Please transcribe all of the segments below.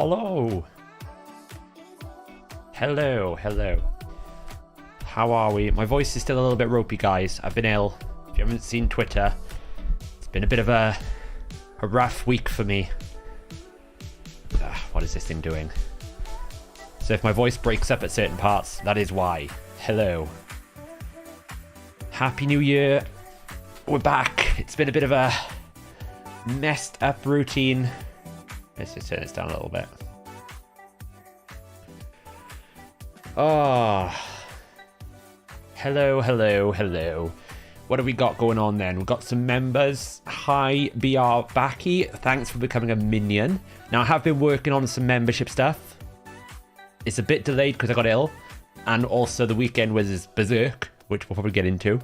Hello. Hello. How are we? My voice is still a little bit ropey, guys. I've been ill. If you haven't seen Twitter, it's been a bit of a rough week for me. What is this thing doing? So if my voice breaks up at certain parts, that is why. Hello. Happy New Year. We're back. It's been a bit of a messed up routine. Let's just turn this down a little bit. Oh. Hello. What have we got going on then? We've got some members. Hi, BR Backy. Thanks for becoming a minion. Now, I have been working on some membership stuff. It's a bit delayed because I got ill. And also the weekend was berserk, which we'll probably get into.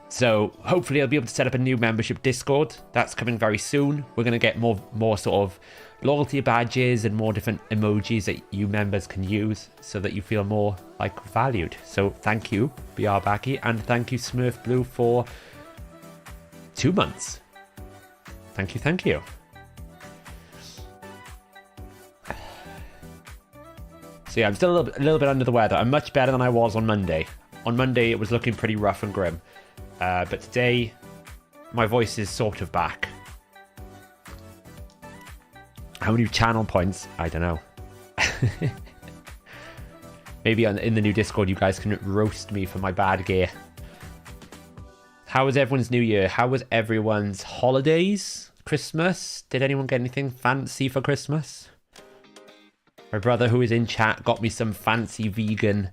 So hopefully I'll be able to set up a new membership Discord. That's coming very soon. We're going to get more sort of loyalty badges and more different emojis that you members can use so that you feel more like valued. So thank you, BR Backy, and thank you, Smurf Blue, for 2 months. Thank you. So yeah, I'm still a little bit under the weather. I'm much better than I was on Monday. On Monday, it was looking pretty rough and grim. But today, my voice is sort of back. How many channel points? I don't know. Maybe in the new Discord, you guys can roast me for my bad gear. How was everyone's New Year? How was everyone's holidays? Christmas? Did anyone get anything fancy for Christmas? My brother, who is in chat, got me some fancy vegan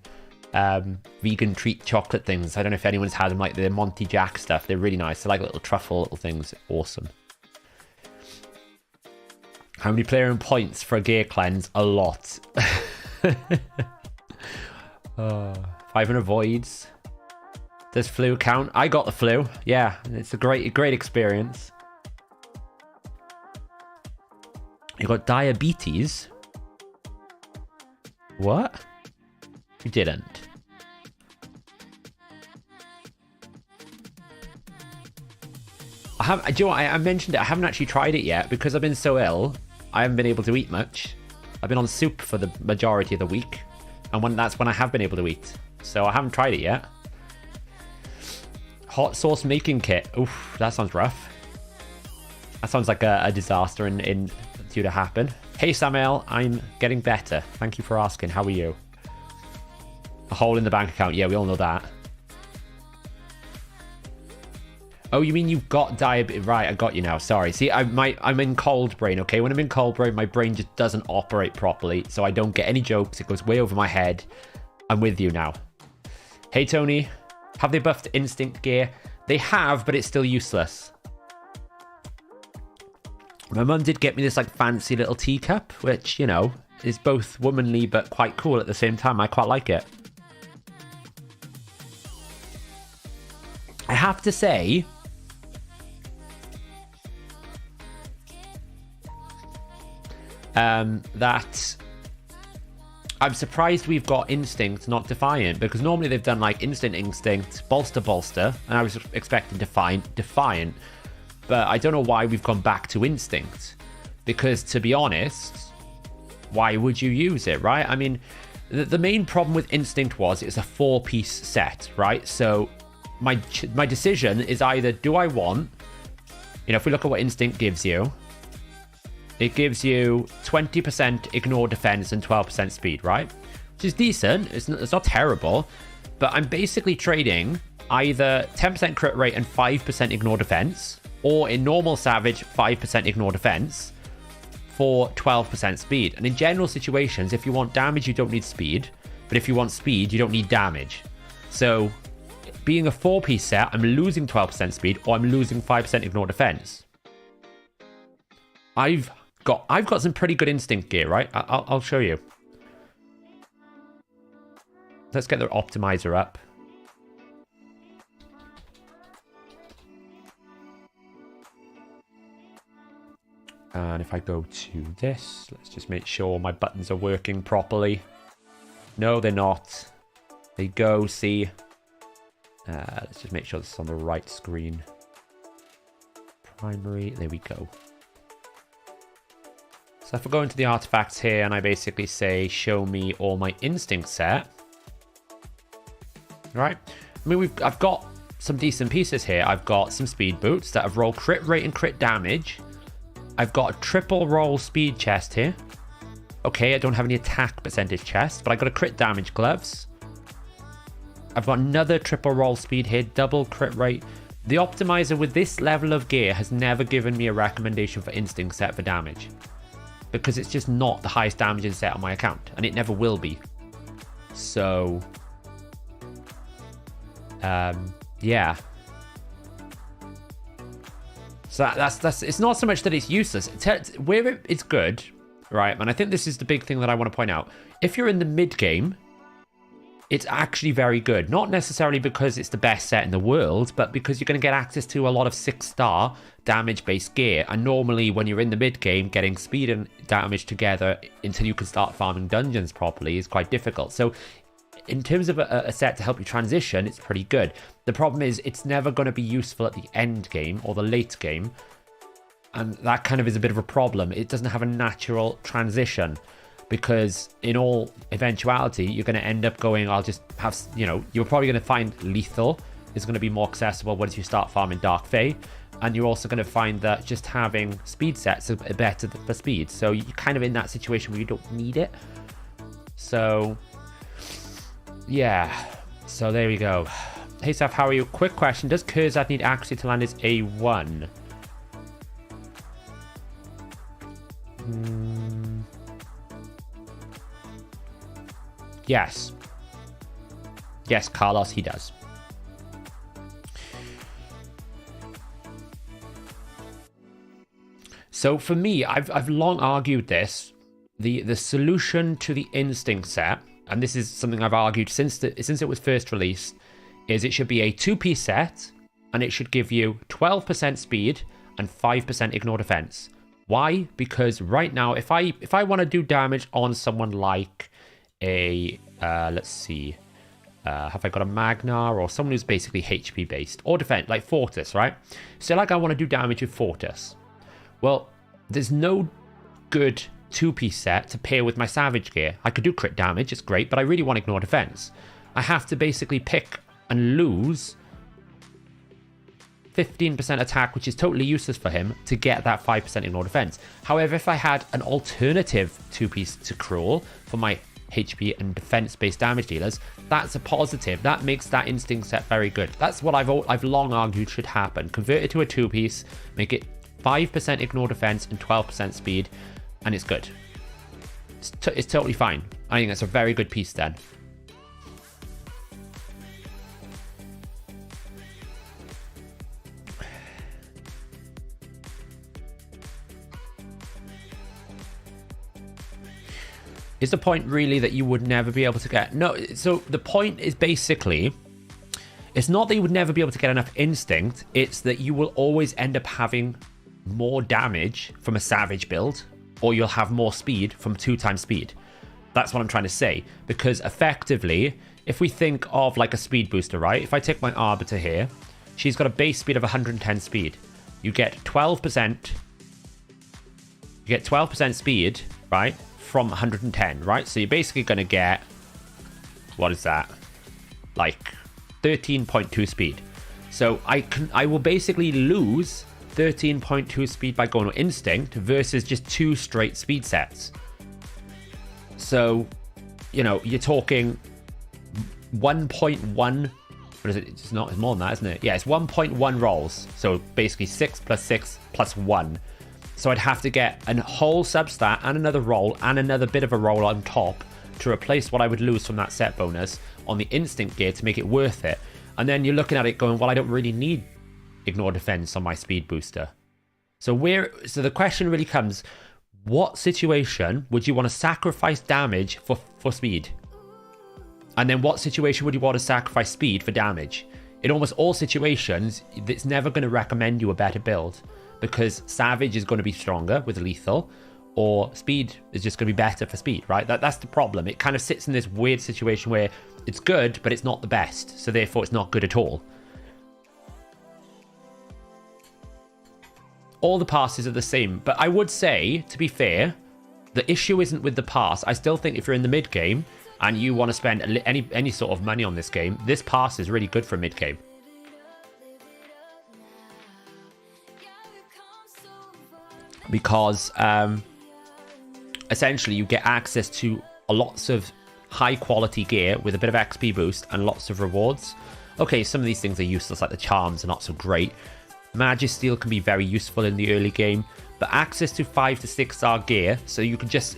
treat chocolate things. I don't know if anyone's had them, like the Monty Jack stuff. They're really nice. They're like little truffle little things. Awesome. How many Plarium points for a gear cleanse? A lot. 500 voids. Does flu count? I got the flu. Yeah, it's a great experience. You got diabetes? What? You didn't. Do you know what? I mentioned it. I haven't actually tried it yet because I've been so ill. I haven't been able to eat much. I've been on soup for the majority of the week. And that's when I have been able to eat. So I haven't tried it yet. Hot sauce making kit. Oof, that sounds rough. That sounds like a disaster in due to happen. Hey, Samuel, I'm getting better. Thank you for asking. How are you? A hole in the bank account. Yeah, we all know that. Oh, you mean you've got diabetes? Right, I got you now. Sorry. See, I'm in cold brain, okay? When I'm in cold brain, my brain just doesn't operate properly, so I don't get any jokes. It goes way over my head. I'm with you now. Hey, Tony. Have they buffed instinct gear? They have, but it's still useless. My mum did get me this like fancy little teacup, which, you know, is both womanly but quite cool at the same time. I quite like it. I have to say, that I'm surprised we've got Instinct, not Defiant, because normally they've done like Instinct, Bolster, and I was expecting Defiant, but I don't know why we've gone back to Instinct, because to be honest, why would you use it, right? I mean, the main problem with Instinct was it's a 4-piece set, right? So my decision is either, do I want, you know, if we look at what Instinct gives you, it gives you 20% ignore defense and 12% speed, right? Which is decent. It's not terrible. But I'm basically trading either 10% crit rate and 5% ignore defense, or in normal Savage, 5% ignore defense for 12% speed. And in general situations, if you want damage, you don't need speed. But if you want speed, you don't need damage. So being a 4-piece set, I'm losing 12% speed, or I'm losing 5% ignore defense. I've got some pretty good instinct gear, right? I'll show you. Let's get the optimizer up. And if I go to this, let's just make sure my buttons are working properly. No, they're not. They go, see. Let's just make sure this is on the right screen. Primary, there we go. So if I go into the artifacts here and I basically say, show me all my instinct set. Right? I mean, I've got some decent pieces here. I've got some speed boots that have rolled crit rate and crit damage. I've got a triple roll speed chest here. Okay, I don't have any attack percentage chest, but I got a crit damage gloves. I've got another triple roll speed here, double crit rate. The optimizer with this level of gear has never given me a recommendation for instinct set for damage, because it's just not the highest damaging set on my account, and it never will be. So, yeah. So that's it's not so much that it's useless. Where it's good, right? And I think this is the big thing that I want to point out. If you're in the mid game, it's actually very good. Not necessarily because it's the best set in the world, but because you're going to get access to a lot of 6-star damage-based gear. And normally when you're in the mid game, getting speed and damage together until you can start farming dungeons properly is quite difficult. So in terms of a set to help you transition, it's pretty good. The problem is it's never going to be useful at the end game or the late game. And that kind of is a bit of a problem. It doesn't have a natural transition, because in all eventuality, you're going to end up going, I'll just have, you know, you're probably going to find lethal is going to be more accessible once you start farming Dark Fae. And you're also going to find that just having speed sets are better for speed. So you're kind of in that situation where you don't need it. So, yeah. So there we go. Hey, Seth, how are you? Quick question. Does Kurzad need accuracy to land his A1? Yes. Yes, Carlos, he does. So for me, I've long argued this. The solution to the instinct set, and this is something I've argued since it was first released, is it should be a 2-piece set, and it should give you 12% speed and 5% ignore defense. Why? Because right now, if I want to do damage on someone like a let's see, have I got a Magnar or someone who's basically HP based or defense, like Fortis, right? So like I want to do damage with Fortis. Well, there's no good 2-piece set to pair with my Savage gear. I could do crit damage, it's great, but I really want ignore defense. I have to basically pick and lose 15% attack, which is totally useless for him, to get that 5% ignore defense. However, if I had an alternative 2-piece to Cruel for my HP and defense-based damage dealers, that's a positive. That makes that instinct set very good. That's what I've long argued should happen. Convert it to a 2-piece, make it 5% ignore defense and 12% speed, and it's good. It's totally fine. I think that's a very good piece then. Is the point really that you would never be able to get... No, so the point is basically, it's not that you would never be able to get enough instinct, it's that you will always end up having more damage from a Savage build, or you'll have more speed from 2x speed. That's what I'm trying to say, because effectively, if we think of like a speed booster, right? If I take my Arbiter here, she's got a base speed of 110 speed. You get 12%... You get 12% speed, right? From 110, right? So you're basically going to get, what is that? Like 13.2 speed. So I will basically lose 13.2 speed by going with instinct versus just 2 straight speed sets. So, you know, you're talking 1.1. What is it? It's not. It's more than that, isn't it? Yeah, it's 1.1 rolls. So basically 6 plus 6 plus 1. So I'd have to get a whole substat and another roll and another bit of a roll on top to replace what I would lose from that set bonus on the instinct gear to make it worth it. And then you're looking at it going, well, I don't really need ignore defense on my speed booster. So the question really comes, what situation would you want to sacrifice damage for speed? And then what situation would you want to sacrifice speed for damage? In almost all situations, it's never going to recommend you a better build, because Savage is going to be stronger with lethal, or speed is just going to be better for speed, right? That's the problem. It kind of sits in this weird situation where it's good, but it's not the best. So therefore, it's not good at all. All the passes are the same. But I would say, to be fair, The issue isn't with the pass. I still think if you're in the mid game and you want to spend any sort of money on this game, this pass is really good for mid game. Because essentially you get access to lots of high quality gear with a bit of XP boost and lots of rewards. Okay, some of these things are useless, like the charms are not so great. Magisteel can be very useful in the early game, but access to 5 to 6 star gear, so you can just,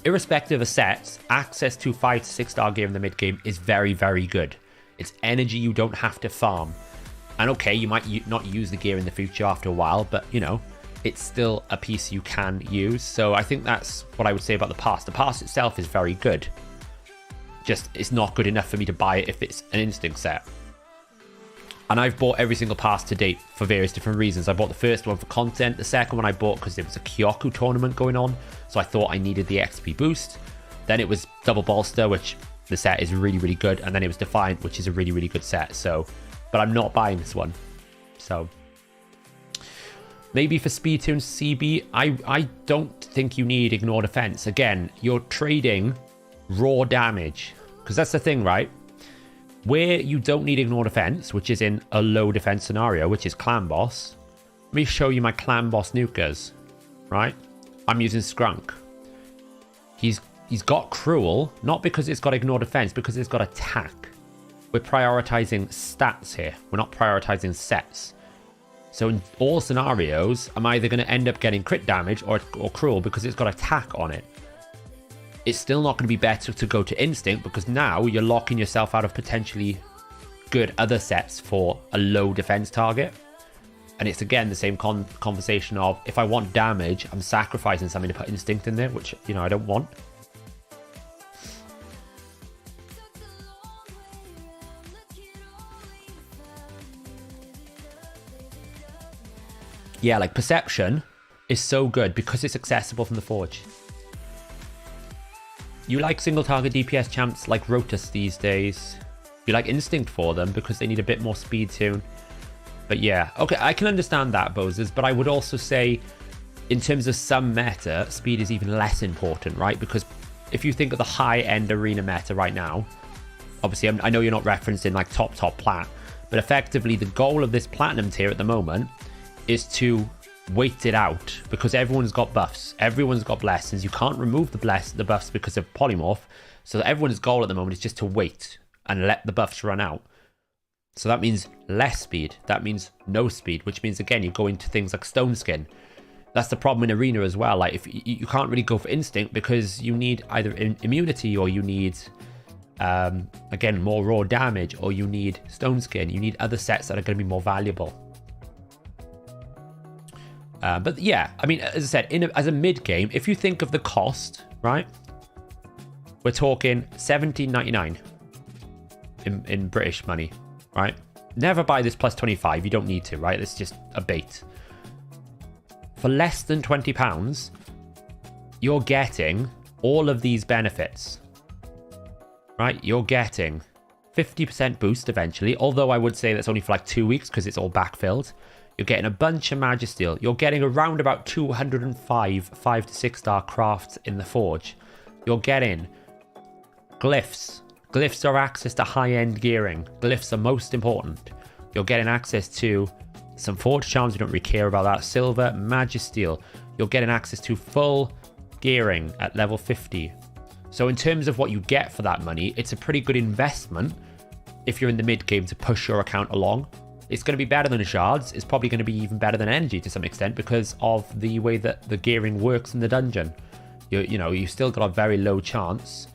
irrespective of sets, access to 5 to 6 star gear in the mid game is very, very good. It's energy you don't have to farm. And okay, you might not use the gear in the future after a while, but you know, it's still a piece you can use. So I think that's what I would say about the pass. The pass itself is very good. Just, it's not good enough for me to buy it if it's an instinct set. And I've bought every single pass to date for various different reasons. I bought the first one for content. The second one I bought because there was a Kyoku tournament going on. So I thought I needed the XP boost. Then it was Double Bolster, which the set is really, really good. And then it was Defiant, which is a really, really good set. So, but I'm not buying this one. So maybe for Speed Tune CB, I don't think you need Ignore Defense. Again, you're trading raw damage. Because that's the thing, right? Where you don't need Ignore Defense, which is in a low defense scenario, which is Clan Boss. Let me show you my Clan Boss nukers, right? I'm using Skrunk. He's got Cruel, not because it's got Ignore Defense, because it's got Attack. We're prioritizing stats here. We're not prioritizing sets. So in all scenarios, I'm either going to end up getting crit damage or Cruel because it's got Attack on it. It's still not going to be better to go to Instinct because now you're locking yourself out of potentially good other sets for a low defense target. And it's again the same conversation of, if I want damage, I'm sacrificing something to put Instinct in there, which, you know, I don't want. Yeah, like Perception is so good because it's accessible from the Forge. You like single target DPS champs like Rotus these days. You like Instinct for them because they need a bit more speed tune. But yeah, okay, I can understand that, Bozers, but I would also say in terms of some meta, speed is even less important, right? Because if you think of the high-end arena meta right now, obviously I know you're not referencing like top plat, but effectively the goal of this platinum tier at the moment is to wait it out because everyone's got buffs, everyone's got blessings. You can't remove the buffs because of polymorph, so everyone's goal at the moment is just to wait and let the buffs run out. So that means less speed, that means no speed, which means again you go into things like Stone Skin. That's the problem in arena as well. Like if you can't really go for Instinct because you need either immunity or you need again more raw damage, or you need Stone Skin. You need other sets that are going to be more valuable. But yeah, I mean, as I said, as a mid game, if you think of the cost, right? We're talking $17.99 in British money, right? Never buy this plus 25. You don't need to, right? It's just a bait. For less than £20, you're getting all of these benefits, right? You're getting 50% boost eventually, although I would say that's only for like 2 weeks because it's all backfilled. You're getting a bunch of Magisteel. You're getting around about 205 5 to 6 star crafts in the Forge. You're getting glyphs. Glyphs are access to high-end gearing. Glyphs are most important. You're getting access to some Forge charms. You don't really care about that. Silver, Magisteel. You're getting access to full gearing at level 50. So in terms of what you get for that money, it's a pretty good investment if you're in the mid game to push your account along. It's going to be better than shards. It's probably going to be even better than energy to some extent because of the way that the gearing works in the dungeon. You know, you still got a very low chance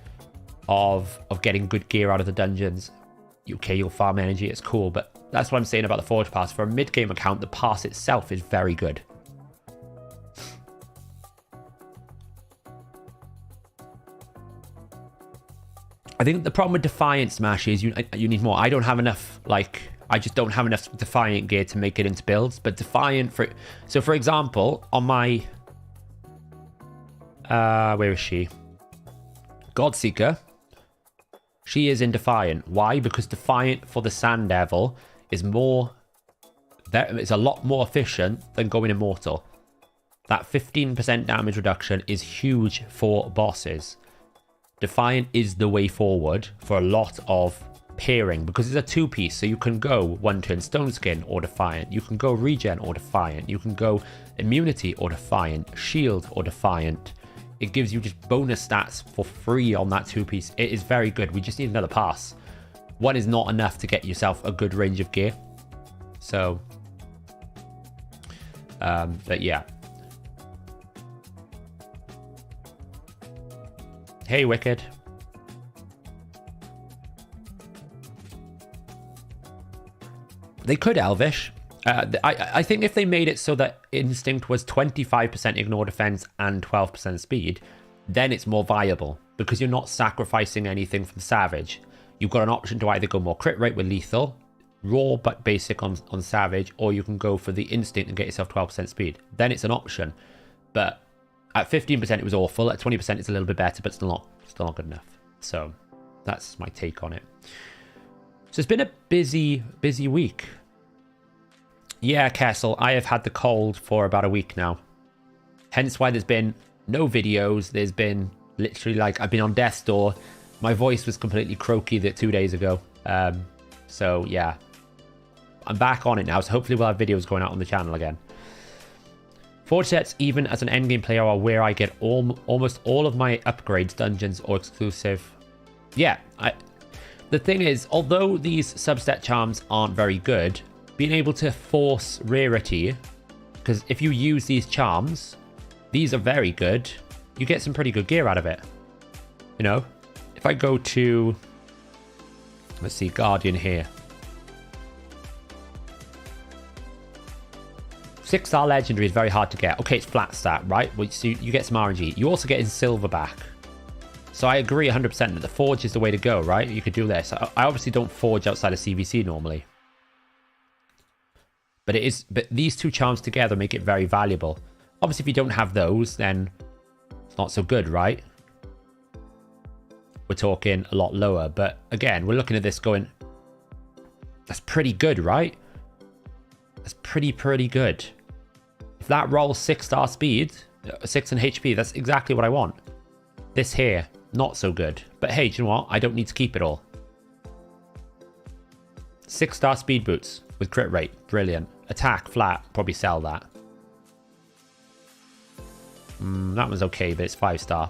of getting good gear out of the dungeons. Okay, you'll farm energy, it's cool, but that's what I'm saying about the Forge Pass. For a mid-game account, the pass itself is very good. I think the problem with Defiant Smash is you need more. I don't have enough, like... I just don't have enough Defiant gear to make it into builds. But Defiant, so for example, on my... where is she? Godseeker. She is in Defiant. Why? Because Defiant for the Sand Devil is more... It's a lot more efficient than going Immortal. That 15% damage reduction is huge for bosses. Defiant is the way forward for a lot of pairing because it's a two-piece, so you can go one turn Stone Skin or Defiant, you can go Regen or Defiant, you can go Immunity or Defiant, Shield or Defiant. It gives you just bonus stats for free on that two-piece. It is very good. We just need another pass. One is not enough to get yourself a good range of gear. So, but yeah. Hey, Wicked. They could Elvish. I think if they made it so that Instinct was 25% ignore defense and 12% speed, then it's more viable because you're not sacrificing anything from Savage. You've got an option to either go more crit rate with lethal, raw but basic on Savage, or you can go for the Instinct and get yourself 12% speed. Then it's an option. But at 15% it was awful. At 20% it's a little bit better, but still not good enough. So that's my take on it. So it's been a busy week. Yeah, Kessel, I have had the cold for about a week now. Hence why there's been no videos. There's been literally like, I've been on death's door. My voice was completely croaky 2 days ago. So yeah, I'm back on it now. So hopefully we'll have videos going out on the channel again. Forge sets, even as an endgame player, are where I get almost all of my upgrades, dungeons, or exclusive. Yeah, the thing is, although these substat charms aren't very good, being able to force rarity, because if you use these charms, these are very good. You get some pretty good gear out of it. You know, if I go to, let's see, Guardian here. 6-star legendary is very hard to get. Okay, it's flat stat, right? So you get some RNG. You also get in silver back. So I agree 100% that the forge is the way to go, right? You could do this. I obviously don't forge outside of CVC normally. But these two charms together make it very valuable. Obviously, if you don't have those, then it's not so good, right? We're talking a lot lower. But again, we're looking at this going, that's pretty good, right? That's pretty good. If that rolls 6-star speed, 6 in HP, that's exactly what I want. This here, not so good. But hey, do you know what? I don't need to keep it all. 6-star speed boots with crit rate, brilliant. Attack, flat, probably sell that. That was okay, but it's 5-star.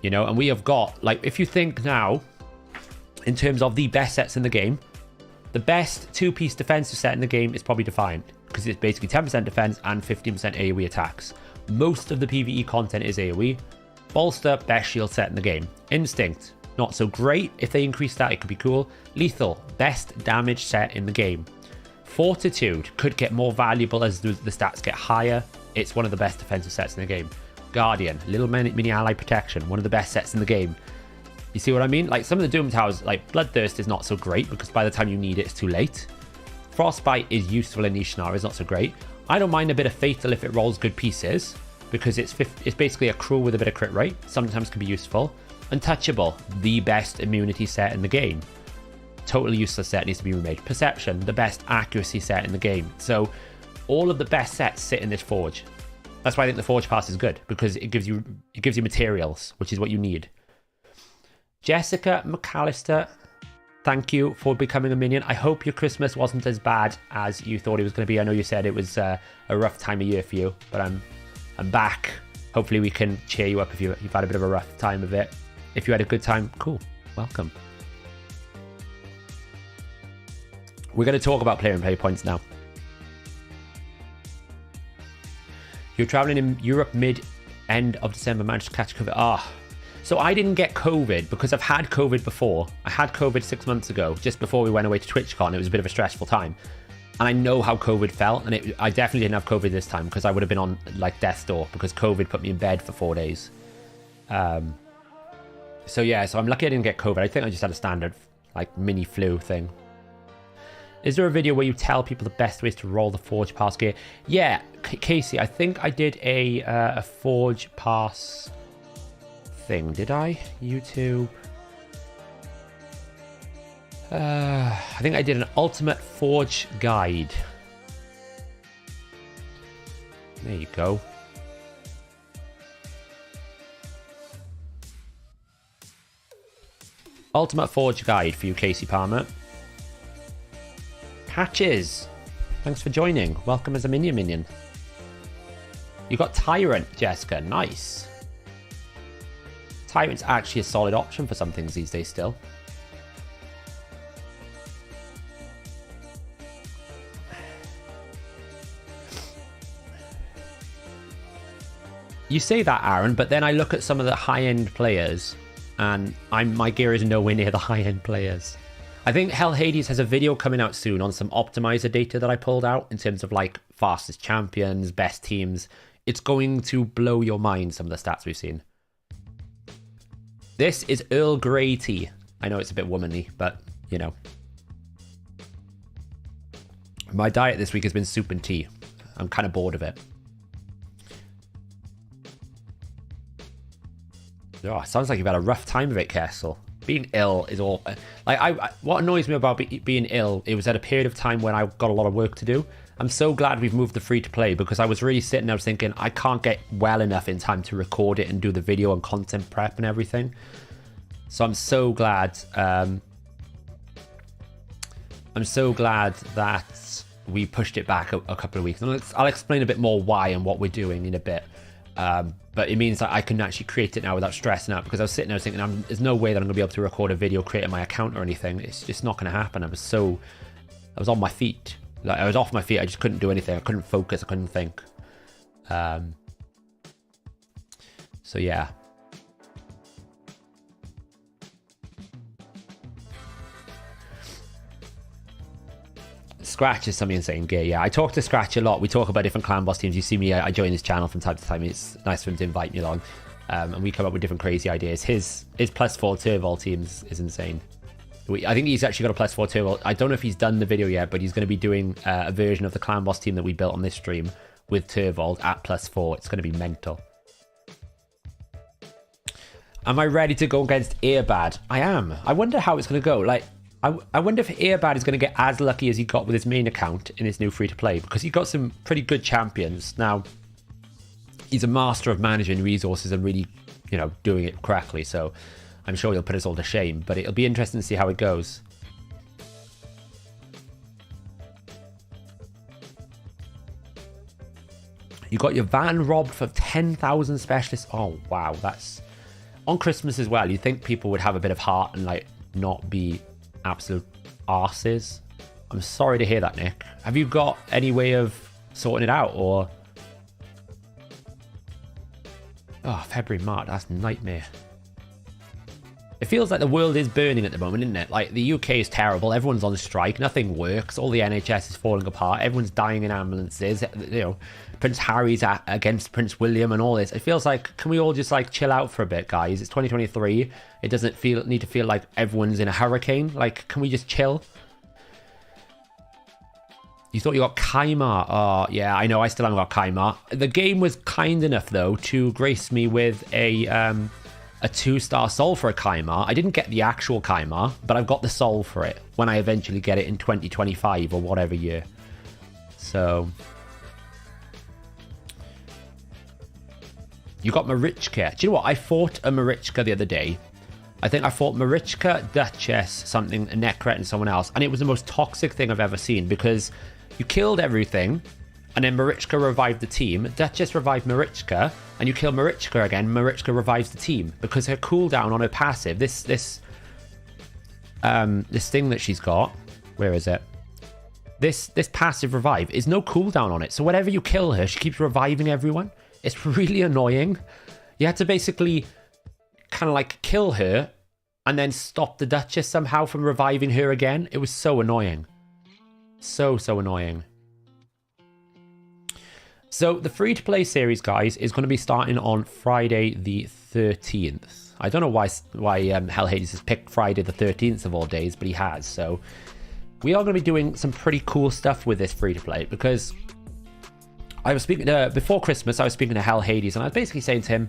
You know, and we have got, like, if you think now, in terms of the best sets in the game, the best two-piece defensive set in the game is probably Defiant, because it's basically 10% defense and 15% AoE attacks. Most of the PvE content is AoE. Bolster, best shield set in the game. Instinct, not so great. If they increase that, it could be cool. Lethal, best damage set in the game. Fortitude could get more valuable as the stats get higher. It's one of the best defensive sets in the game. Guardian, little mini ally protection, one of the best sets in the game. You see what I mean? Like some of the Doom Towers, like Bloodthirst is not so great because by the time you need it, it's too late. Frostbite is useful in niche scenarios, not so great. I don't mind a bit of Fatal if it rolls good pieces because it's basically a cruel with a bit of crit rate. Sometimes can be useful. Untouchable, the best immunity set in the game. Totally useless set, needs to be remade. Perception, the best accuracy set in the game. So all of the best sets sit in this forge. That's why I think the forge pass is good because it gives you materials, which is what you need. Jessica McAllister, thank you for becoming a minion. I hope your Christmas wasn't as bad as you thought it was going to be. I know you said it was a rough time of year for you, but I'm back. Hopefully we can cheer you up if you've had a bit of a rough time of it. If you had a good time, cool. Welcome. We're going to talk about player and play points now. You're traveling in Europe mid-end of December, managed to catch COVID. So I didn't get COVID because I've had COVID before. I had COVID 6 months ago, just before we went away to TwitchCon. It was a bit of a stressful time. And I know how COVID felt. And I definitely didn't have COVID this time because I would have been on like death's door because COVID put me in bed for 4 days. So yeah, so I'm lucky I didn't get COVID. I think I just had a standard like mini flu thing. Is there a video where you tell people the best ways to roll the Forge Pass gear? Yeah, Casey, I think I did a Forge Pass thing. Did I? YouTube. I think I did an Ultimate Forge guide. There you go. Ultimate Forge guide for you, Casey Palmer. Patches, thanks for joining. Welcome as a minion. You got Tyrant, Jessica. Nice. Tyrant's actually a solid option for some things these days still. You say that, Aaron, but then I look at some of the high-end players, and my gear is nowhere near the high-end players. I think Hellhades has a video coming out soon on some optimizer data that I pulled out in terms of like fastest champions, best teams. It's going to blow your mind, some of the stats we've seen. This is Earl Grey tea. I know it's a bit womanly, but you know. My diet this week has been soup and tea. I'm kind of bored of it. Oh, sounds like you've had a rough time of it, Kessel. Being ill is all... Like, what annoys me about being ill, it was at a period of time when I got a lot of work to do. I'm so glad we've moved the free-to-play, because I was really sitting there thinking, I can't get well enough in time to record it and do the video and content prep and everything. So I'm so glad... I'm so glad that we pushed it back a couple of weeks. And I'll explain a bit more why and what we're doing in a bit. But it means that I can actually create it now without stressing out, because I was sitting there thinking, there's no way that I'm going to be able to record a video, create my account or anything. It's just not going to happen. I was on my feet. Like, I was off my feet. I just couldn't do anything. I couldn't focus. I couldn't think. So yeah. Scratch is something insane gear. Yeah, I talk to Scratch a lot. We talk about different clan boss teams. You see me, I join his channel from time to time. It's nice for him to invite me along. And we come up with different crazy ideas. His +4 Turvol teams is insane. I think he's actually got a +4 Turvol. I don't know if he's done the video yet, but he's going to be doing a version of the clan boss team that we built on this stream with Turvol at +4. It's going to be mental. Am I ready to go against Earbad? I am. I wonder how it's going to go. Like, I wonder if Earbad is going to get as lucky as he got with his main account in his new free-to-play, because he got some pretty good champions. Now, he's a master of managing resources and really, you know, doing it correctly, so I'm sure he'll put us all to shame, but it'll be interesting to see how it goes. You got your van robbed for 10,000 specialists. Oh, wow, that's... On Christmas as well, you'd think people would have a bit of heart and, like, not be absolute arses. I'm sorry to hear that, Nick. Have you got any way of sorting it out, or... Oh, February, March, that's a nightmare. It feels like the world is burning at the moment, isn't it? Like, the UK is terrible, everyone's on strike, nothing works, all the NHS is falling apart, everyone's dying in ambulances, you know, Prince Harry's against Prince William and all this. It feels like, can we all just, like, chill out for a bit, guys? It's 2023. It doesn't need to feel like everyone's in a hurricane. Like, can we just chill? You thought you got Kaimar. Oh, yeah, I know, I still haven't got Kaimar. The game was kind enough, though, to grace me with a 2-star soul for a Kaimar. I didn't get the actual Kaimar, but I've got the soul for it when I eventually get it in 2025 or whatever year. So... You got Marichka. Do you know what? I fought a Marichka the other day. I think I fought Marichka, Duchess, something, Necret, and someone else. And it was the most toxic thing I've ever seen, because you killed everything, and then Marichka revived the team. Duchess revived Marichka, and you kill Marichka again. Marichka revives the team, because her cooldown on her passive, this thing that she's got, where is it? This passive revive is no cooldown on it. So whenever you kill her, she keeps reviving everyone. It's really annoying. You had to basically kind of like kill her and then stop the Duchess somehow from reviving her again. It was so annoying. So annoying. So the free-to-play series, guys, is going to be starting on Friday the 13th. I don't know why Hellhades has picked Friday the 13th of all days, but he has. So we are going to be doing some pretty cool stuff with this free-to-play, because... I was speaking to, before Christmas, I was speaking to Hellhades, and I was basically saying to him,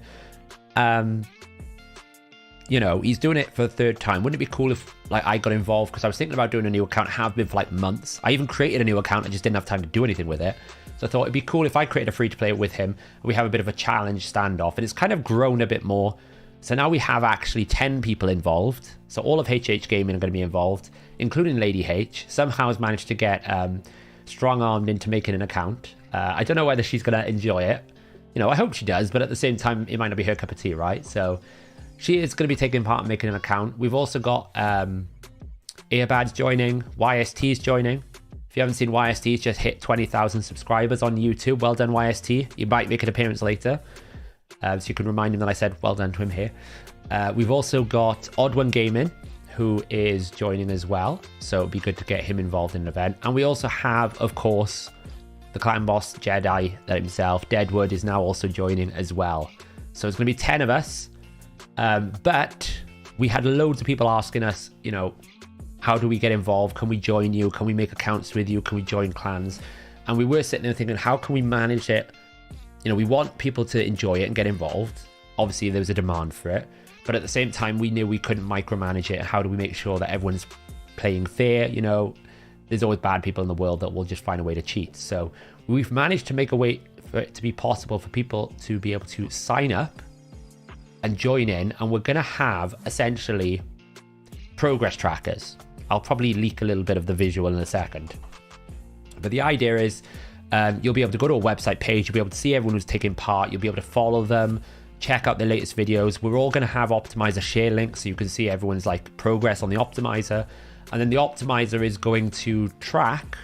you know, he's doing it for the third time. Wouldn't it be cool if like I got involved? Because I was thinking about doing a new account, have been for like months. I even created a new account, I just didn't have time to do anything with it. So I thought it'd be cool if I created a free-to-play with him and we have a bit of a challenge standoff. And it's kind of grown a bit more. So now we have actually 10 people involved. So all of HH Gaming are going to be involved, including Lady H. Somehow has managed to get strong-armed into making an account. I don't know whether she's going to enjoy it. You know, I hope she does, but at the same time, it might not be her cup of tea, right? So she is going to be taking part in making an account. We've also got Earbads joining, YST is joining. If you haven't seen YST, he's just hit 20,000 subscribers on YouTube. Well done, YST. He might make an appearance later. So you can remind him that I said well done to him here. We've also got Odd One Gaming, who is joining as well. So it'd be good to get him involved in an event. And we also have, of course, the clan boss Jedi himself. Deadwood is now also joining as well. So it's going to be 10 of us. But we had loads of people asking us, you know, how do we get involved? Can we join you? Can we make accounts with you? Can we join clans? And we were sitting there thinking, how can we manage it? You know, we want people to enjoy it and get involved. Obviously, there was a demand for it. But at the same time, we knew we couldn't micromanage it. How do we make sure that everyone's playing fair? You know, there's always bad people in the world that will just find a way to cheat. So we've managed to make a way for it to be possible for people to be able to sign up and join in. And we're going to have essentially progress trackers. I'll probably leak a little bit of the visual in a second. But the idea is you'll be able to go to a website page. You'll be able to see everyone who's taking part. You'll be able to follow them, check out their latest videos. We're all going to have Optimizer share links so you can see everyone's like progress on the Optimizer. And then the Optimizer is going to track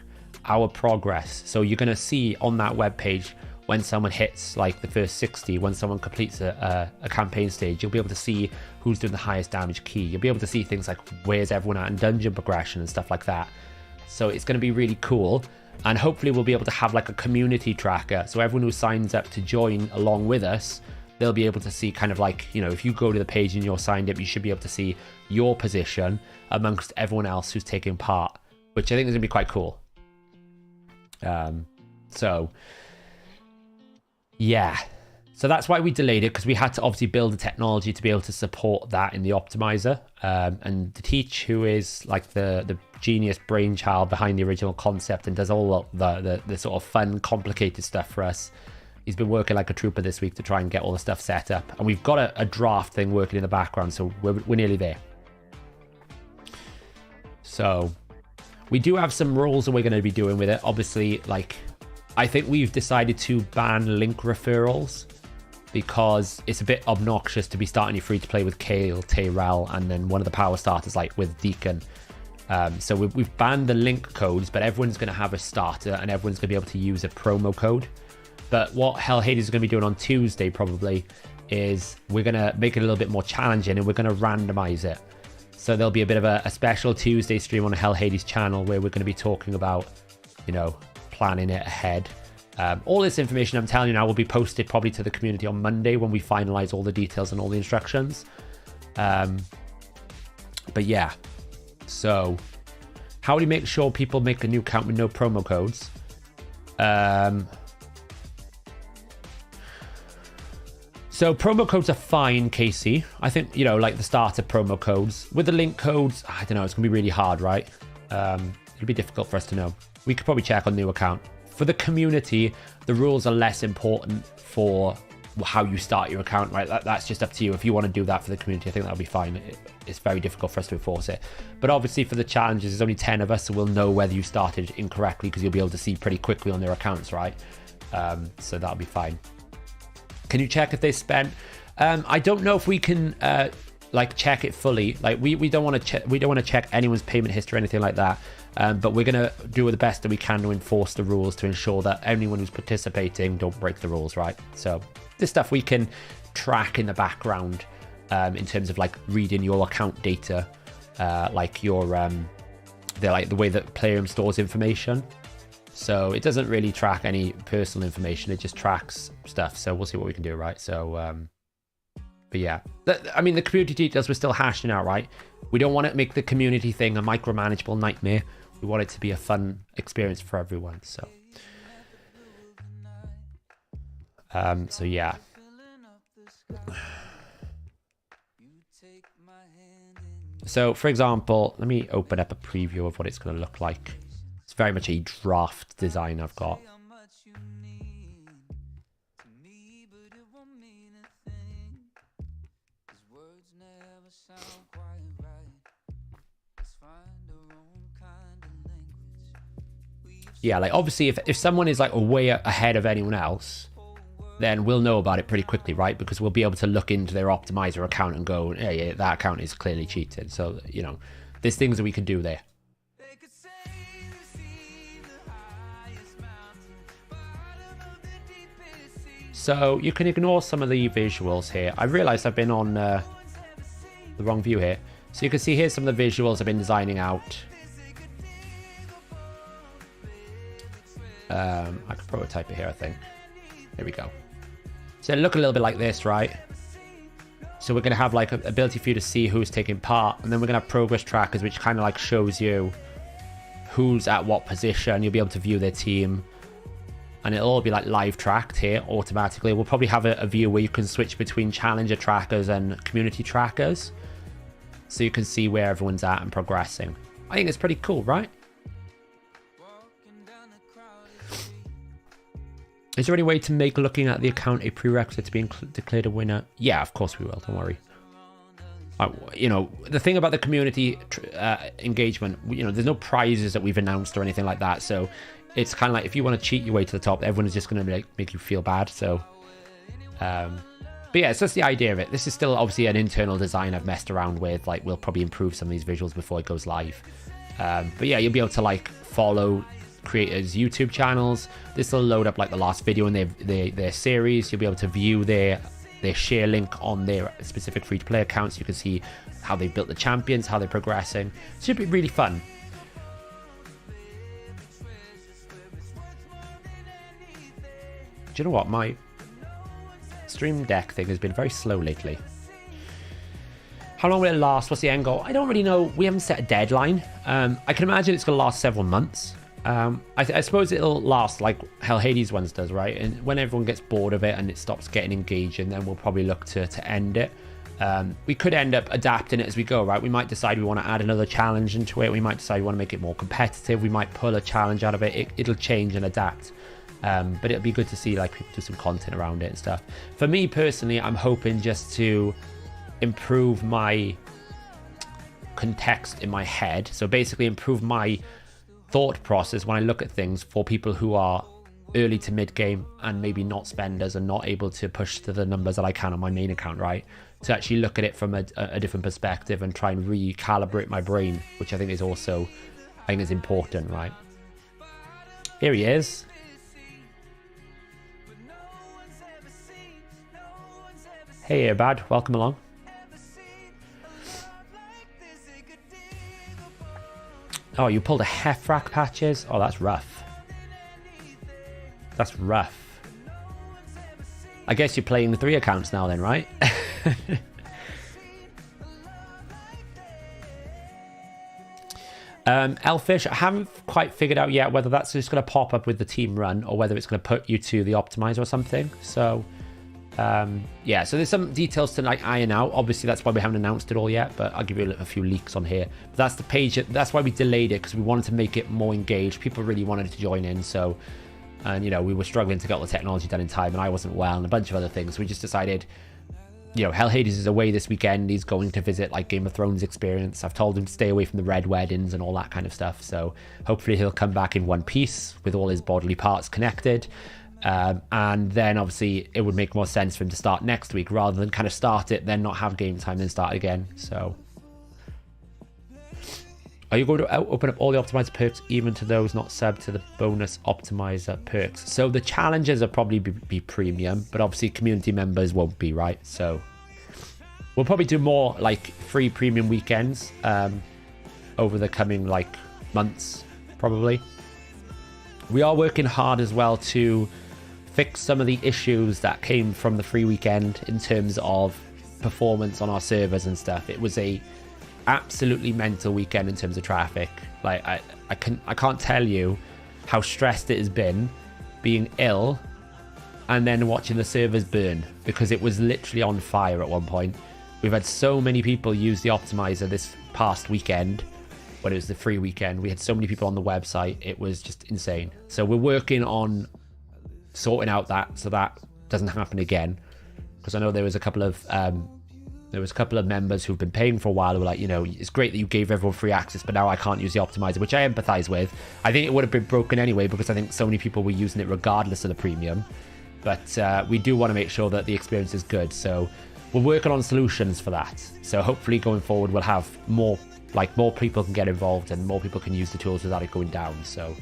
our progress. So you're going to see on that web page when someone hits like the first 60, when someone completes a campaign stage, you'll be able to see who's doing the highest damage key. You'll be able to see things like where's everyone at in dungeon progression and stuff like that. So it's going to be really cool. And hopefully we'll be able to have like a community tracker. So everyone who signs up to join along with us, they'll be able to see kind of like, you know, if you go to the page and you're signed up, you should be able to see your position amongst everyone else who's taking part, which I think is going to be quite cool. Yeah, so that's why we delayed it, because we had to obviously build the technology to be able to support that in the Optimizer. And Teach, who is like the genius brainchild behind the original concept and does all the sort of fun, complicated stuff for us, he's been working like a trooper this week to try and get all the stuff set up. And we've got a draft thing working in the background, so we're nearly there. So we do have some rules that we're going to be doing with it. Obviously, like, I think we've decided to ban link referrals because it's a bit obnoxious to be starting your free-to-play with Kale, Tyrell, and then one of the power starters like with Deacon. So we've banned the link codes, but everyone's going to have a starter and everyone's going to be able to use a promo code. But what Hellhades is going to be doing on Tuesday probably is we're going to make it a little bit more challenging and we're going to randomize it. So there'll be a bit of a special Tuesday stream on the Hellhades channel where we're going to be talking about, you know, planning it ahead. All this information I'm telling you now will be posted probably to the community on Monday when we finalize all the details and all the instructions. But yeah, so how do you make sure people make a new account with no promo codes? So promo codes are fine, Casey. I think, you know, like the starter promo codes. With the link codes, I don't know, it's gonna be really hard, right? It'll be difficult for us to know. We could probably check on new account. For the community, the rules are less important for how you start your account, right? That's just up to you. If you want to do that for the community, I think that'll be fine. It's very difficult for us to enforce it. But obviously for the challenges, there's only 10 of us, so we'll know whether you started incorrectly because you'll be able to see pretty quickly on their accounts, right? So that'll be fine. Can you check if they spent? I don't know if we can like check it fully. Like we don't want to check anyone's payment history or anything like that. But we're gonna do the best that we can to enforce the rules to ensure that anyone who's participating don't break the rules, right? So this stuff we can track in the background in terms of like reading your account data, like your the way that Plarium stores information. So it doesn't really track any personal information, it just tracks stuff. So we'll see what we can do, right? So but yeah, I mean, the community details we're still hashing out, right? We don't want to make the community thing a micromanageable nightmare. We want it to be a fun experience for everyone. So so yeah. So, for example, let me open up a preview of what it's going to look like. It's very much a draft design I've got. Yeah, like obviously if someone is like way ahead of anyone else, then we'll know about it pretty quickly, right? Because we'll be able to look into their optimizer account and go, yeah, that account is clearly cheated. So, you know, there's things that we can do there. So you can ignore some of the visuals here. I realized I've been on the wrong view here. So you can see here's some of the visuals I've been designing out. I can prototype it here, I think. There we go. So look a little bit like this, right? So we're going to have like an ability for you to see who's taking part. And then we're going to have progress trackers, which kind of like shows you who's at what position. You'll be able to view their team. And it'll all be like live tracked here automatically. We'll probably have a view where you can switch between challenger trackers and community trackers. So you can see where everyone's at and progressing. I think it's pretty cool, right? Is there any way to make looking at the account a prerequisite to being declared a winner? Yeah, of course we will. Don't worry. You know, the thing about the community engagement, you know, there's no prizes that we've announced or anything like that. So it's kind of like if you want to cheat your way to the top, everyone is just going to like make you feel bad. So, but yeah, it's just the idea of it. This is still obviously an internal design I've messed around with. Like, we'll probably improve some of these visuals before it goes live. But yeah, you'll be able to like follow creators' YouTube channels. This will load up like the last video in their series. You'll be able to view their share link on their specific free-to-play accounts. You can see how they've built the champions, how they're progressing. It should be really fun. Do you know what? My Stream Deck thing has been very slow lately. How long will it last? What's the end goal? I don't really know. We haven't set a deadline. I can imagine it's going to last several months. I suppose it'll last like Hellhades ones does, right? And when everyone gets bored of it and it stops getting engaging, then we'll probably look to end it. We could end up adapting it as we go, right? We might decide we want to add another challenge into it. We might decide we want to make it more competitive. We might pull a challenge out of it. It'll change and adapt. But it'll be good to see like people do some content around it and stuff. For me personally, I'm hoping just to improve my context in my head. So basically improve my thought process when I look at things for people who are early to mid game and maybe not spenders and not able to push to the numbers that I can on my main account, right? To actually look at it from a different perspective and try and recalibrate my brain, which I think is also, I think is important, right? Here he is. Hey Airbad, welcome along. Oh, you pulled a Heffrack patches? Oh, that's rough. That's rough. I guess you're playing the 3 accounts now then, right? Elfish, I haven't quite figured out yet whether that's just going to pop up with the team run or whether it's going to put you to the optimizer or something. So, yeah, so there's some details to like iron out. Obviously, that's why we haven't announced it all yet, but I'll give you a few leaks on here. But that's the page. That's why we delayed it, because we wanted to make it more engaged. People really wanted to join in, so, and you know, we were struggling to get all the technology done in time, and I wasn't well, and a bunch of other things. We just decided, you know, Hellhades is away this weekend. He's going to visit like Game of Thrones experience. I've told him to stay away from the red weddings and all that kind of stuff. So hopefully he'll come back in one piece with all his bodily parts connected. And then obviously it would make more sense for him to start next week rather than kind of start it, then not have game time, then start again. So are you going to open up all the optimizer perks, even to those not subbed to the bonus optimizer perks? So the challenges will probably be premium, but obviously community members won't be, right? So we'll probably do more like free premium weekends over the coming like months, probably. We are working hard as well to fix some of the issues that came from the free weekend in terms of performance on our servers and stuff. It was a absolutely mental weekend in terms of traffic. Like I can't tell you how stressed it has been being ill and then watching the servers burn, because it was literally on fire at one point. We've had so many people use the optimizer past weekend, when it was the free weekend, we had so many people on the website, it was just insane. So we're working on sorting out that so that doesn't happen again, because I know there was a couple of members who've been paying for a while who were like, you know, it's great that you gave everyone free access, but now I can't use the optimizer, which I empathize with. I think it would have been broken anyway, because I think so many people were using it regardless of the premium. But we do want to make sure that the experience is good, so we're working on solutions for that. So hopefully going forward we'll have more people can get involved and more people can use the tools without it going down. So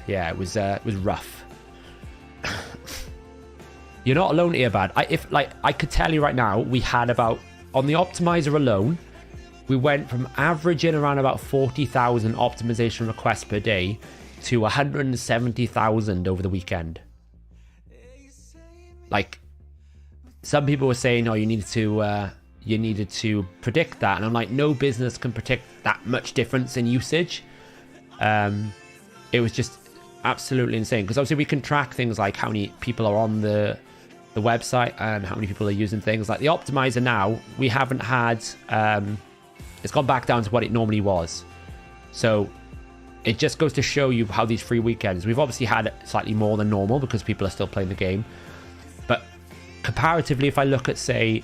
yeah, it was rough. You're not alone here, bad. I could tell you right now, we had about, on the optimizer alone, we went from averaging around about 40,000 optimization requests per day to 170,000 over the weekend. Like, some people were saying, oh, you needed to predict that, and I'm like, no business can predict that much difference in usage. It was just absolutely insane, because obviously we can track things like how many people are on the website and how many people are using things. Like the optimizer now, we haven't had, it's gone back down to what it normally was. So it just goes to show you how these free weekends, we've obviously had slightly more than normal because people are still playing the game. But comparatively, if I look at the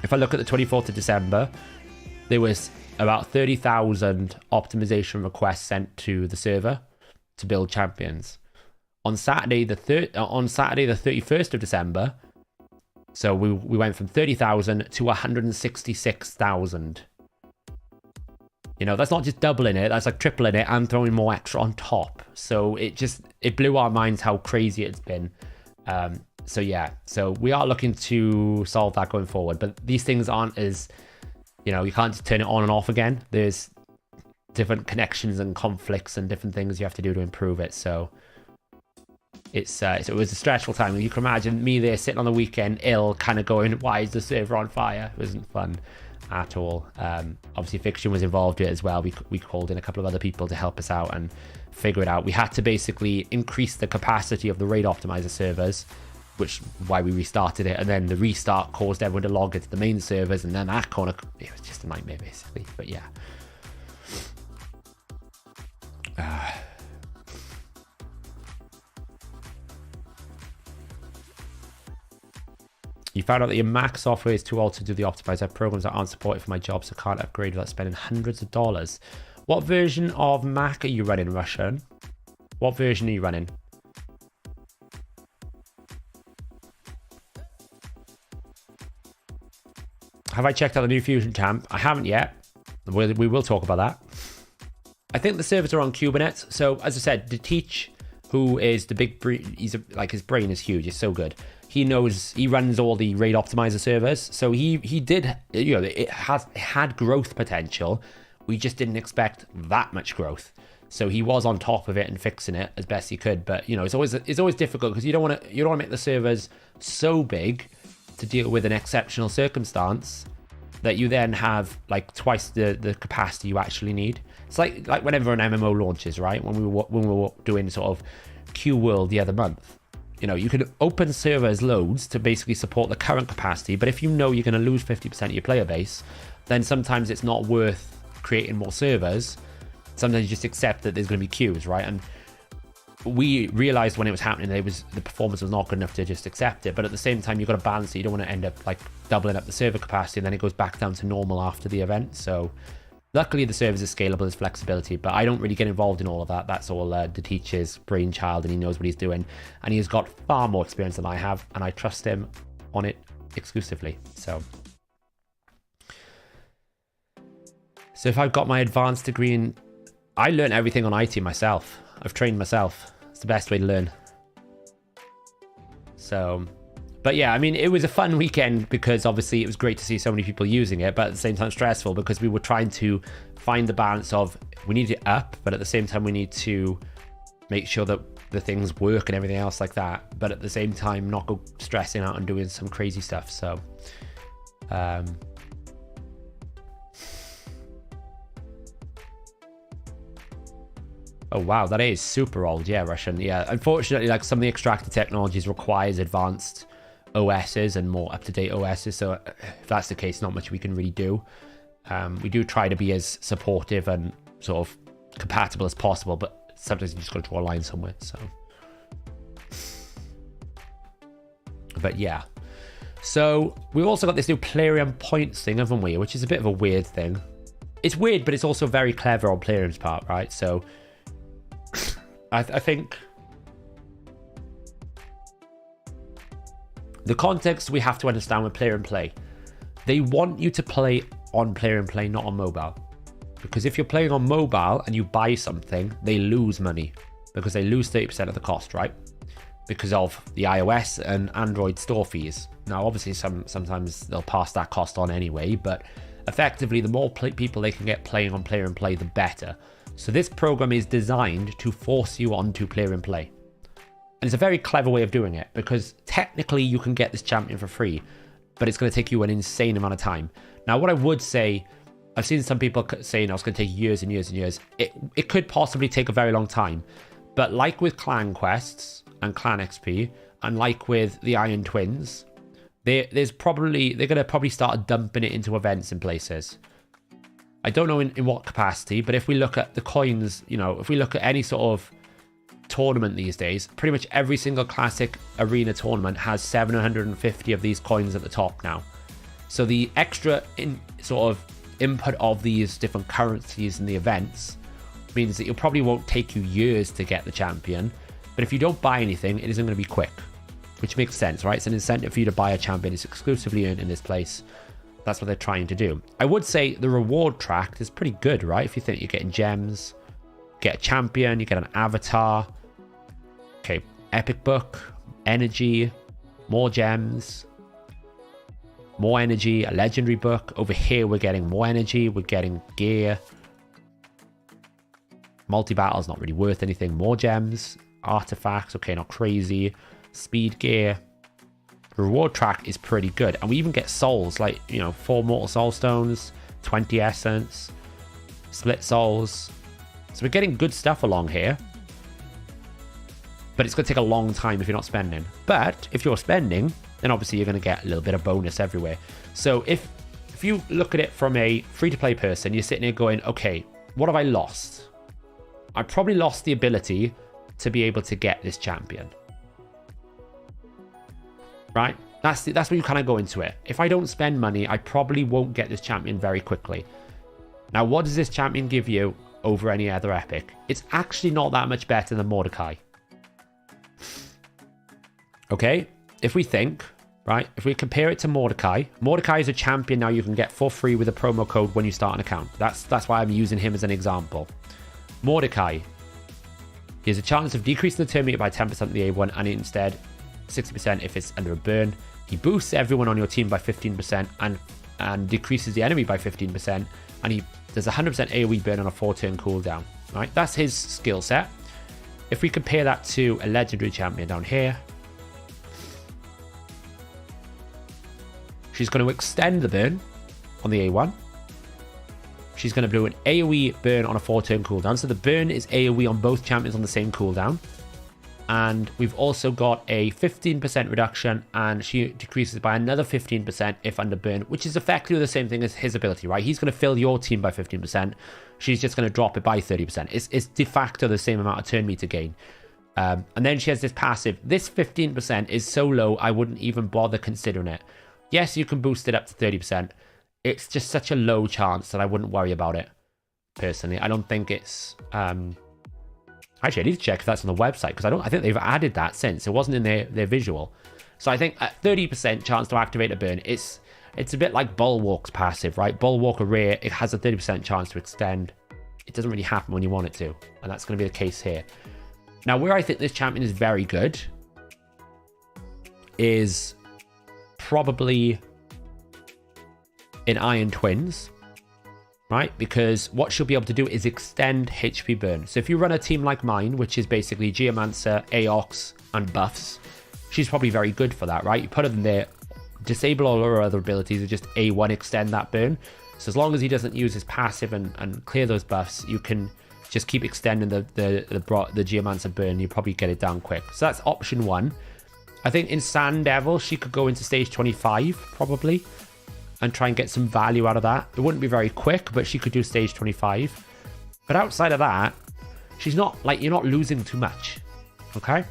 24th of December, there was about 30,000 optimization requests sent to the server to build champions. On Saturday the 31st of December, so we went from 30,000 to 166,000. You know, that's not just doubling it, that's like tripling it and throwing more extra on top. So it blew our minds how crazy it's been. So yeah, so we are looking to solve that going forward, but these things aren't as, you know, you can't just turn it on and off again. There's different connections and conflicts and different things you have to do to improve it. So it was a stressful time. You can imagine me there sitting on the weekend ill, kind of going, why is the server on fire? It wasn't fun at all. Obviously Fiction was involved in it as well. We called in a couple of other people to help us out and figure it out. We had to basically increase the capacity of the raid optimizer servers, which why we restarted it, and then the restart caused everyone to log into the main servers, and then that corner, it was just a nightmare basically. But yeah, you found out that your Mac software is too old to do the optimizer. Programs that aren't supported for my job, so can't upgrade without spending hundreds of dollars. What version of Mac are you running, Russian? What version are you running? Have I checked out the new Fusion Champ? I haven't yet. We will talk about that. I think the servers are on Kubernetes. So as I said, the Teach, who is the big, his brain is huge. It's so good. He runs all the raid optimizer servers. So he did, you know, it had growth potential. We just didn't expect that much growth. So he was on top of it and fixing it as best he could. But you know, it's always difficult because you don't want to make the servers so big to deal with an exceptional circumstance that you then have like twice the capacity you actually need. It's like whenever an MMO launches, right? When we were doing sort of Q World the other month, you know, you could open servers loads to basically support the current capacity, but if you know you're going to lose 50% of your player base, then sometimes it's not worth creating more servers. Sometimes you just accept that there's going to be queues, right? And we realized when it was happening, the performance was not good enough to just accept it. But at the same time, you've got to balance it. You don't want to end up like doubling up the server capacity and then it goes back down to normal after the event. So luckily the servers are scalable, there's flexibility, but I don't really get involved in all of that. That's all the teacher's brainchild, and he knows what he's doing. And he's got far more experience than I have, and I trust him on it exclusively. So if I've got my advanced degree in, I learned everything on IT myself. I've trained myself. It's the best way to learn. So, but yeah, I mean, it was a fun weekend because obviously it was great to see so many people using it, but at the same time stressful because we were trying to find the balance of, we need it up, but at the same time we need to make sure that the things work and everything else like that, but at the same time not go stressing out and doing some crazy stuff. So oh wow, that is super old. Yeah, Russian. Yeah, unfortunately, like some of the extractor technologies requires advanced OSs and more up-to-date OSs. So if that's the case, not much we can really do. We do try to be as supportive and sort of compatible as possible, but sometimes you just got to draw a line somewhere. So, but yeah. So we've also got this new Plarium points thing, haven't we? Which is a bit of a weird thing. It's weird, but it's also very clever on Plarium's part, right? So I think the context we have to understand with Plarium Play. They want you to play on Plarium Play, not on mobile. Because if you're playing on mobile and you buy something, they lose money. Because they lose 30% of the cost, right? Because of the iOS and Android store fees. Now, obviously, sometimes they'll pass that cost on anyway, but effectively, the more people they can get playing on Plarium Play, the better. So this program is designed to force you onto Plarium Play. And it's a very clever way of doing it, because technically you can get this champion for free, but it's going to take you an insane amount of time. Now, what I would say, I've seen some people saying it's going to take years and years and years. It could possibly take a very long time, but like with clan quests and clan XP, and like with the Iron Twins, they're going to probably start dumping it into events in places. I don't know in what capacity, but if we look at the coins, if we look at any sort of tournament these days, pretty much every single classic arena tournament has 750 of these coins at the top now. So the extra input of these different currencies in the events means that it probably won't take you years to get the champion, but if you don't buy anything, it isn't going to be quick, which makes sense, right? It's an incentive for you to buy a champion. It's exclusively earned in this place. That's what they're trying to do. I would say the reward track is pretty good, right? If you think you're getting gems, get a champion, you get an avatar, okay, epic book, energy, more gems, more energy, a legendary book. Over here, we're getting more energy, we're getting gear. Multi-battle's not really worth anything. More gems, artifacts, okay, not crazy. Speed gear. The reward track is pretty good. And we even get souls, like, 4 mortal soul stones, 20 essence, split souls. So we're getting good stuff along here. But it's going to take a long time if you're not spending. But if you're spending, then obviously you're going to get a little bit of bonus everywhere. So if you look at it from a free-to-play person, you're sitting here going, okay, what have I lost? I probably lost the ability to be able to get this champion. Right? That's where you kind of go into it. If I don't spend money, I probably won't get this champion very quickly. Now, what does this champion give you over any other epic? It's actually not that much better than Mordecai. Okay? If we think, right, if we compare it to Mordecai is a champion now you can get for free with a promo code when you start an account. That's why I'm using him as an example. Mordecai, he has a chance of decreasing the turn meter by 10% of the A1, and instead 60% if it's under a burn. He boosts everyone on your team by 15% and decreases the enemy by 15%, and he does 100% AoE burn on a 4-turn cooldown. Right, that's his skill set. If we compare that to a legendary champion down here, she's going to extend the burn on the A1. She's going to do an AoE burn on a 4-turn cooldown. So the burn is AoE on both champions on the same cooldown. And we've also got a 15% reduction, and she decreases by another 15% if under burn, which is effectively the same thing as his ability, right? He's going to fill your team by 15%. She's just going to drop it by 30%. It's de facto the same amount of turn meter gain. And then she has this passive. This 15% is so low, I wouldn't even bother considering it. Yes, you can boost it up to 30%. It's just such a low chance that I wouldn't worry about it, personally. I don't think it's... Actually, I need to check if that's on the website, because I think they've added that since. It wasn't in their visual. So I think at 30% chance to activate a burn, it's a bit like Bulwark's passive, right? Bulwark, a rare, it has a 30% chance to extend. It doesn't really happen when you want it to, and that's going to be the case here. Now, where I think this champion is very good is probably in Iron Twins, right? Because what she'll be able to do is extend HP burn. So if you run a team like mine, which is basically Geomancer, Aox, and buffs, she's probably very good for that, right? You put her in there, disable all her other abilities, and just A1 extend that burn. So as long as he doesn't use his passive and clear those buffs, you can just keep extending the Geomancer burn. You probably get it down quick. So that's option one. I think in Sand Devil, she could go into stage 25, probably, and try and get some value out of that. It wouldn't be very quick, but she could do stage 25. But outside of that, she's not, like, you're not losing too much, okay?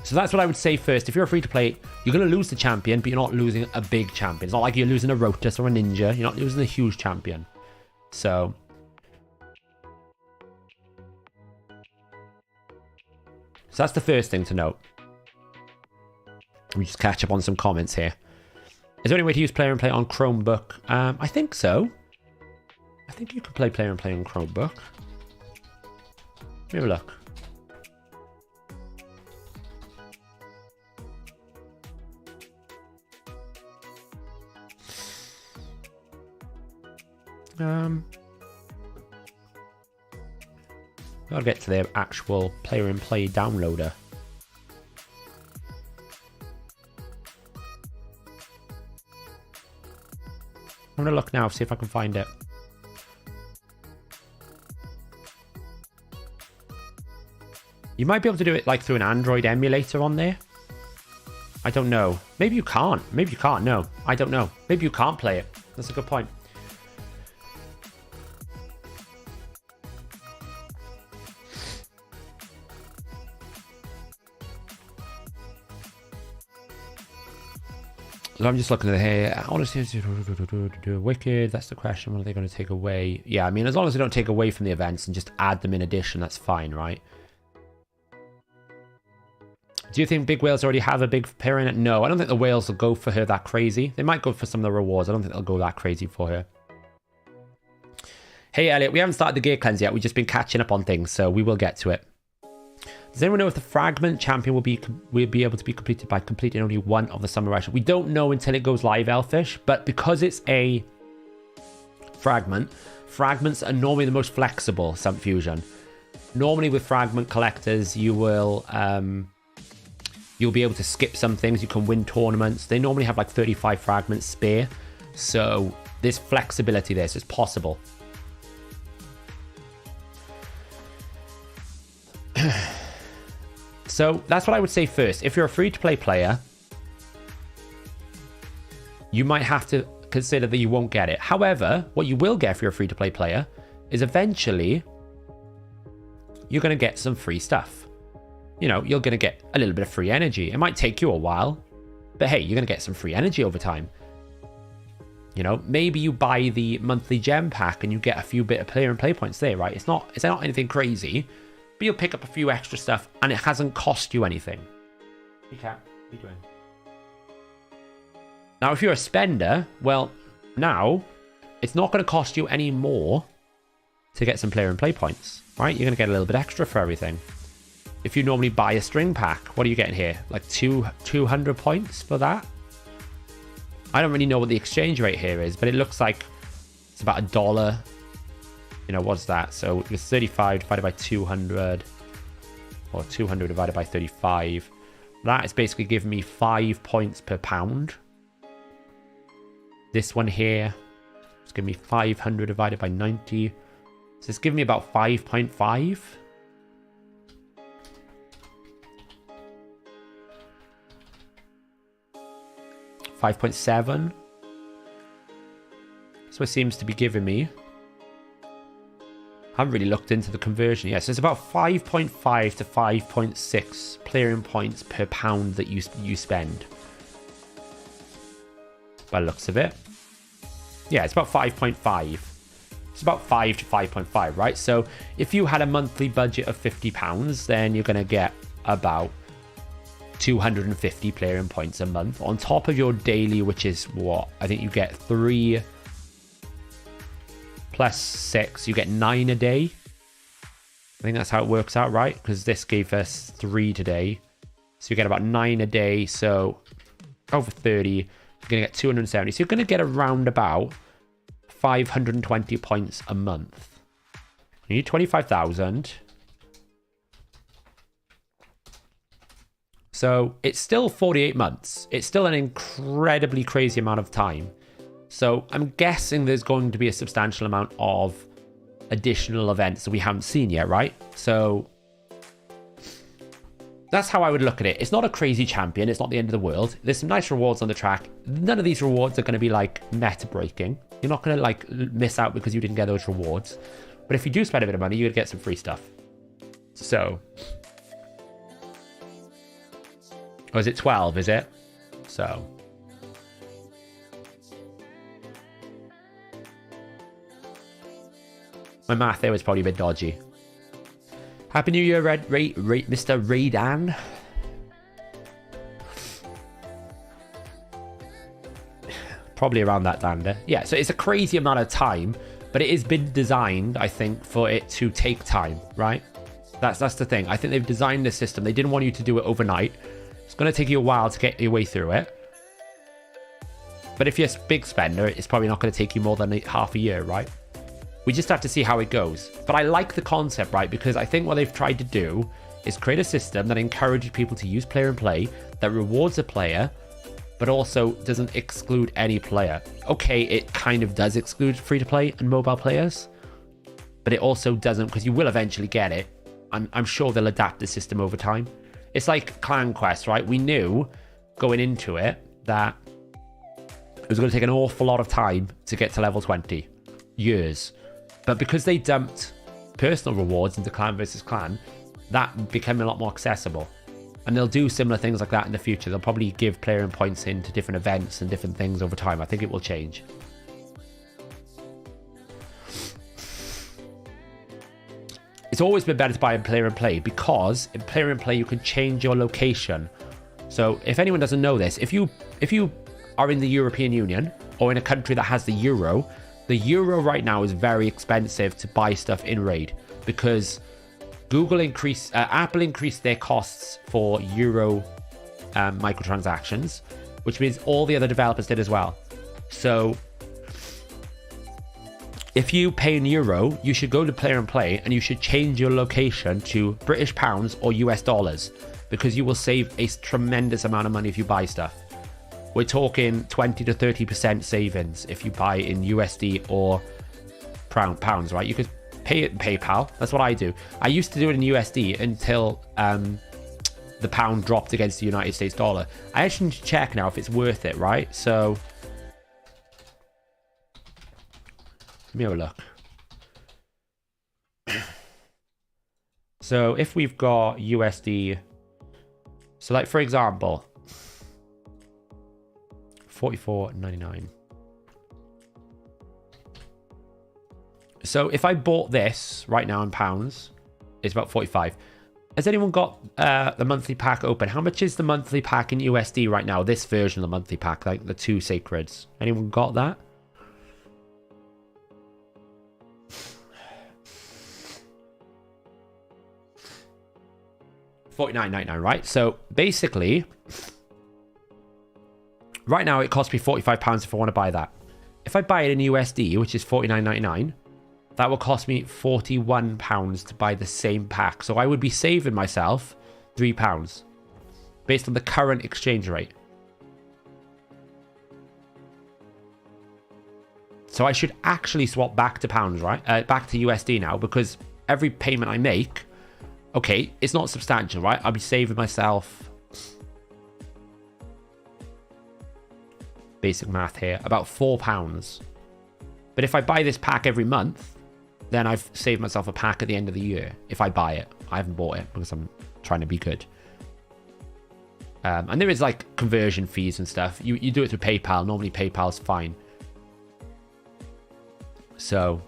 So that's what I would say first. If you're a free-to-play, you're going to lose the champion, but you're not losing a big champion. It's not like you're losing a Rotus or a Ninja. You're not losing a huge champion. So that's the first thing to note. Let me just catch up on some comments here. Is there any way to use Plarium Play on Chromebook? I think so. I think you can play Plarium Play on Chromebook. Let me have a look. Gotta get to their actual Plarium Play downloader. I'm gonna look now, see if I can find it. You might be able to do it like through an Android emulator on there. I don't know. Maybe you can't. Maybe you can't. No, I don't know. Maybe you can't play it. That's a good point. So I'm just looking at here. Honestly, Wicked, that's the question. What are they going to take away? Yeah, I mean, as long as they don't take away from the events and just add them in addition, that's fine, right? Do you think Big Whales already have a big pair in it? No, I don't think the whales will go for her that crazy. They might go for some of the rewards. I don't think they'll go that crazy for her. Hey, Elliot, we haven't started the gear cleanse yet. We've just been catching up on things, so we will get to it. Does anyone know if the fragment champion will be able to be completed by completing only one of the summer rations? We don't know until it goes live, Elfish, but because it's a fragment, fragments are normally the most flexible, Sump Fusion. Normally with fragment collectors, you will you'll be able to skip some things. You can win tournaments. They normally have like 35 fragments spare, so there's flexibility there, so it's possible. So that's what I would say first. If you're a free-to-play player, you might have to consider that you won't get it. However, what you will get if you're a free-to-play player is eventually you're going to get some free stuff. You know, you're going to get a little bit of free energy. It might take you a while, but hey, you're going to get some free energy over time. You know, maybe you buy the monthly gem pack and you get a few bit of player and play points there, right? It's not anything crazy. But you'll pick up a few extra stuff, and it hasn't cost you anything. You can't. What are you doing? Now, if you're a spender, well, now it's not going to cost you any more to get some player and play points, right? You're going to get a little bit extra for everything. If you normally buy a string pack, what are you getting here? Like 200 points for that? I don't really know what the exchange rate here is, but it looks like it's about $1. You know, what's that? So it's 35 divided by 200, or 200 divided by 35. That is basically giving me 5 points per pound. This one here is giving me 500 divided by 90. So it's giving me about 5.5. 5.7. That's what it seems to be giving me. I haven't really looked into the conversion yet. So it's about 5.5 to 5.6 Plarium points per pound that you spend. By the looks of it. Yeah, it's about 5.5. It's about 5 to 5.5, right? So if you had a monthly budget of £50, then you're going to get about 250 Plarium points a month. On top of your daily, which is what? I think you get 3... plus 6, you get 9 a day. I think that's how it works out, right? Because this gave us 3 today. So you get about 9 a day. So over 30, you're going to get 270. So you're going to get around about 520 points a month. You need 25,000. So it's still 48 months. It's still an incredibly crazy amount of time. So I'm guessing there's going to be a substantial amount of additional events that we haven't seen yet, right? So That's how I would look at it. It's not a crazy champion. It's not the end of the world. There's some nice rewards on the track. None of these rewards are going to be like meta breaking. You're not going to like miss out because you didn't get those rewards. But if you do spend a bit of money, you're going to get some free stuff. So. Oh, is it 12, is it? So. My math there was probably a bit dodgy. Happy New Year, Mr. Raydan. Probably around that, Dander. Yeah, so it's a crazy amount of time, but it has been designed, I think, for it to take time, right? That's the thing. I think they've designed this system. They didn't want you to do it overnight. It's going to take you a while to get your way through it. But if you're a big spender, it's probably not going to take you more than half a year, right? We just have to see how it goes. But I like the concept, right? Because I think what they've tried to do is create a system that encourages people to use player and play, that rewards a player, but also doesn't exclude any player. Okay, it kind of does exclude free-to-play and mobile players, but it also doesn't, because you will eventually get it. I'm sure they'll adapt the system over time. It's like Clan Quest, right? We knew going into it that it was going to take an awful lot of time to get to level 20. Years. But because they dumped personal rewards into clan versus clan, that became a lot more accessible. And they'll do similar things like that in the future. They'll probably give player and points into different events and different things over time. I think it will change. It's always been better to buy in player and play, because in player and play you can change your location. So if anyone doesn't know this, if you are in the European Union or in a country that has the euro right now is very expensive to buy stuff in Raid, because Apple increased their costs for euro microtransactions, which means all the other developers did as well. So if you pay in euro, you should go to player and play and you should change your location to British pounds or US dollars, because you will save a tremendous amount of money if you buy stuff. We're talking 20 to 30% savings if you buy in USD or pounds, right? You could pay it in PayPal. That's what I do. I used to do it in USD until the pound dropped against the United States dollar. I actually need to check now if it's worth it, right? So let me have a look. So if we've got USD, so like for example, 44.99. So if I bought this right now in pounds, it's about 45. Has anyone got the monthly pack open? How much is the monthly pack in USD right now? This version of the monthly pack, like the 2 sacreds. Anyone got that? $49.99, right? So basically, right now, it costs me £45 if I want to buy that. If I buy it in USD, which is $49.99, that will cost me £41 to buy the same pack. So I would be saving myself £3 based on the current exchange rate. So I should actually swap back to pounds, right? Back to USD now, because every payment I make, okay, it's not substantial, right? I'll be saving myself, basic math here, about £4. But if I buy this pack every month, then I've saved myself a pack at the end of the year. If I buy it, I haven't bought it because I'm trying to be good. And there is like conversion fees and stuff. You do it through PayPal. Normally PayPal's fine. So,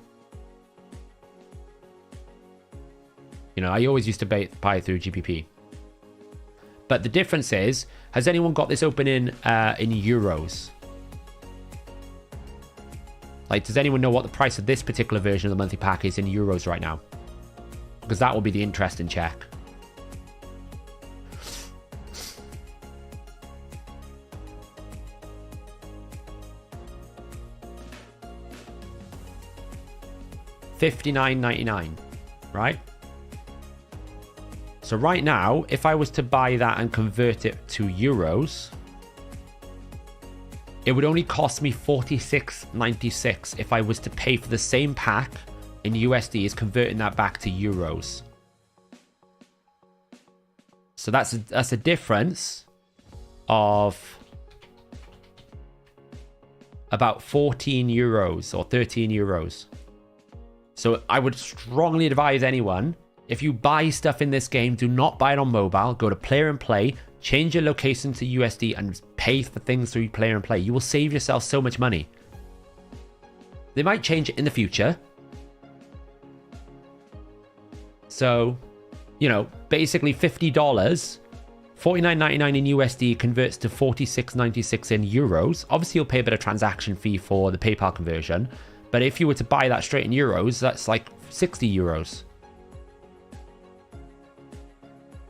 you know, I always used to buy it through GPP. But the difference is, has anyone got this open in euros? Like, does anyone know what the price of this particular version of the monthly pack is in euros right now? Because that will be the interesting check. $59.99, right? So right now, if I was to buy that and convert it to euros, it would only cost me $46.96 if I was to pay for the same pack in USD, is converting that back to euros. So that's a difference of about 14 euros or 13 euros. So I would strongly advise anyone, if you buy stuff in this game, do not buy it on mobile. Go to Player and Play, change your location to USD and pay for things through Player and Play. You will save yourself so much money. They might change it in the future. So, you know, basically $50, $49.99 in USD converts to $46.96 in euros. Obviously, you'll pay a bit of transaction fee for the PayPal conversion. But if you were to buy that straight in euros, that's like 60 euros.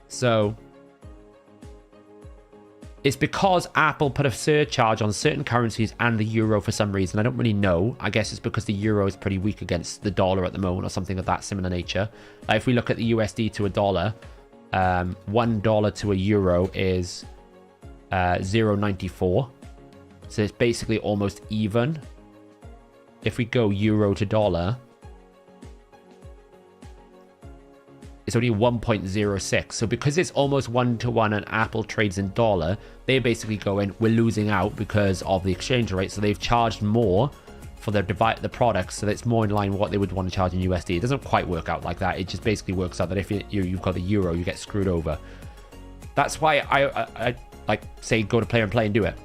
So it's because Apple put a surcharge on certain currencies and the euro for some reason. I don't really know. I guess it's because the euro is pretty weak against the dollar at the moment or something of that similar nature. Like if we look at the USD to a dollar, $1 to a euro is 0.94. So it's basically almost even. If we go euro to dollar, it's only 1.06. So because it's almost 1-to-1 and Apple trades in dollar, they basically go in, we're losing out because of the exchange rate. So they've charged more for the products, so that it's more in line with what they would want to charge in USD. It doesn't quite work out like that. It just basically works out that if you've got the euro, you get screwed over. That's why I like say go to Player and Play and do it.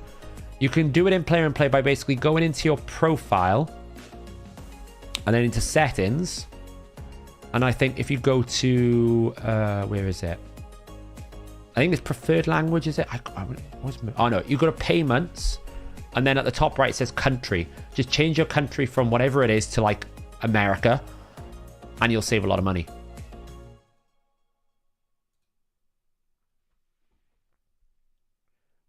You can do it in Player and Play by basically going into your profile and then into settings. And I think if you go to, where is it? I think it's preferred language, is it? Oh no, you go to payments. And then at the top right, it says country. Just change your country from whatever it is to like America. And you'll save a lot of money.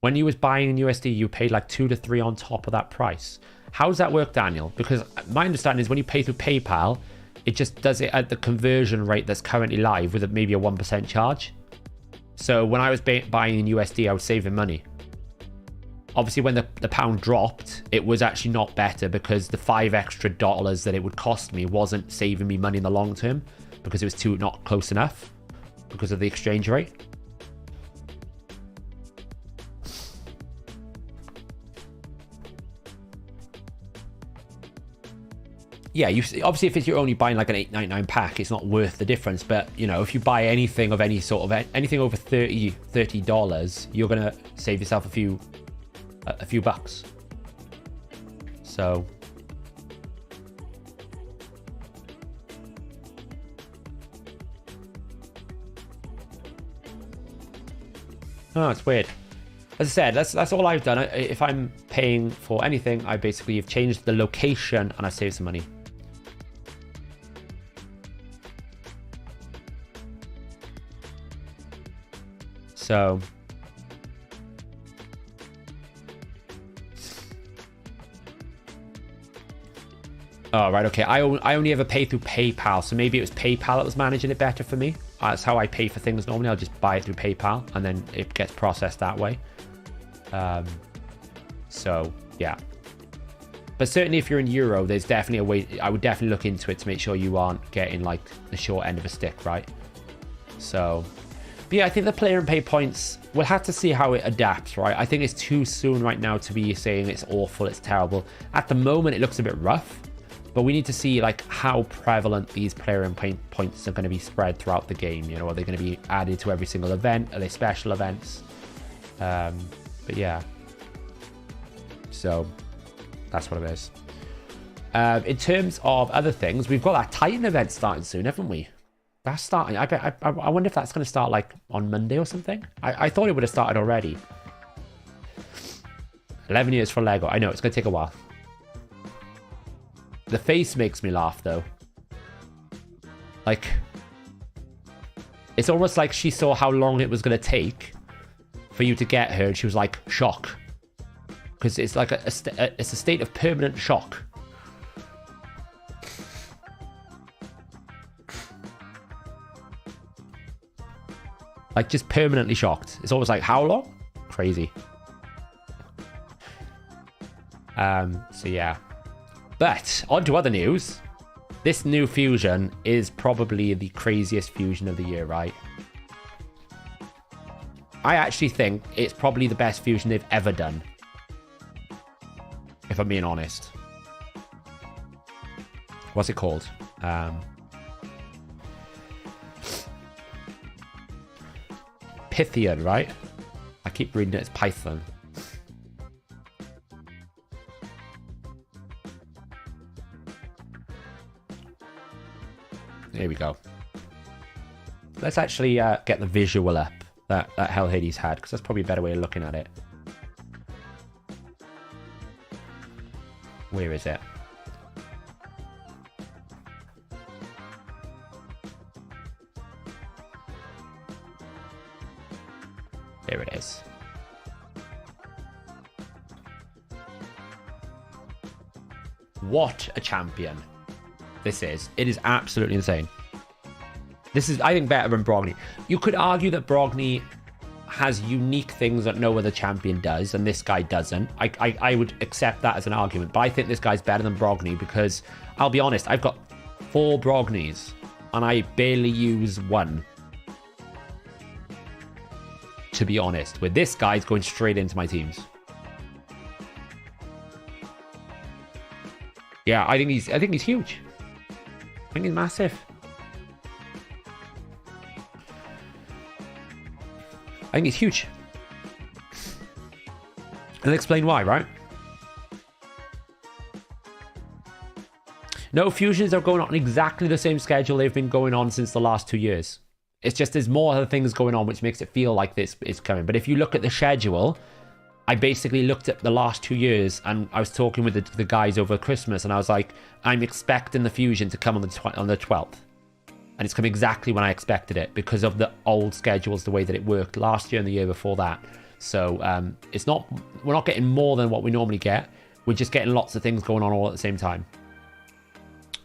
When you was buying in USD, you paid like 2 to 3 on top of that price. How does that work, Daniel? Because my understanding is when you pay through PayPal, it just does it at the conversion rate that's currently live with maybe a 1% charge. So when I was buying in USD, I was saving money. Obviously, when the pound dropped, it was actually not better because the $5 extra that it would cost me wasn't saving me money in the long term because it was not close enough because of the exchange rate. Yeah, obviously if you're only buying like an $8.99 pack, it's not worth the difference. But you know, if you buy anything of any sort of anything over $30, you're gonna save yourself a few bucks. So oh, it's weird. As I said, that's all I've done. If I'm paying for anything, I basically have changed the location and I saved some money. So oh, right, okay. I only ever pay through PayPal, so maybe it was PayPal that was managing it better for me. That's how I pay for things normally. I'll just buy it through PayPal, and then it gets processed that way. So, yeah. But certainly if you're in Euro, there's definitely a way. I would definitely look into it to make sure you aren't getting, like, the short end of a stick, right? So, but yeah, I think the Player and Pay points, we'll have to see how it adapts, right? I think it's too soon right now to be saying it's awful, it's terrible. At the moment, it looks a bit rough. But we need to see like how prevalent these Player and Pay points are going to be spread throughout the game. You know, are they going to be added to every single event? Are they special events? But yeah. So that's what it is. In terms of other things, we've got that Titan event starting soon, haven't we? That's starting. I wonder if that's going to start like on Monday or something. I thought it would have started already. 11 years for Lego. I know it's going to take a while. The face makes me laugh, though. Like, it's almost like she saw how long it was going to take for you to get her, and she was like, shock. Because it's like it's a state of permanent shock. Like, just permanently shocked. It's almost like, how long? Crazy. So, yeah. But, on to other news. This new fusion is probably the craziest fusion of the year, right? I actually think it's probably the best fusion they've ever done. If I'm being honest. What's it called? Pythian, right? I keep reading it as Python. Here we go. Let's actually get the visual up that Hellhades had, because that's probably a better way of looking at it. Where is it? There it is. What a champion this is. It is absolutely insane. This is, I think, better than Brogni. You could argue that Brogni has unique things that no other champion does, and this guy doesn't. I would accept that as an argument, but I think this guy's better than Brogni because, I'll be honest, I've got 4 Brognis, and I barely use one. To be honest, with this guy's going straight into my teams. Yeah, I think he's huge. I think he's massive. I think he's huge. And I'll explain why, right? No, fusions are going on exactly the same schedule they've been going on since the last 2 years. It's just there's more other things going on which makes it feel like this is coming. But if you look at the schedule, I basically looked at the last 2 years and I was talking with the guys over Christmas and I was like, I'm expecting the fusion to come on the 12th. And it's come exactly when I expected it because of the old schedules, the way that it worked last year and the year before that. So we're not getting more than what we normally get. We're just getting lots of things going on all at the same time.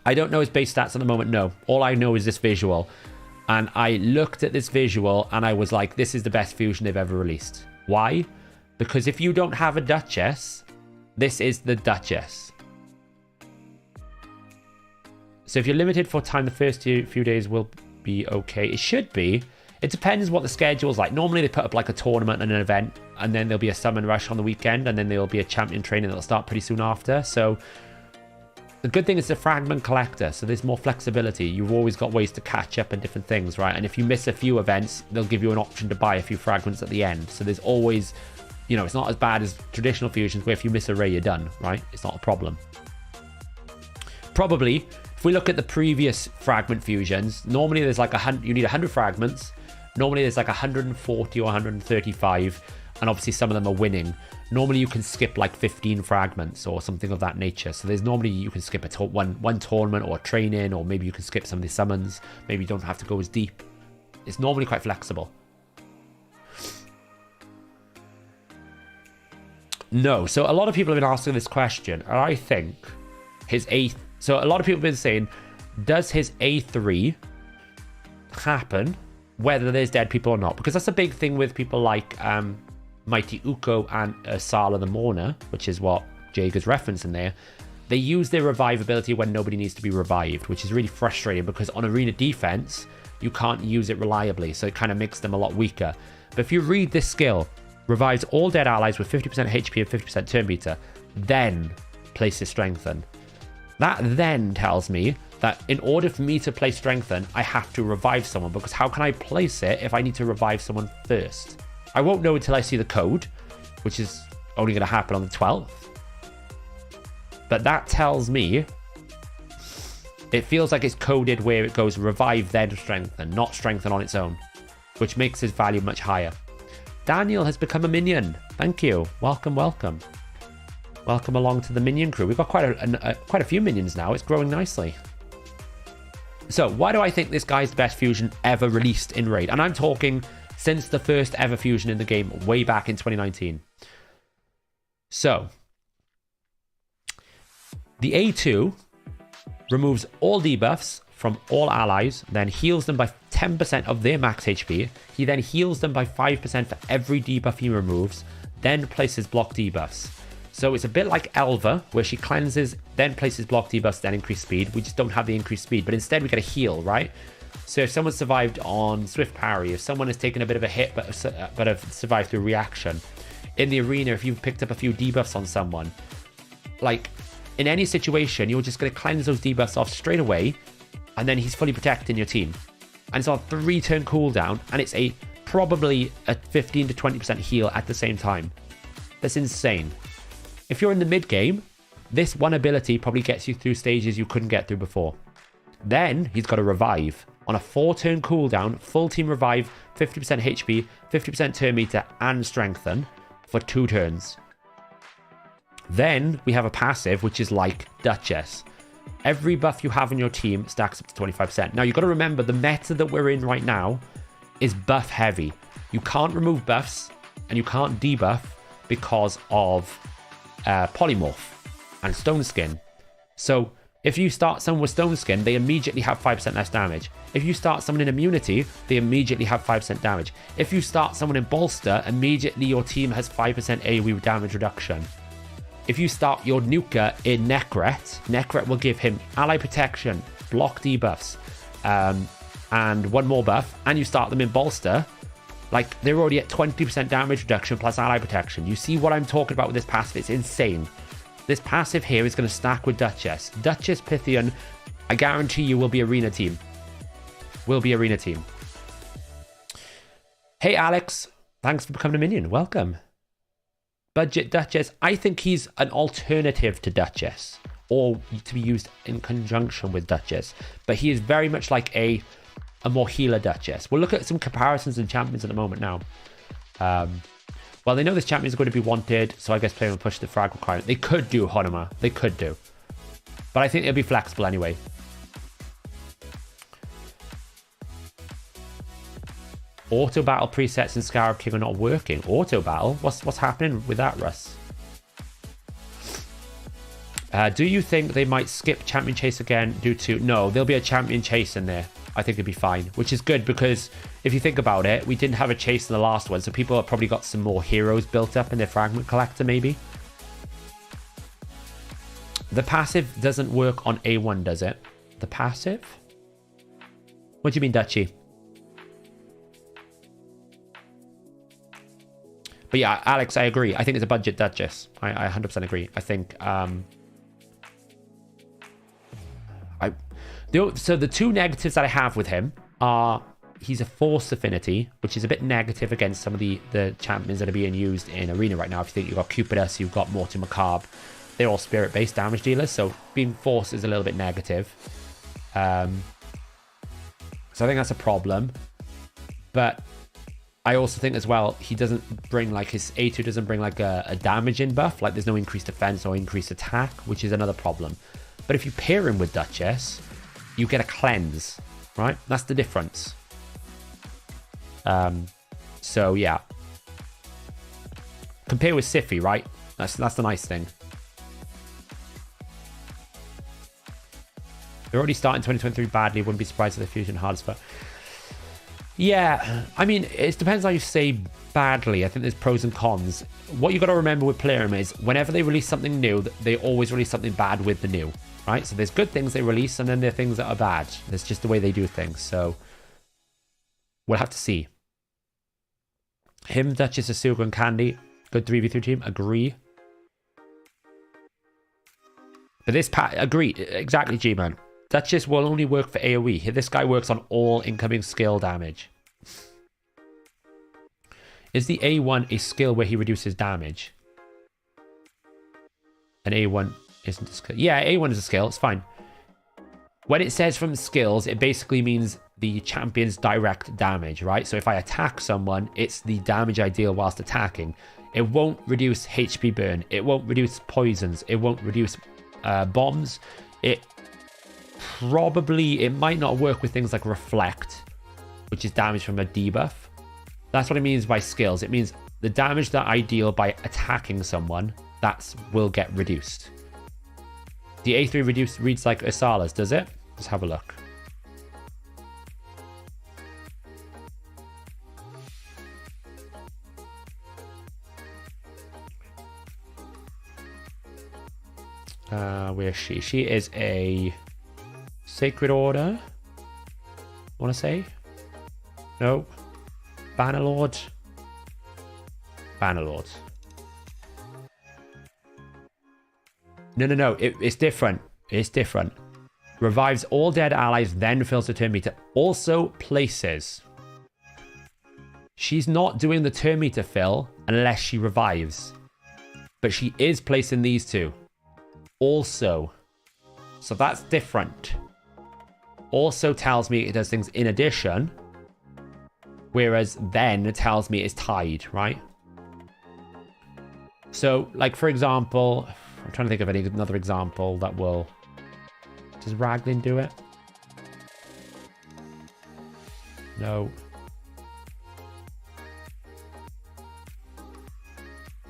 I don't know his base stats at the moment, no. All I know is this visual. And I looked at this visual and I was like, this is the best fusion they've ever released. Why? Because if you don't have a Duchess, this is the Duchess. So if you're limited for time, the first few days will be okay. It should be. It depends what the schedule's like. Normally they put up like a tournament and an event, and then there'll be a summon rush on the weekend, and then there'll be a champion training that'll start pretty soon after. So the good thing is the fragment collector, so there's more flexibility. You've always got ways to catch up and different things, right? And if you miss a few events, they'll give you an option to buy a few fragments at the end. So there's always, you know, it's not as bad as traditional fusions where if you miss a ray, you're done, right? It's not a problem. Probably, if we look at the previous fragment fusions, normally there's like you need 100 fragments. Normally there's like 140 or 135, and obviously some of them are winning. Normally you can skip like 15 fragments or something of that nature. So there's normally you can skip one tournament or training, or maybe you can skip some of the summons. Maybe you don't have to go as deep. It's normally quite flexible. No, so a lot of people have been asking this question, and I think his so a lot of people have been saying, does his A3 happen whether there's dead people or not? Because that's a big thing with people like Mighty Uko and Sala the Mourner, which is what Jager's referencing there. They use their revivability when nobody needs to be revived, which is really frustrating because on arena defense, you can't use it reliably, so it kind of makes them a lot weaker. But if you read this skill, revives all dead allies with 50% HP and 50% turn meter, then places strengthen. That then tells me that in order for me to place strengthen, I have to revive someone, because how can I place it if I need to revive someone first? I won't know until I see the code, which is only going to happen on the 12th. But that tells me it feels like it's coded where it goes revive then strengthen, not strengthen on its own, which makes his value much higher. Daniel has become a minion. Thank you. Welcome, welcome. Welcome along to the minion crew. We've got quite a few minions now. It's growing nicely. So why do I think this guy's the best fusion ever released in Raid? And I'm talking since the first ever fusion in the game way back in 2019. So the A2 removes all debuffs from all allies, then heals them by 10% of their max HP. He then heals them by 5% for every debuff he removes, then places block debuffs. So it's a bit like Elva, where she cleanses, then places block debuffs, then increase speed. We just don't have the increased speed, but instead we get a heal, right? So if someone survived on Swift Parry, if someone has taken a bit of a hit but have survived through reaction, in the arena, if you've picked up a few debuffs on someone, like in any situation, you're just going to cleanse those debuffs off straight away, and then he's fully protecting your team. And it's on 3-turn cooldown, and it's probably a 15 to 20% heal at the same time. That's insane. If you're in the mid game, this one ability probably gets you through stages you couldn't get through before. Then he's got a revive on a 4-turn cooldown, full team revive, 50% HP, 50% turn meter, and strengthen for 2 turns. Then we have a passive, which is like Duchess. Every buff you have in your team stacks up to 25%. Now, you've got to remember, the meta that we're in right now is buff heavy. You can't remove buffs, and you can't debuff because of Polymorph and Stone Skin. So if you start someone with Stone Skin, they immediately have 5% less damage. If you start someone in Immunity, they immediately have 5% damage. If you start someone in Bolster, immediately your team has 5% AoE damage reduction. If you start your Nuka in Necret will give him ally protection, block debuffs, and one more buff, and you start them in Bolster, like, they're already at 20% damage reduction plus ally protection. You see what I'm talking about with this passive? It's insane. This passive here is going to stack with Duchess. Duchess, Pythian, I guarantee you will be arena team. Will be arena team. Hey, Alex. Thanks for becoming a minion. Welcome. Budget Duchess. I think he's an alternative to Duchess, or to be used in conjunction with Duchess. But he is very much like a more healer Duchess. We'll look at some comparisons and champions at the moment now. Well, they know this champion is going to be wanted, so I guess Plarium will push the frag requirement. They could do Honoma. They could do. But I think it'll be flexible anyway. Auto battle presets in Scarab King are not working. Auto battle? What's happening with that, Russ? Do you think they might skip champion chase again due to... No, there'll be a champion chase in there. I think it'd be fine, which is good because if you think about it, we didn't have a chase in the last one, so people have probably got some more heroes built up in their fragment collector, maybe. The passive doesn't work on A1, does it? The passive? What do you mean, Dutchy? But yeah, Alex, I agree. I think it's a budget Duchess. I 100% agree. I think... So the two negatives that I have with him are he's a Force Affinity, which is a bit negative against some of the champions that are being used in Arena right now. If you think you've got Cupidus, you've got Mortimer Macabre, they're all spirit-based damage dealers, so being Force is a little bit negative. So I think that's a problem. But I also think as well, he doesn't bring, like, his A2 doesn't bring like a damage in buff, like there's no increased defense or increased attack, which is another problem. But if you pair him with Duchess, you get a cleanse, right? That's the difference. So yeah. Compare with Sify, right? That's the nice thing. They're already starting 2023 badly. Wouldn't be surprised if the fusion hard as fuck. Yeah, I mean, it depends how you say badly. I think there's pros and cons. What you got to remember with Plarium is whenever they release something new, they always release something bad with the new, right? So there's good things they release, and then there are things that are bad. That's just the way they do things. So we'll have to see. Him, Duchess, Asuga, and Candy, good 3v3 team. Agree. But this agree exactly, G-Man. Duchess will only work for AoE. This guy works on all incoming skill damage. Is the A1 a skill where he reduces damage? And A1 isn't a skill. Yeah, A1 is a skill. It's fine. When it says from skills, it basically means the champion's direct damage, right? So if I attack someone, it's the damage I deal whilst attacking. It won't reduce HP burn. It won't reduce poisons. It won't reduce bombs. It might not work with things like reflect, which is damage from a debuff. That's what it means by skills. It means the damage that I deal by attacking someone, will get reduced. The A3 reads like Asala's, does it? Let's have a look. Where is she? She is a Sacred Order. want to say? No. Bannerlord. Bannerlord. No. It's different. It's different. Revives all dead allies, then fills the turn meter. Also places. She's not doing the turn meter fill unless she revives. But she is placing these two. Also. So that's different. Also tells me it does things in addition. Whereas then it tells me it's tied, right? So, like, for example, I'm trying to think of another example that will... Does Raglan do it? No.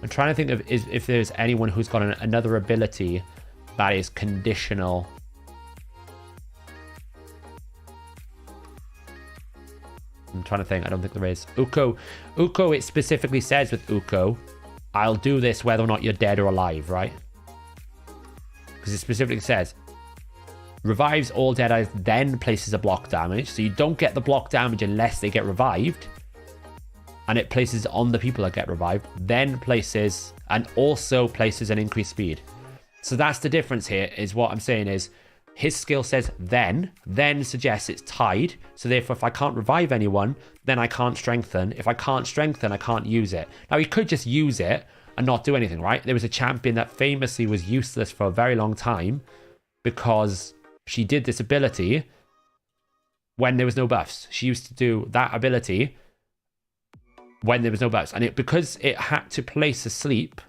I'm trying to think of if there's anyone who's got another ability that is conditional. I'm trying to think. I don't think there is. Uko, it specifically says with Uko, I'll do this whether or not you're dead or alive, right? Because it specifically says, revives all dead allies, then places a block damage. So you don't get the block damage unless they get revived. And it places on the people that get revived. Then places, and also places an increased speed. So that's the difference here, is what I'm saying is, his skill says then suggests it's tied. So therefore, if I can't revive anyone, then I can't strengthen. If I can't strengthen, I can't use it. Now, he could just use it and not do anything, right? There was a champion that famously was useless for a very long time because she did this ability when there was no buffs. She used to do that ability when there was no buffs. And because it had to place asleep...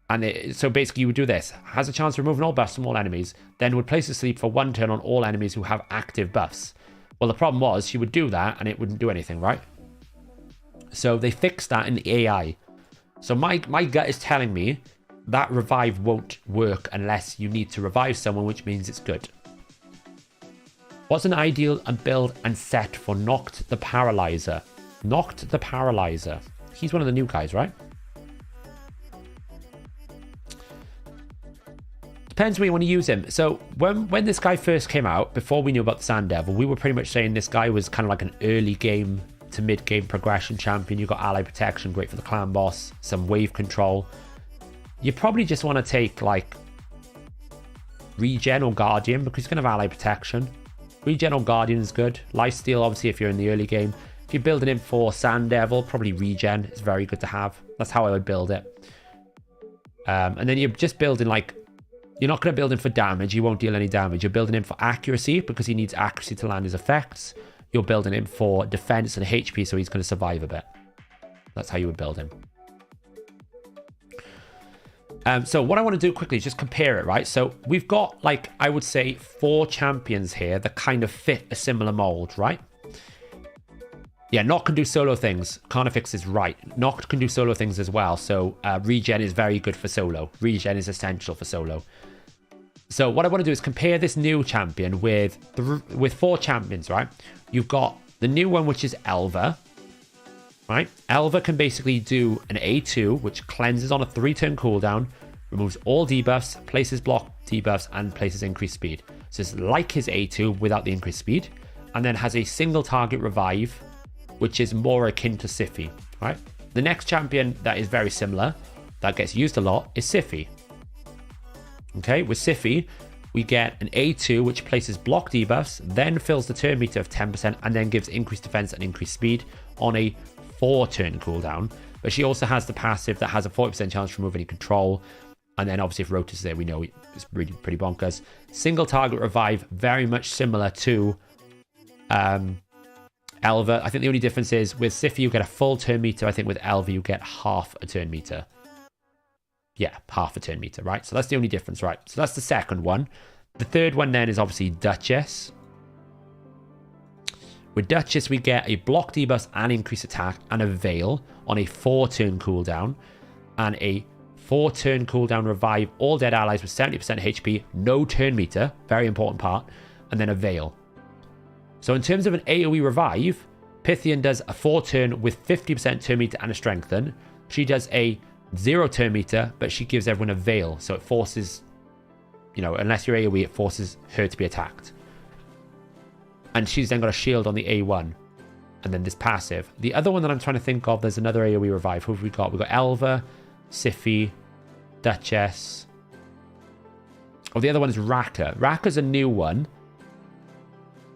And so basically you would do this. Has a chance of removing all buffs from all enemies. Then would place asleep for 1 turn on all enemies who have active buffs. Well, the problem was she would do that and it wouldn't do anything, right? So they fixed that in the AI. So my gut is telling me that revive won't work unless you need to revive someone, which means it's good. What's an ideal build and set for Noct the Paralyzer? Noct the Paralyzer. He's one of the new guys, right? Depends where you want to use him. So when this guy first came out, before we knew about the Sand Devil, we were pretty much saying this guy was kind of like an early game to mid game progression champion. You got ally protection, great for the clan boss, some wave control. You probably just want to take like regen or guardian because he's going to have ally protection. Regen or guardian is good. Lifesteal, obviously, if you're in the early game. If you're building him for Sand Devil, probably regen is very good to have. That's how I would build it. And then you're just building like... You're not going to build him for damage. He won't deal any damage. You're building him for accuracy because he needs accuracy to land his effects. You're building him for defense and HP, so he's going to survive a bit. That's how you would build him. So what I want to do quickly is just compare it, right? So we've got, like, I would say 4 champions here that kind of fit a similar mold, right? Yeah, Noct can do solo things. Carnifex is right. Noct can do solo things as well. So regen is very good for solo. Regen is essential for solo. So what I want to do is compare this new champion with 4 champions, right? You've got the new one, which is Elva, right? Elva can basically do an A2, which cleanses on a 3-turn cooldown, removes all debuffs, places block debuffs, and places increased speed. So it's like his A2 without the increased speed, and then has a single target revive, which is more akin to Siphi, right? The next champion that is very similar, that gets used a lot, is Siphi. Okay, with Siphi, we get an A2, which places block debuffs, then fills the turn meter of 10%, and then gives increased defense and increased speed on a 4-turn cooldown. But she also has the passive that has a 40% chance to remove any control. And then obviously if Rotus is there, we know it's really pretty bonkers. Single target revive, very much similar to Elva. I think the only difference is with Siphi, you get a full turn meter. I think with Elva, you get half a turn meter. Yeah, half a turn meter, right? So that's the only difference, right? So that's the second one. The third one then is obviously Duchess. With Duchess, we get a block debuff and increased attack and a Veil on a 4-turn cooldown. And a 4-turn cooldown revive all dead allies with 70% HP, no turn meter, very important part, and then a Veil. So in terms of an AoE revive, Pythian does a 4-turn with 50% turn meter and a strengthen. She does a 0 turn meter, but she gives everyone a Veil. So it forces, you know, unless you're AoE, it forces her to be attacked. And she's then got a shield on the A1. And then this passive. The other one that I'm trying to think of, there's another AoE revive. Who have we got? We've got Elva, Siffi, Duchess. Oh, the other one is Raka. Raka's a new one.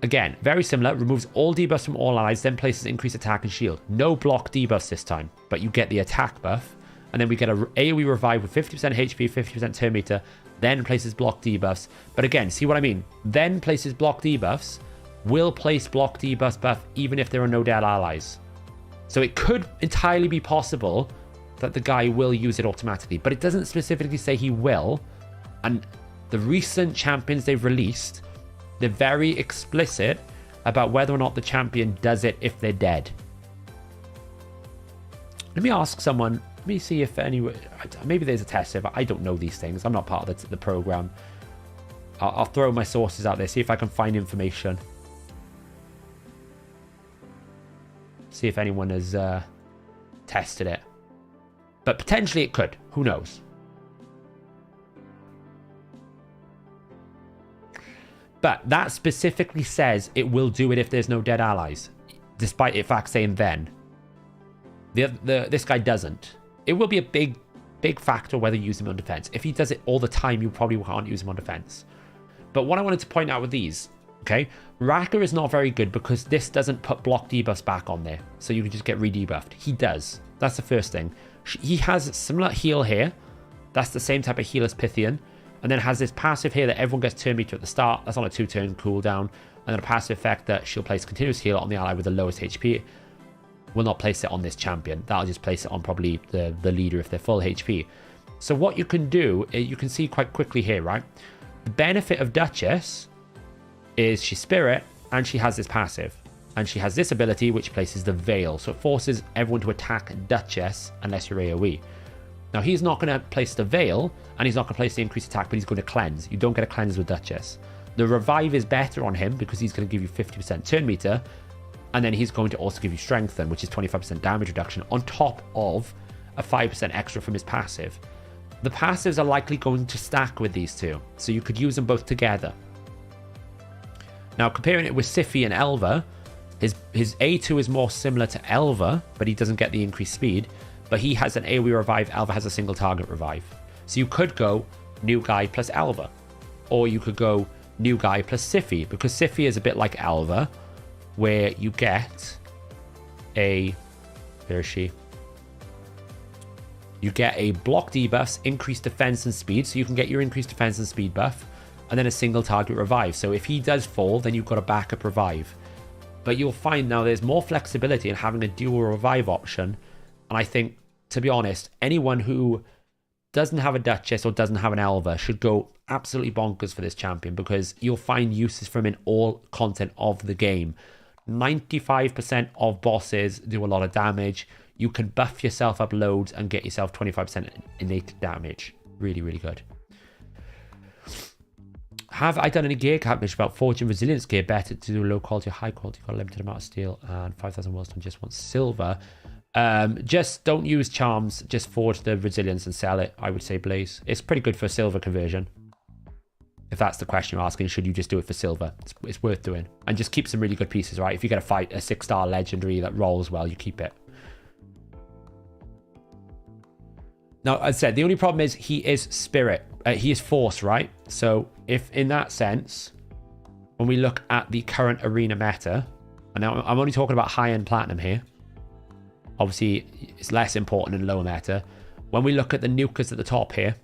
Again, very similar. Removes all debuffs from all allies, then places increased attack and shield. No block debuffs this time, but you get the attack buff. And then we get a AoE revive with 50% HP, 50% turn meter, then places block debuffs. But again, see what I mean? Then places block debuffs, will place block debuffs buff even if there are no dead allies. So it could entirely be possible that the guy will use it automatically, but it doesn't specifically say he will. And the recent champions they've released, they're very explicit about whether or not the champion does it if they're dead. Let me ask someone. Let me see if maybe there's a test server. I don't know these things. I'm not part of the program. I'll throw my sources out there, see if I can find information. See if anyone has tested it. But potentially it could. Who knows? But that specifically says it will do it if there's no dead allies, despite it in fact saying then. This guy doesn't. It will be a big factor whether you use him on defense. If he does it all the time, you probably can't use him on defense. But what I wanted to point out with these, okay, Raka is not very good because this doesn't put block debuffs back on there, so you can just get re-debuffed. He does. That's the first thing. He has similar heal here. That's the same type of heal as Pythian. And then has this passive here that everyone gets turn meter at the start. That's on a 2-turn cooldown. And then a passive effect that she'll place continuous heal on the ally with the lowest HP. Will not place it on this champion. That'll just place it on probably the leader if they're full HP. So what you can do, you can see quite quickly here, right? The benefit of Duchess is she's spirit and she has this passive. And she has this ability which places the veil. So it forces everyone to attack Duchess unless you're AoE. Now he's not going to place the veil and he's not going to place the increased attack, but he's going to cleanse. You don't get a cleanse with Duchess. The revive is better on him because he's going to give you 50% turn meter. And then he's going to also give you strengthen, which is 25% damage reduction on top of a 5% extra from his passive. The passives are likely going to stack with these two, so you could use them both together. Now, comparing it with Siffi and Elva, his A2 is more similar to Elva, but he doesn't get the increased speed. But he has an AoE revive, Elva has a single target revive. So you could go new guy plus Elva, or you could go new guy plus Siffi, because Siffi is a bit like Elva, where you get a, where is she? You get a block debuffs, increased defense and speed, so you can get your increased defense and speed buff, and then a single target revive. So if he does fall, then you've got a backup revive. But you'll find now there's more flexibility in having a dual revive option. And I think, to be honest, anyone who doesn't have a Duchess or doesn't have an Elva should go absolutely bonkers for this champion, because you'll find uses from in all content of the game. 95% of bosses do a lot of damage. You can buff yourself up loads and get yourself 25% innate damage. Really, really good. Have I done any gear calculation about fortune resilience gear? Better to do low quality or high quality? Got a limited amount of steel and 5,000 Wilstone, just want silver. Just don't use charms, just forge the resilience and sell it, I would say, Blaze. It's pretty good for silver conversion. If that's the question you're asking, should you just do it for silver? It's worth doing. And just keep some really good pieces, right? If you get a 6-star legendary that rolls well, you keep it. Now, as I said, the only problem is he is spirit. He is force, right? So if in that sense, when we look at the current arena meta, and now I'm only talking about high-end platinum here. Obviously, it's less important in lower meta. When we look at the nukers at the top here,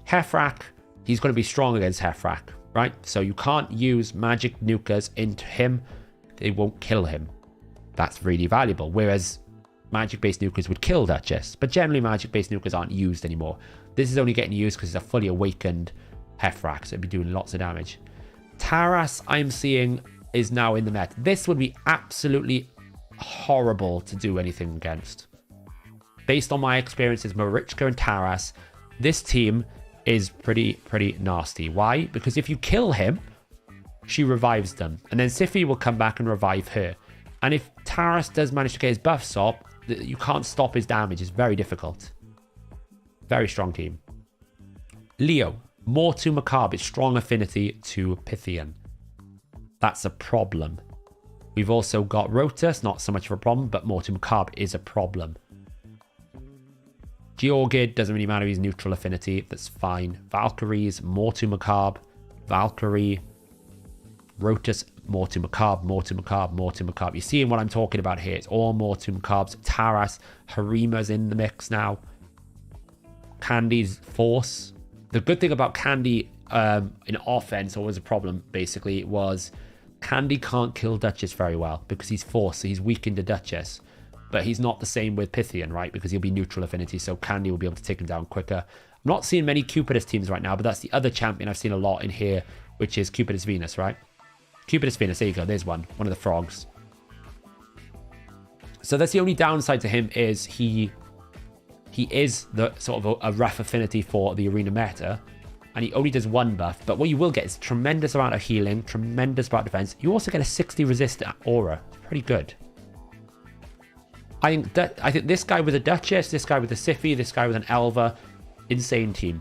Hefrak, he's going to be strong against Hefrak, right? So you can't use magic nukers into him. They won't kill him. That's really valuable. Whereas magic-based nukers would kill Duchess. But generally, magic-based nukers aren't used anymore. This is only getting used because it's a fully awakened Hefrak, so it'd be doing lots of damage. Taras, I'm seeing, is now in the meta. This would be absolutely horrible to do anything against. Based on my experiences, Marichka and Taras, this team is pretty nasty. Why? Because if you kill him, she revives them. And then Siffi will come back and revive her. And if Taras does manage to get his buffs up, you can't stop his damage. It's very difficult. Very strong team. Leo, more to Macabre, strong affinity to Pythian. That's a problem. We've also got Rotus, not so much of a problem, but Mortu Macabre is a problem. Georgid, doesn't really matter, he's neutral affinity, that's fine. Valkyries, Mortu Macabre, Valkyrie, Rotus, Mortu Macabre, Mortu Macabre, Mortu Macabre. You're seeing what I'm talking about here. It's all Mortu Macabres. Taras, Harima's in the mix now. Candy's Force. The good thing about Candy in offense, always a problem, basically, was Candy can't kill Duchess very well because he's Force, so he's weakened to Duchess. But he's not the same with Pythian, right? Because he'll be neutral affinity, so Candy will be able to take him down quicker. I'm not seeing many Cupidus teams right now, but that's the other champion I've seen a lot in here, which is Cupidus Venus, right? Cupidus Venus, there you go, there's one of the frogs. So that's the only downside to him, is he is the sort of a rough affinity for the arena meta, and he only does one buff, but what you will get is tremendous amount of healing, tremendous amount of defense. You also get a 60 resist aura. It's pretty good. I think this guy with a Duchess, this guy with a Siphi, this guy with an Elva, insane team.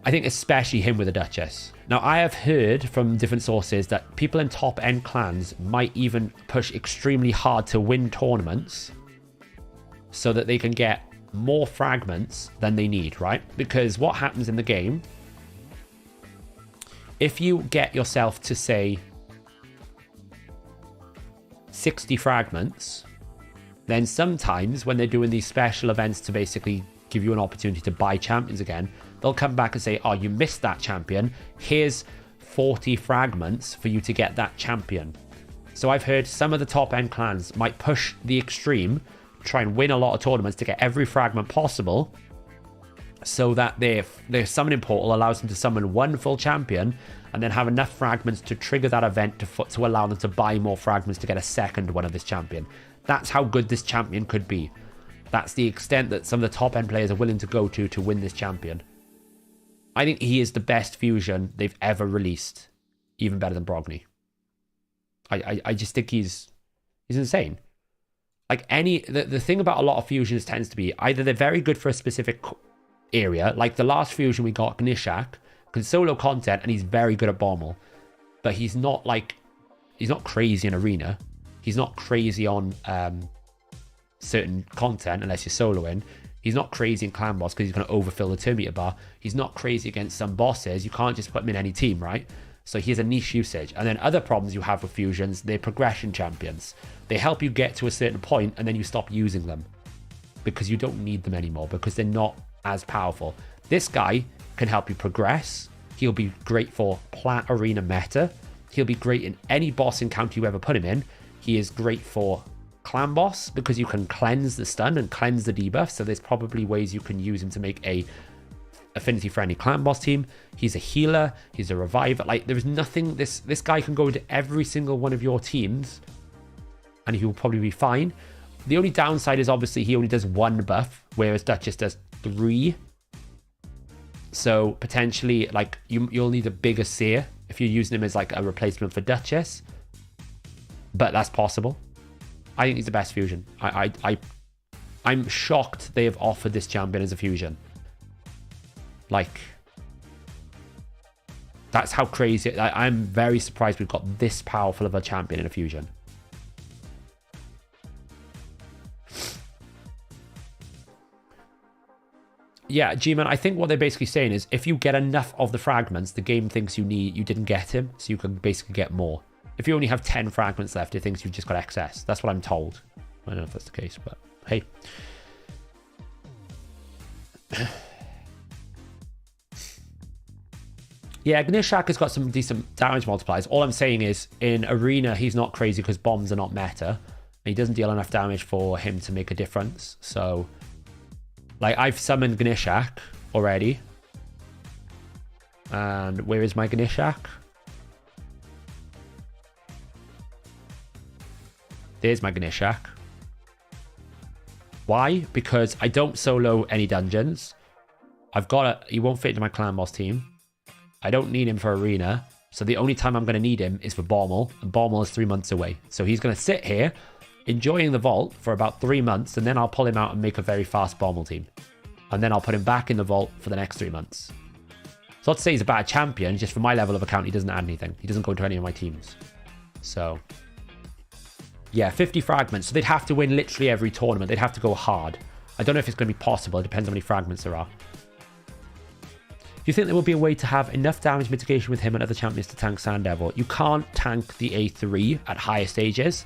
I think especially him with a Duchess. Now, I have heard from different sources that people in top-end clans might even push extremely hard to win tournaments so that they can get more fragments than they need, right? Because what happens in the game, if you get yourself to, say, 60 fragments, then sometimes when they're doing these special events to basically give you an opportunity to buy champions again, they'll come back and say, oh, you missed that champion, here's 40 fragments for you to get that champion. So I've heard some of the top end clans might push the extreme, try and win a lot of tournaments to get every fragment possible, so that their summoning portal allows them to summon one full champion and then have enough fragments to trigger that event to allow them to buy more fragments to get a second one of this champion. That's how good this champion could be. That's the extent that some of the top end players are willing to go to win this champion. I think he is the best fusion they've ever released, even better than Brogni. I just think he's insane. Like the thing about a lot of fusions tends to be either they're very good for a specific area, like the last fusion we got, Gnishak, can solo content and he's very good at Bommel, but he's not crazy in arena. He's not crazy on certain content unless you're soloing. He's not crazy in clan boss because he's going to overfill the turn meter bar. He's not crazy against some bosses. You can't just put him in any team, right? So he has a niche usage. And then other problems you have with fusions, they're progression champions. They help you get to a certain point and then you stop using them because you don't need them anymore because they're not as powerful. This guy can help you progress. He'll be great for plat arena meta. He'll be great in any boss encounter you ever put him in. He is great for clan boss because you can cleanse the stun and cleanse the debuff. So there's probably ways you can use him to make a affinity friendly clan boss team. He's a healer, he's a reviver. Like there's nothing, this guy can go into every single one of your teams and he will probably be fine. The only downside is obviously he only does one buff, whereas Duchess does 3. So potentially like you'll need a bigger seer if you're using him as like a replacement for Duchess, but that's possible. I think he's the best fusion. I'm shocked they have offered this champion as a fusion. Like, that's how crazy. I'm very surprised we've got this powerful of a champion in a fusion. Yeah, G-Man, I think what they're basically saying is if you get enough of the fragments the game thinks you didn't get him, so you can basically get more. If you only have 10 fragments left, it thinks you've just got excess. That's what I'm told. I don't know if that's the case, but hey. Yeah, Gnishak has got some decent damage multipliers. All I'm saying is, in Arena, he's not crazy because bombs are not meta. He doesn't deal enough damage for him to make a difference. So, like, I've summoned Gnishak already. And where is my Gnishak? There's my Gnishak. Why? Because I don't solo any dungeons. He won't fit into my clan boss team. I don't need him for arena, so the only time I'm going to need him is for Bommel, and Bommel is 3 months away. So he's going to sit here, enjoying the vault for about 3 months, and then I'll pull him out and make a very fast Bommel team. And then I'll put him back in the vault for the next 3 months. It's not to say he's a bad champion, just for my level of account, he doesn't add anything. He doesn't go into any of my teams. So, yeah, 50 fragments. So they'd have to win literally every tournament. They'd have to go hard. I don't know if it's going to be possible. It depends on how many fragments there are. Do you think there will be a way to have enough damage mitigation with him and other champions to tank Sand Devil? You can't tank the A3 at higher stages,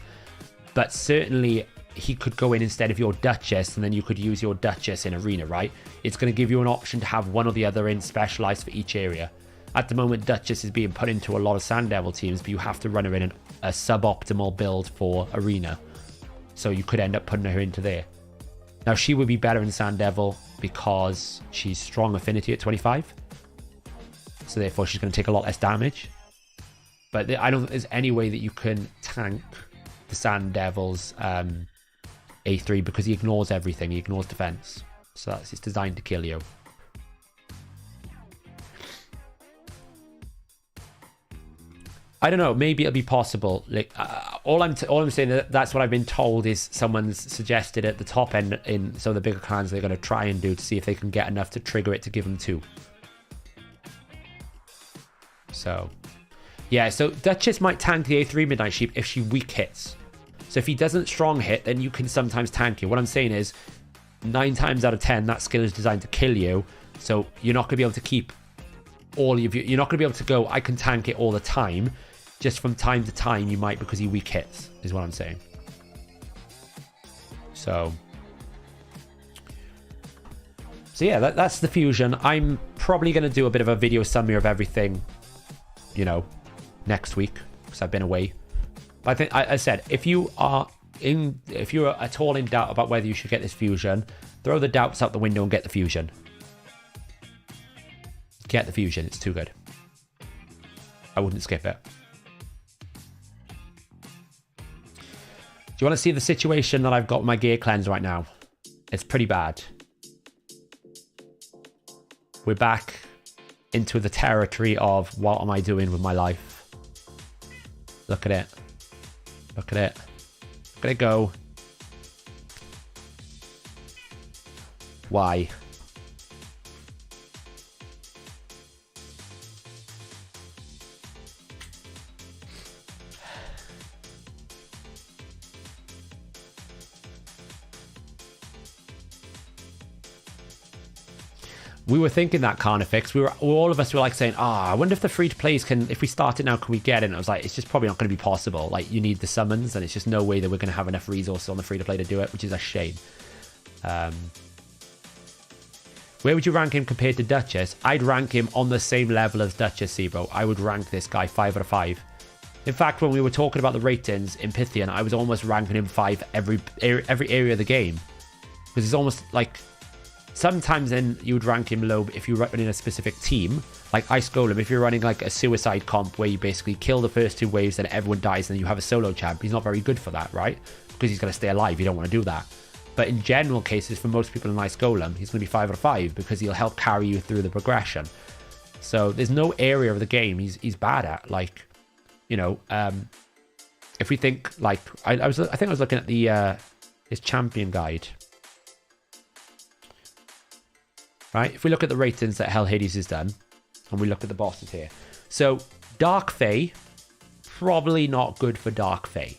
but certainly he could go in instead of your Duchess, and then you could use your Duchess in Arena, right? It's going to give you an option to have one or the other in specialized for each area. At the moment, Duchess is being put into a lot of Sand Devil teams, but you have to run her in a suboptimal build for Arena. So you could end up putting her into there. Now, she would be better in Sand Devil because she's strong affinity at 25. So therefore, she's going to take a lot less damage. But I don't think there's any way that you can tank the Sand Devil's A3 because he ignores everything. He ignores defense. So it's designed to kill you. I don't know. Maybe it'll be possible. Like all I'm saying, that's what I've been told, is someone's suggested at the top end in some of the bigger clans they're going to try and do to see if they can get enough to trigger it to give them 2. So, yeah. So Duchess might tank the A3 Midnight Sheep if she weak hits. So if he doesn't strong hit, then you can sometimes tank it. What I'm saying is, 9 times out of 10, that skill is designed to kill you. So you're not going to be able to keep all of you. You're not going to be able to go, I can tank it all the time. Just from time to time, you might, because he weak hits, is what I'm saying. So yeah, that's the fusion. I'm probably going to do a bit of a video summary of everything, you know, next week, because I've been away. But I think, I said, if you're at all in doubt about whether you should get this fusion, throw the doubts out the window and get the fusion. Get the fusion. It's too good. I wouldn't skip it. Do you want to see the situation that I've got with my gear cleanse right now? It's pretty bad. We're back into the territory of what am I doing with my life? Look at it. Look at it. Look at it go. Why? We were thinking that Carnifex. All of us were like saying, I wonder if the free-to-plays can, if we start it now, can we get it? And I was like, it's just probably not going to be possible. Like, you need the summons, and it's just no way that we're going to have enough resources on the free-to-play to do it, which is a shame. Where would you rank him compared to Duchess? I'd rank him on the same level as Duchess, Sebro. I would rank this guy 5 out of 5. In fact, when we were talking about the ratings in Pythian, I was almost ranking him 5 every area of the game. Because he's almost like... Sometimes then you would rank him low if you're running a specific team, like Ice Golem. If you're running like a suicide comp where you basically kill the first 2 waves, then everyone dies, and then you have a solo champ. He's not very good for that, right? Because he's going to stay alive. You don't want to do that. But in general cases, for most people in Ice Golem, he's going to be 5 out of 5 because he'll help carry you through the progression. So there's no area of the game he's bad at. Like, you know, if we think like I think I was looking at the his champion guide. Right, if we look at the ratings that Hellhades has done, and we look at the bosses here. So, Dark Fae, probably not good for Dark Fae,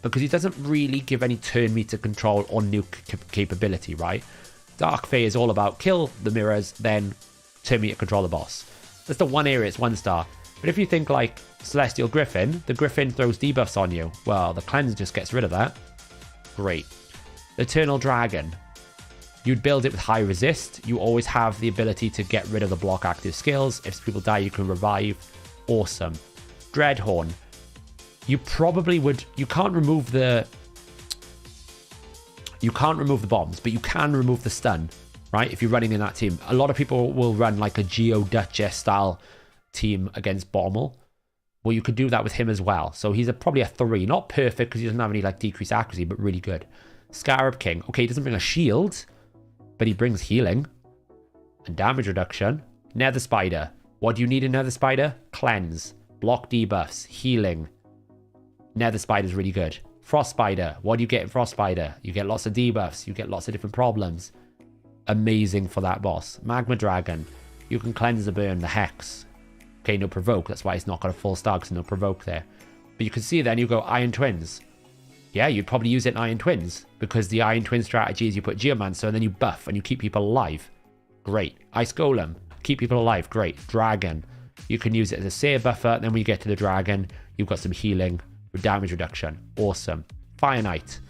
because he doesn't really give any turn meter control or nuke capability, right? Dark Fae is all about kill the mirrors, then turn meter control the boss. That's the one area, it's 1 star. But if you think like Celestial Griffin, the Griffin throws debuffs on you. Well, the cleanse just gets rid of that. Great. Eternal Dragon. You'd build it with high resist. You always have the ability to get rid of the block active skills. If people die, you can revive. Awesome. Dreadhorn. You probably would... You can't remove the bombs, but you can remove the stun, right? If you're running in that team. A lot of people will run like a Geo Duchess style team against Bommel. Well, you could do that with him as well. So he's probably a 3. Not perfect because he doesn't have any like decreased accuracy, but really good. Scarab King. Okay, he doesn't bring a shield, but he brings healing and damage reduction. Nether Spider. What do you need in Nether Spider? Cleanse. Block debuffs. Healing. Nether Spider is really good. Frost Spider. What do you get in Frost Spider? You get lots of debuffs. You get lots of different problems. Amazing for that boss. Magma Dragon. you can cleanse the burn, the hex. Okay, no provoke. That's why it's not got a full star, because no provoke there. But you can see then you go Iron Twins. Yeah, you'd probably use it in Iron Twins, because the Iron Twin strategy is you put Geomancer and then you buff and you keep people alive. Great. Ice Golem. Keep people alive. Great. Dragon. You can use it as a save buffer. And then when you get to the dragon, you've got some healing with damage reduction. Awesome. Fire Knight.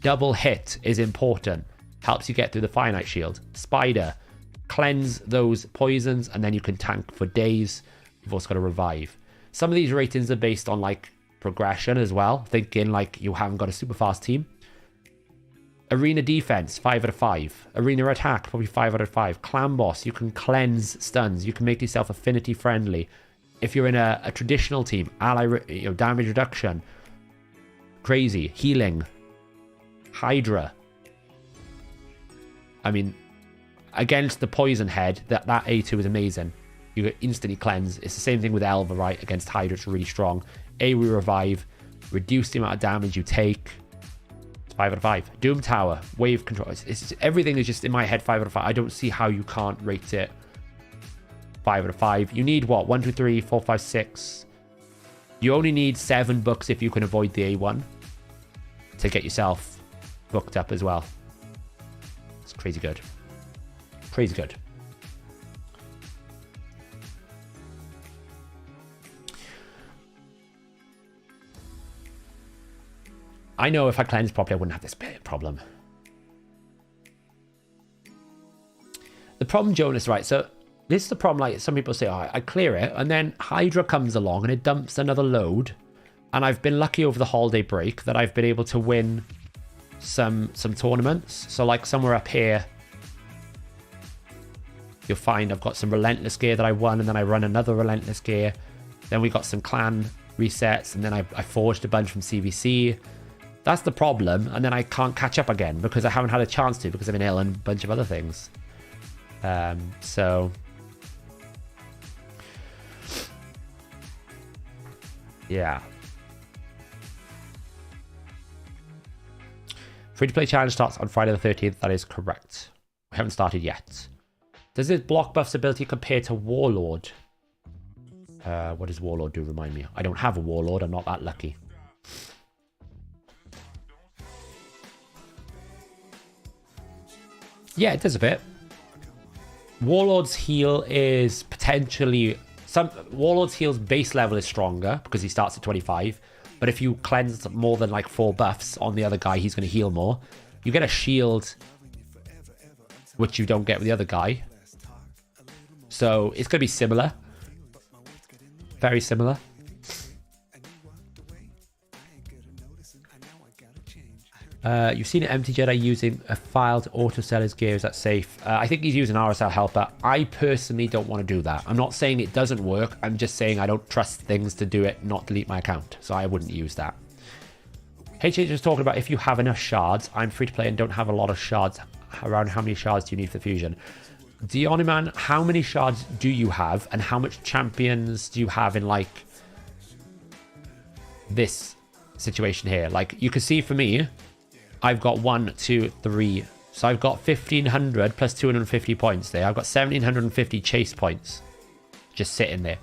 Double hit is important. Helps you get through the Fire Knight shield. Spider. Cleanse those poisons and then you can tank for days. You've also got to revive. Some of these ratings are based on like progression as well. Thinking like you haven't got a super fast team. Arena defense, 5 out of 5. Arena attack, probably 5 out of 5. Clan boss, you can cleanse stuns. You can make yourself affinity friendly. If you're in a traditional team, ally, damage reduction. Crazy. Healing. Hydra. I mean, against the poison head, that A2 is amazing. You get instantly cleanse. It's the same thing with Elva, right? Against Hydra, it's really strong. AoE revive. Reduce the amount of damage you take. 5 out of 5. Doom Tower, wave control. Everything is just in my head 5 out of 5. I don't see how you can't rate it 5 out of 5. You need what? 1, 2, 3, 4, 5, 6. You only need 7 books if you can avoid the A1 to get yourself booked up as well. It's crazy good. Crazy good. I know if I cleansed properly, I wouldn't have this problem. The problem, Jonas, right? So this is the problem. Like some people say, oh, I clear it, and then Hydra comes along and it dumps another load. And I've been lucky over the holiday break that I've been able to win some tournaments. So like somewhere up here, you'll find I've got some Relentless gear that I won, and then I run another Relentless gear. Then we got some clan resets, and then I forged a bunch from CVC. That's the problem, and then I can't catch up again because I haven't had a chance to because I've been ill and a bunch of other things. So yeah. Free-to-play challenge starts on Friday the 13th. That is correct. We haven't started yet. Does this block buff's ability compare to Warlord? What does Warlord do? Remind me. I don't have a Warlord. I'm not that lucky. Yeah, it does a bit. Warlord's heal is potentially... Warlord's heal's base level is stronger because he starts at 25. But if you cleanse more than like 4 buffs on the other guy, he's going to heal more. You get a shield, which you don't get with the other guy. So it's going to be similar. Very similar. You've seen an empty Jedi using a file to auto-sell his gear. Is that safe? I think he's using RSL Helper. I personally don't want to do that. I'm not saying it doesn't work. I'm just saying I don't trust things to do it, not delete my account. So I wouldn't use that. HH was talking about if you have enough shards. I'm free to play and don't have a lot of shards. Around how many shards do you need for the fusion? Dionyman, how many shards do you have? And how much champions do you have in like this situation here? Like you can see for me, I've got 1, 2, 3. So I've got 1,500 plus 250 points there. I've got 1,750 chase points just sitting there.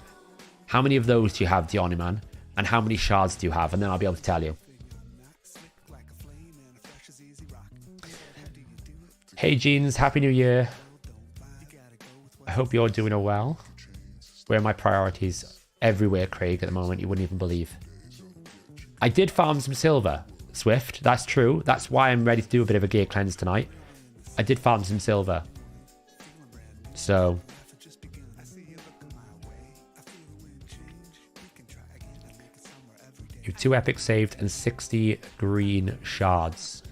How many of those do you have, Dionyman? And how many shards do you have? And then I'll be able to tell you. Hey, Jeans. Happy New Year. I hope you're doing well. Where are my priorities? Everywhere, Craig, at the moment. You wouldn't even believe. I did farm some silver. Swift, that's true. That's why I'm ready to do a bit of a gear cleanse tonight. I did farm some silver. So you have 2 epics saved and 60 green shards.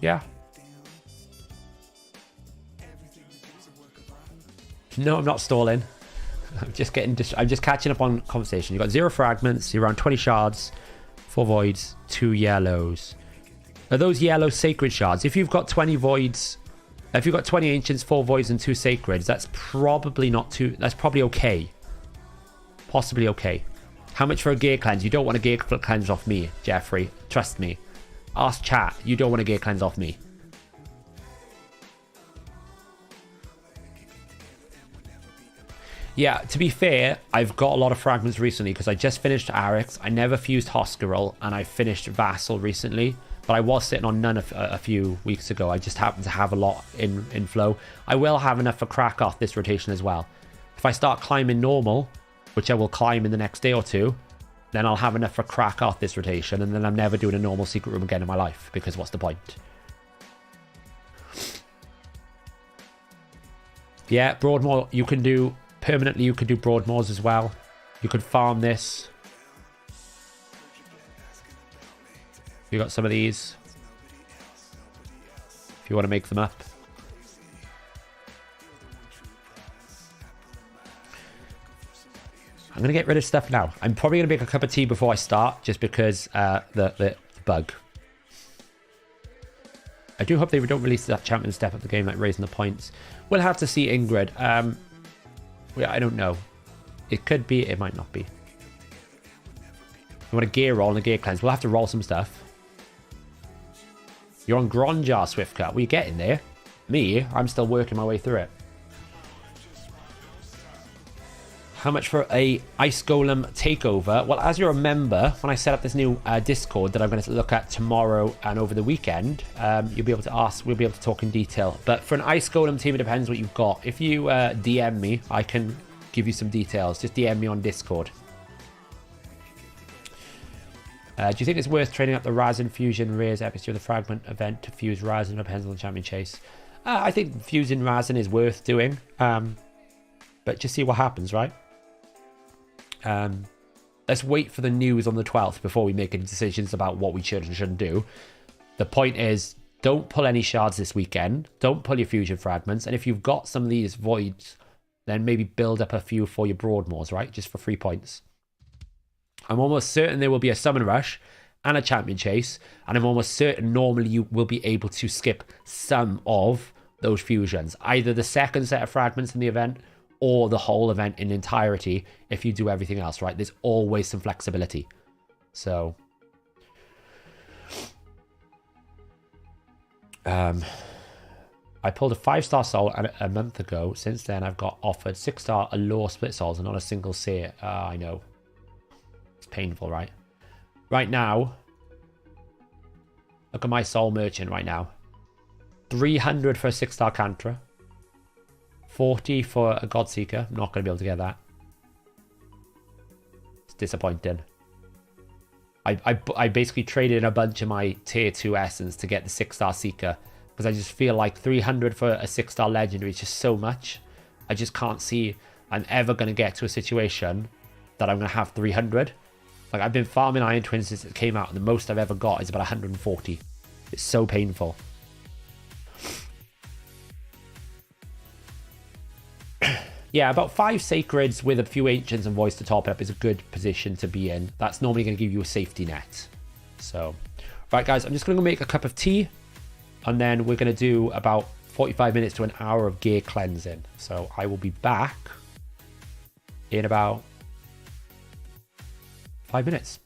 Yeah. No, I'm not stalling. I'm just catching up on conversation. You've got 0 fragments, you're around 20 shards, 4 voids, 2 yellows. Are those yellow sacred shards? If you've got 20 voids, if you've got 20 ancients, 4 voids, and 2 sacreds, that's probably not too. That's probably okay. Possibly okay. How much for a gear cleanse? You don't want a gear cleanse off me, Jeffrey. Trust me. Ask chat. You don't want a gear cleanse off me. Yeah, to be fair, I've got a lot of fragments recently because I just finished Arix, I never fused Hoscaril, and I finished Vassal recently. But I was sitting on none a few weeks ago. I just happened to have a lot in flow. I will have enough for Krakoth this rotation as well. If I start climbing normal, which I will climb in the next day or two, then I'll have enough for Krakoth this rotation, and then I'm never doing a normal secret room again in my life, because what's the point? Yeah, Broadmoor, you can do, permanently you can do Broadmoors as well. You could farm this. You got some of these if you want to make them up. I'm going to get rid of stuff now. I'm probably going to make a cup of tea before I start, just because the bug. I do hope they don't release that champion step up the game, like raising the points. We'll have to see Ingrid. Yeah, I don't know. It could be, it might not be. You want a gear roll and a gear cleanse. We'll have to roll some stuff. You're on Gronjar, Swiftcut. Well, you're getting there. Me, I'm still working my way through it. How much for a Ice Golem takeover? Well, as you remember, when I set up this new Discord that I'm going to look at tomorrow and over the weekend, you'll be able to ask, we'll be able to talk in detail. But for an Ice Golem team, it depends what you've got. If you DM me, I can give you some details. Just DM me on Discord. Do you think it's worth trading up the Razin Fusion Rares epics during the Fragment event to fuse Razin with Pendulum Champion Chase? I think fusing Razin is worth doing. But just see what happens, right? Let's wait for the news on the 12th before we make any decisions about what we should and shouldn't do. The point is, don't pull any shards this weekend. Don't pull your fusion fragments. And if you've got some of these voids, then maybe build up a few for your Broadmoors, right? Just for 3 points. I'm almost certain there will be a summon rush and a champion chase, and I'm almost certain normally you will be able to skip some of those fusions, either the second set of fragments in the event or the whole event in entirety if you do everything else, right? There's always some flexibility. So I pulled a 5-star soul a month ago. Since then I've got offered 6-star Allure split souls and not a single seer. I know. It's painful, right? Right now, look at my soul merchant right now. 300 for a 6-star Cantra. 40 for a Godseeker. I'm not going to be able to get that. It's disappointing. I basically traded in a bunch of my tier 2 essence to get the 6-star Seeker, because I just feel like 300 for a 6-star legendary is just so much. I just can't see I'm ever going to get to a situation that I'm going to have 300. Like, I've been farming Iron Twins since it came out, and the most I've ever got is about 140. It's so painful. Yeah, about 5 Sacreds with a few Ancients and Voice to top up is a good position to be in. That's normally going to give you a safety net. So, right, guys, I'm just going to go make a cup of tea, and then we're going to do about 45 minutes to an hour of gear cleansing. So I will be back in about 5 minutes.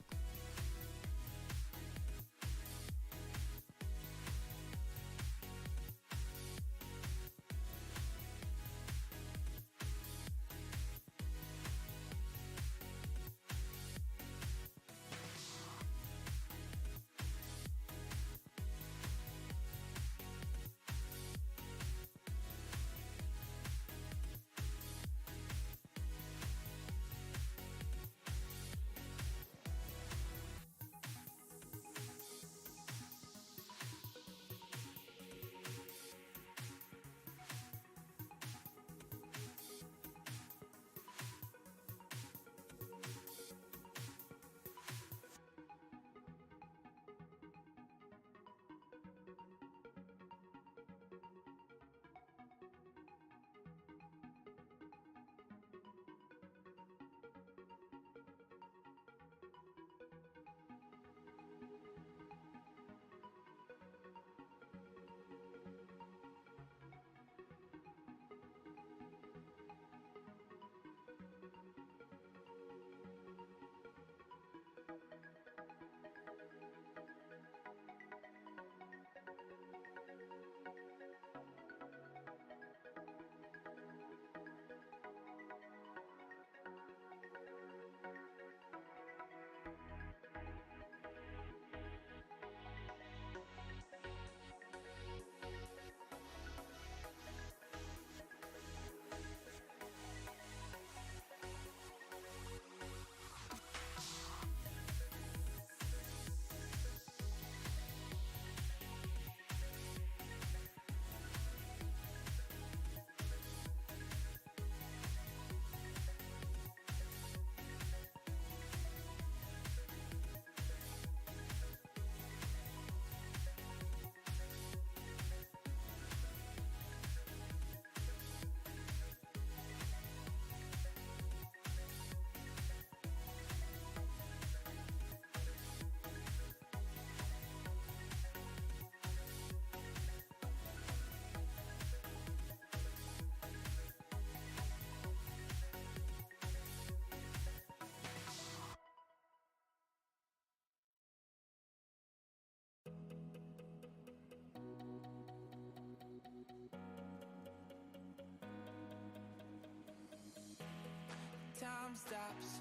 stops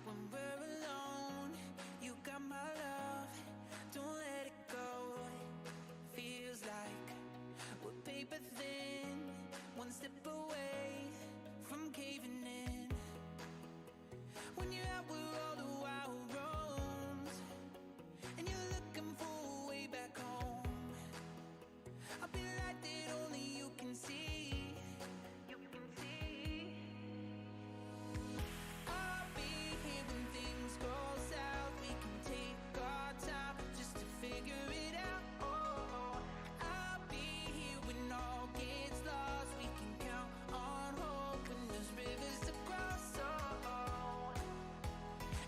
when we're alone. You got my love, don't let it go. Feels like we're paper thin, one step away from caving in. When you're out where all the wild roams, and you're looking for a way back home, I'll be light that only you can see. You can see. I'll be here when things go south. We can take our time just to figure it out. Oh, I'll be here when all gets lost. We can count on hope when there's rivers to cross. Oh,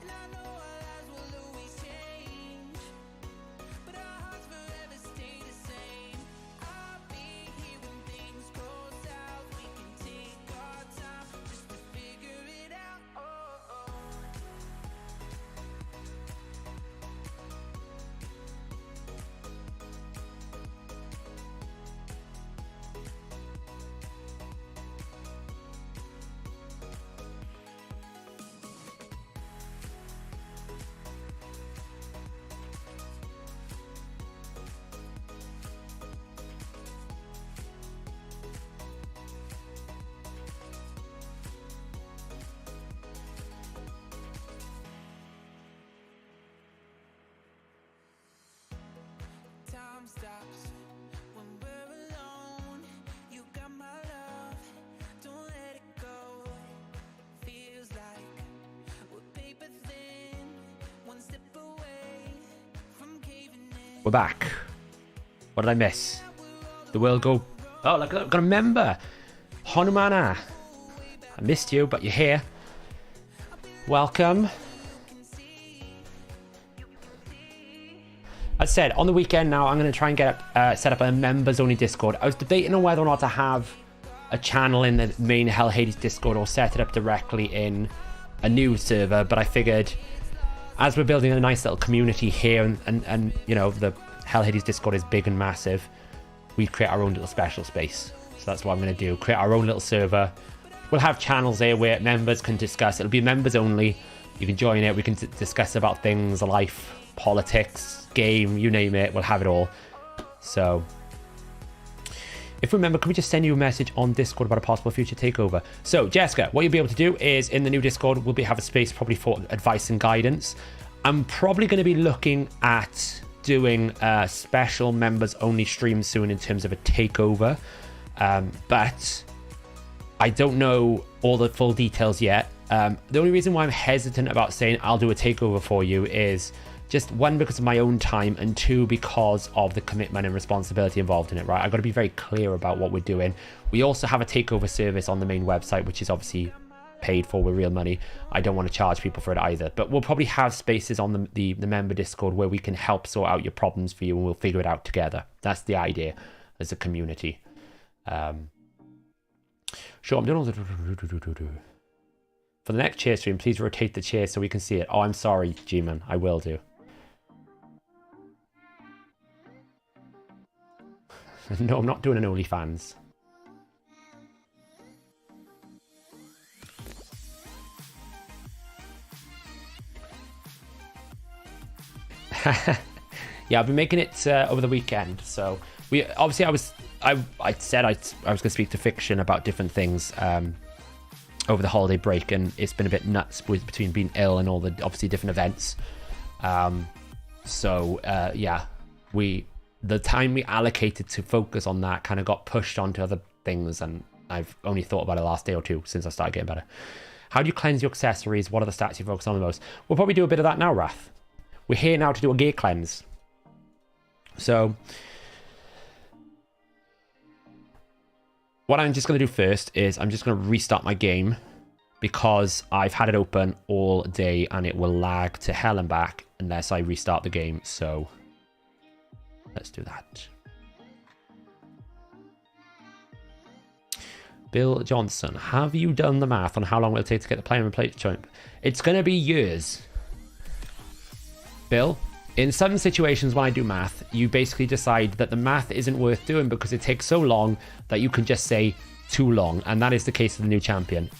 and I know our lives will always change, but our hearts forever stay the same. I'll be here when things go south. We can take our time just to figure it out. Oh. Time stops when we're alone. You got my love, don't let it go. Feels like we're paper thin, one step away from caving in. We're back. What did I miss? The world go... Oh, look, I've got a member. Hanumana. I missed you, but you're here. Welcome. As said, on the weekend now, I'm going to try and get set up a members-only Discord. I was debating on whether or not to have a channel in the main Hellhades Discord or set it up directly in a new server, but I figured as we're building a nice little community here and you know, the Hellhades Discord is big and massive, we create our own little special space. So that's what I'm going to do, create our own little server. We'll have channels there where members can discuss. It'll be members only. You can join it. We can discuss about things, life, politics, game, you name it. We'll have it all. So if we remember, can we just send you a message on Discord about a possible future takeover? So Jessica, what you'll be able to do is in the new Discord, we'll have a space probably for advice and guidance. I'm probably going to be looking at doing a special members only stream soon in terms of a takeover, but I don't know all the full details yet. The only reason why I'm hesitant about saying I'll do a takeover for you is just one, because of my own time, and two, because of the commitment and responsibility involved in it, right? I've got to be very clear about what we're doing. We also have a takeover service on the main website, which is obviously paid for with real money. I don't want to charge people for it either, but we'll probably have spaces on the member Discord where we can help sort out your problems for you, and we'll figure it out together. That's the idea as a community. Sure, I'm doing all the... For the next chair stream, please rotate the chair so we can see it. Oh, I'm sorry, G-Man. I will do. No, I'm not doing an OnlyFans. Yeah, I've been making it over the weekend. So we obviously I said I was going to speak to Fiction about different things over the holiday break, and it's been a bit nuts between being ill and all the obviously different events. Yeah, the time we allocated to focus on that kind of got pushed onto other things, and I've only thought about it the last day or two since I started getting better. How do you cleanse your accessories? What are the stats you focus on the most? We'll probably do a bit of that now, Wrath. We're here now to do a gear cleanse. So what I'm just going to do first is I'm just going to restart my game, because I've had it open all day and it will lag to hell and back unless I restart the game. So let's do that. Bill Johnson, have you done the math on how long it will take to get the Plarium plate joint? It's going to be years. Bill, in some situations when I do math, you basically decide that the math isn't worth doing because it takes so long that you can just say too long. And that is the case of the new champion.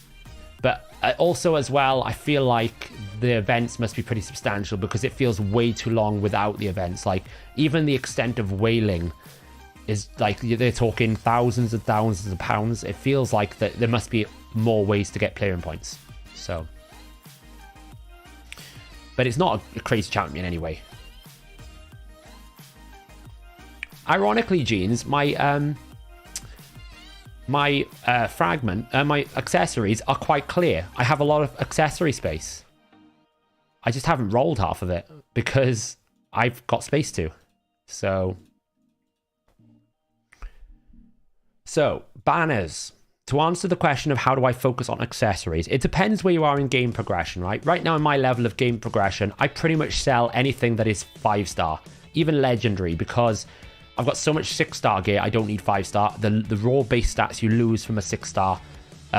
But also as well, I feel like the events must be pretty substantial because it feels way too long without the events. Like, even the extent of whaling is like, they're talking thousands and thousands of pounds. It feels like that there must be more ways to get Plarium points. So, but it's not a crazy champion anyway. Ironically, Jeans, my my accessories are quite clear. I have a lot of accessory space. I just haven't rolled half of it because I've got space to. So banners. To answer the question of how do I focus on accessories, it depends where you are in game progression, right? Right now in my level of game progression, I pretty much sell anything that is 5-star, even legendary, because I've got so much 6-star gear, I don't need 5-star. The raw base stats you lose from a 6-star,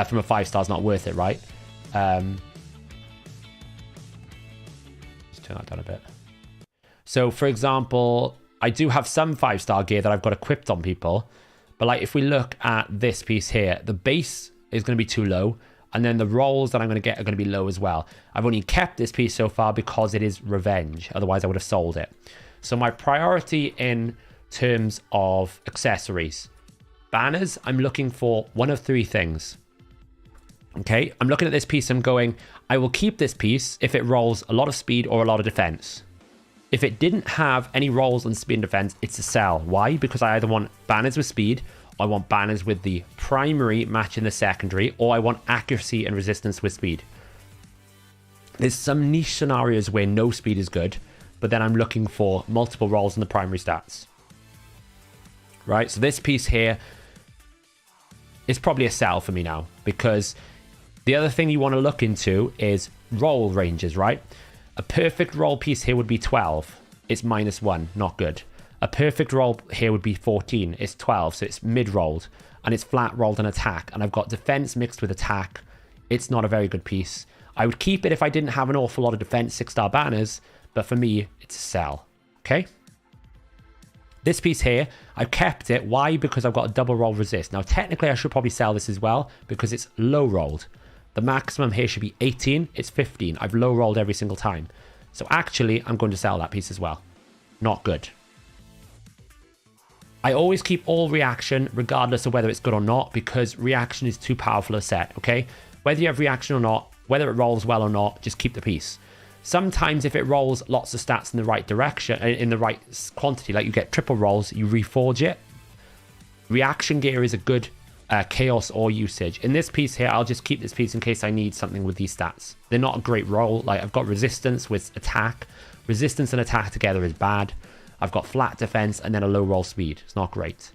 from a 5-star is not worth it, right? Let's turn that down a bit. So, for example, I do have some 5-star gear that I've got equipped on people. But like, if we look at this piece here, the base is going to be too low. And then the rolls that I'm going to get are going to be low as well. I've only kept this piece so far because it is revenge. Otherwise, I would have sold it. So my priority in terms of accessories. Banners, I'm looking for one of 3 things. Okay, I'm looking at this piece, I'm going, I will keep this piece if it rolls a lot of speed or a lot of defense. If it didn't have any rolls on speed and defense, it's a sell. Why? Because I either want banners with speed, or I want banners with the primary matching the secondary, or I want accuracy and resistance with speed. There's some niche scenarios where no speed is good, but then I'm looking for multiple rolls in the primary stats. Right, so this piece here is probably a sell for me now, because the other thing you want to look into is roll ranges, right? A perfect roll piece here would be 12. It's -1, not good. A perfect roll here would be 14. It's 12, so it's mid-rolled. And it's flat rolled and attack. And I've got defense mixed with attack. It's not a very good piece. I would keep it if I didn't have an awful lot of defense 6-star banners. But for me, it's a sell. Okay? This piece here, I've kept it. Why? Because I've got a double roll resist. Now, technically, I should probably sell this as well because it's low rolled. The maximum here should be 18. It's 15. I've low rolled every single time. So actually, I'm going to sell that piece as well. Not good. I always keep all reaction regardless of whether it's good or not because reaction is too powerful a set, okay? Whether you have reaction or not, whether it rolls well or not, just keep the piece. Sometimes if it rolls lots of stats in the right direction, in the right quantity, like you get triple rolls, you reforge it. Reaction gear is a good chaos or usage. In this piece here, I'll just keep this piece in case I need something with these stats. They're not a great roll. Like, I've got resistance with attack. Resistance and attack together is bad. I've got flat defense and then a low roll speed. It's not great.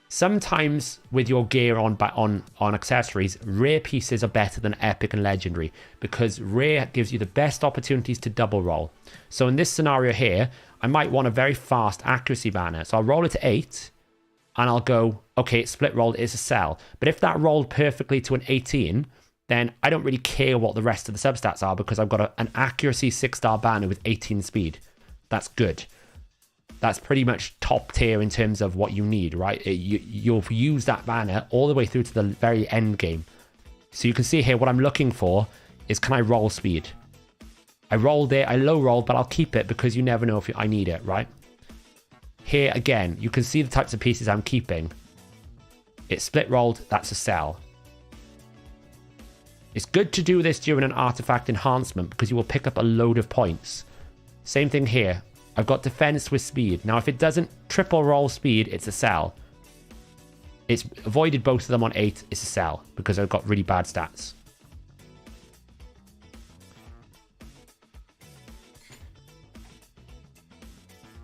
Sometimes with your gear on accessories, rare pieces are better than epic and legendary because rare gives you the best opportunities to double roll. So in this scenario here, I might want a very fast accuracy banner. So I'll roll it to 8 and I'll go, okay, it's split rolled, it's a sell. But if that rolled perfectly to an 18, then I don't really care what the rest of the substats are because I've got an accuracy 6-star banner with 18 speed. That's good. That's pretty much top tier in terms of what you need, right? You'll use that banner all the way through to the very end game. So you can see here what I'm looking for is, can I roll speed? I rolled it, I low rolled, but I'll keep it because you never know if I need it, right? Here again, you can see the types of pieces I'm keeping. It's split rolled, that's a sell. It's good to do this during an artifact enhancement because you will pick up a load of points. Same thing here. I've got defense with speed. Now, if it doesn't triple roll speed, it's a sell. It's avoided both of them on 8. It's a sell because I've got really bad stats.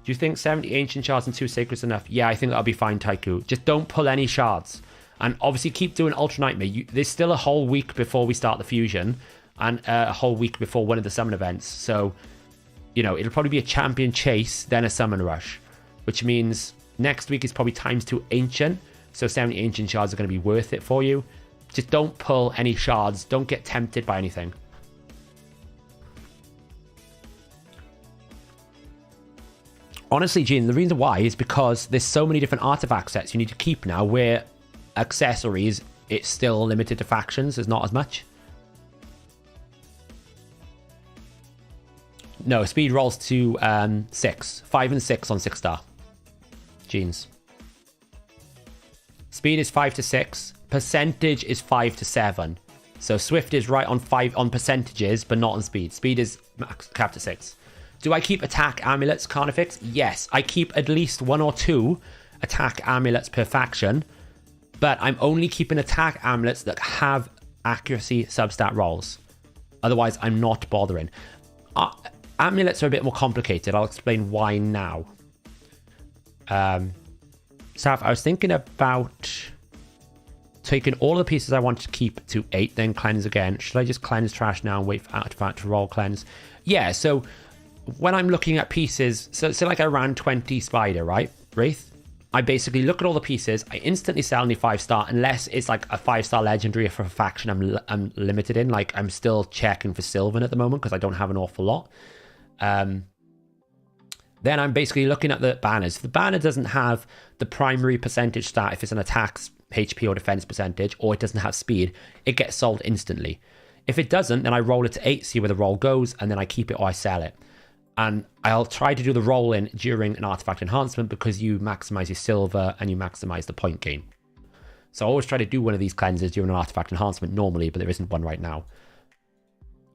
Do you think 70 ancient shards and 2 sacred is enough? Yeah, I think that'll be fine, Taiku. Just don't pull any shards. And obviously keep doing Ultra Nightmare. There's still a whole week before we start the fusion. And a whole week before one of the summon events. So, you know, it'll probably be a champion chase, then a summon rush. Which means next week is probably ×2 ancient. So 70 ancient shards are going to be worth it for you. Just don't pull any shards. Don't get tempted by anything. Honestly, Gene, the reason why is because there's so many different artifact sets you need to keep now where accessories it's still limited to factions. There's not as much. No, speed rolls to 6. 5 and 6 on 6-star. Genes. Speed is 5 to 6. Percentage is 5 to 7. So Swift is right on 5 on percentages, but not on speed. Speed is max capped at 6. Do I keep attack amulets, Carnifex? Yes, I keep at least 1 or 2 attack amulets per faction, but I'm only keeping attack amulets that have accuracy substat rolls. Otherwise, I'm not bothering. Amulets are a bit more complicated. I'll explain why now. Saf, I was thinking about taking all the pieces I want to keep to 8, then cleanse again. Should I just cleanse trash now and wait for artifact to roll cleanse? Yeah, so when I'm looking at pieces, so like I ran 20 spider, right? Wraith. I basically look at all the pieces. I instantly sell any 5-star unless it's like a 5-star legendary for a faction I'm limited in. Like I'm still checking for Sylvan at the moment because I don't have an awful lot. Then I'm basically looking at the banners. If the banner doesn't have the primary percentage stat, if it's an attack's HP or defense percentage, or it doesn't have speed, it gets sold instantly. If it doesn't, then I roll it to 8, see where the roll goes, and then I keep it or I sell it. And I'll try to do the roll in during an artifact enhancement because you maximize your silver and you maximize the point gain. So I always try to do one of these cleanses during an artifact enhancement normally, but there isn't one right now.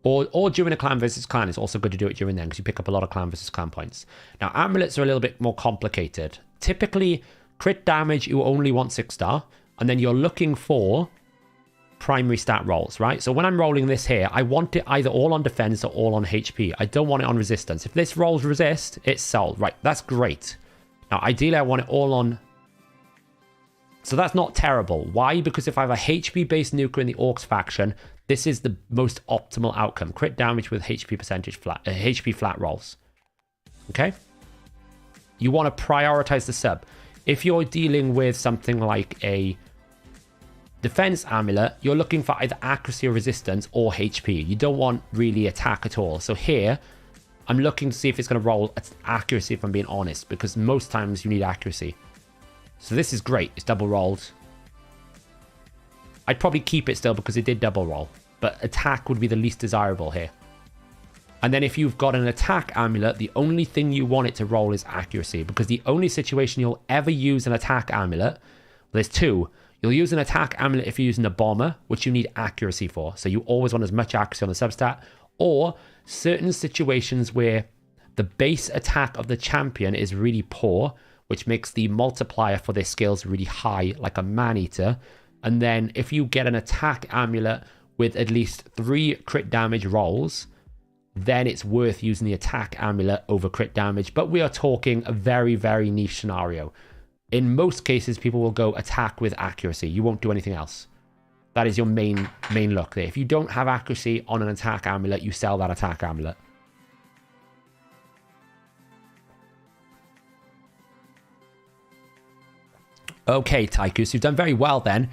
Or during a clan versus clan, it's also good to do it during then because you pick up a lot of clan versus clan points. Now, amulets are a little bit more complicated. Typically, crit damage, you only want 6-star, and then you're looking for primary stat rolls, right? So when I'm rolling this here, I want it either all on defense or all on HP. I don't want it on resistance. If this rolls resist, it's sold. Right, that's great. Now, ideally, I want it all on... So that's not terrible. Why? Because if I have a HP-based nuker in the Orcs faction, this is the most optimal outcome. Crit damage with HP percentage flat, HP flat rolls. Okay? You want to prioritize the sub. If you're dealing with something like a defense amulet, you're looking for either accuracy or resistance or HP. You don't want really attack at all. So here, I'm looking to see if it's going to roll accuracy, if I'm being honest, because most times you need accuracy. So this is great. It's double rolled. I'd probably keep it still because it did double roll, but attack would be the least desirable here. And then if you've got an attack amulet, the only thing you want it to roll is accuracy, because the only situation you'll ever use an attack amulet, well, there's two. You'll use an attack amulet if you're using a bomber, which you need accuracy for. So you always want as much accuracy on the substat, or certain situations where the base attack of the champion is really poor, which makes the multiplier for their skills really high, like a man-eater. And then if you get an attack amulet with at least 3 crit damage rolls, then it's worth using the attack amulet over crit damage. But we are talking a very, very niche scenario. In most cases, people will go attack with accuracy. You won't do anything else. That is your main look there. If you don't have accuracy on an attack amulet, you sell that attack amulet. Okay, Taiku, so you've done very well then.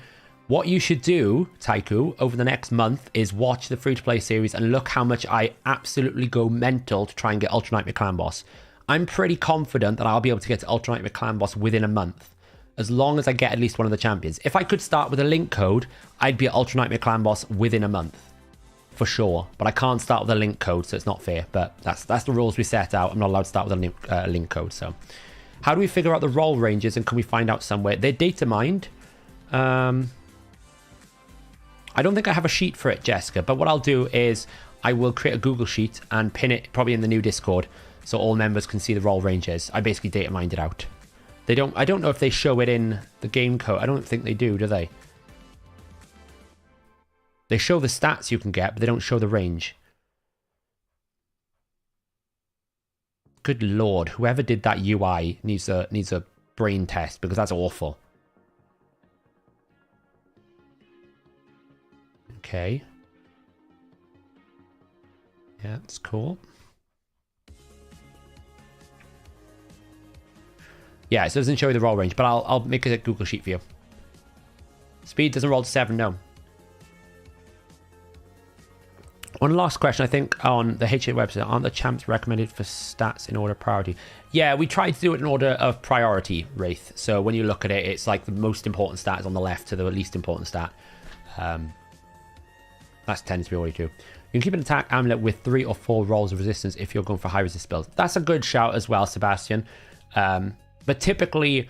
What you should do, Taiku, over the next month is watch the free-to-play series and look how much I absolutely go mental to try and get Ultra Nightmare Clan Boss. I'm pretty confident that I'll be able to get to Ultra Nightmare Clan Boss within a month, as long as I get at least one of the champions. If I could start with a link code, I'd be at Ultra Nightmare Clan Boss within a month, for sure. But I can't start with a link code, so it's not fair. But that's the rules we set out. I'm not allowed to start with a link code, so... How do we figure out the roll ranges, and can we find out somewhere? They're data mined. I don't think I have a sheet for it, Jessica, but what I'll do is I will create a Google sheet and pin it probably in the new Discord so all members can see the roll ranges. I basically data mined it out. I don't know if they show it in the game code. I don't think they do they? They show the stats you can get, but they don't show the range. Good lord, whoever did that UI needs a brain test, because that's awful. Okay. Yeah, that's cool. Yeah, so it doesn't show you the roll range, but I'll make a Google sheet for you. Speed doesn't roll to 7, no. One last question, I think, on the HA website. Aren't the champs recommended for stats in order of priority? Yeah, we tried to do it in order of priority, Wraith. So when you look at it, it's like the most important stat is on the left to the least important stat. That tends to be what you do. You can keep an attack amulet with 3 or 4 rolls of resistance if you're going for high resist builds. That's a good shout as well, Sebastian. But typically,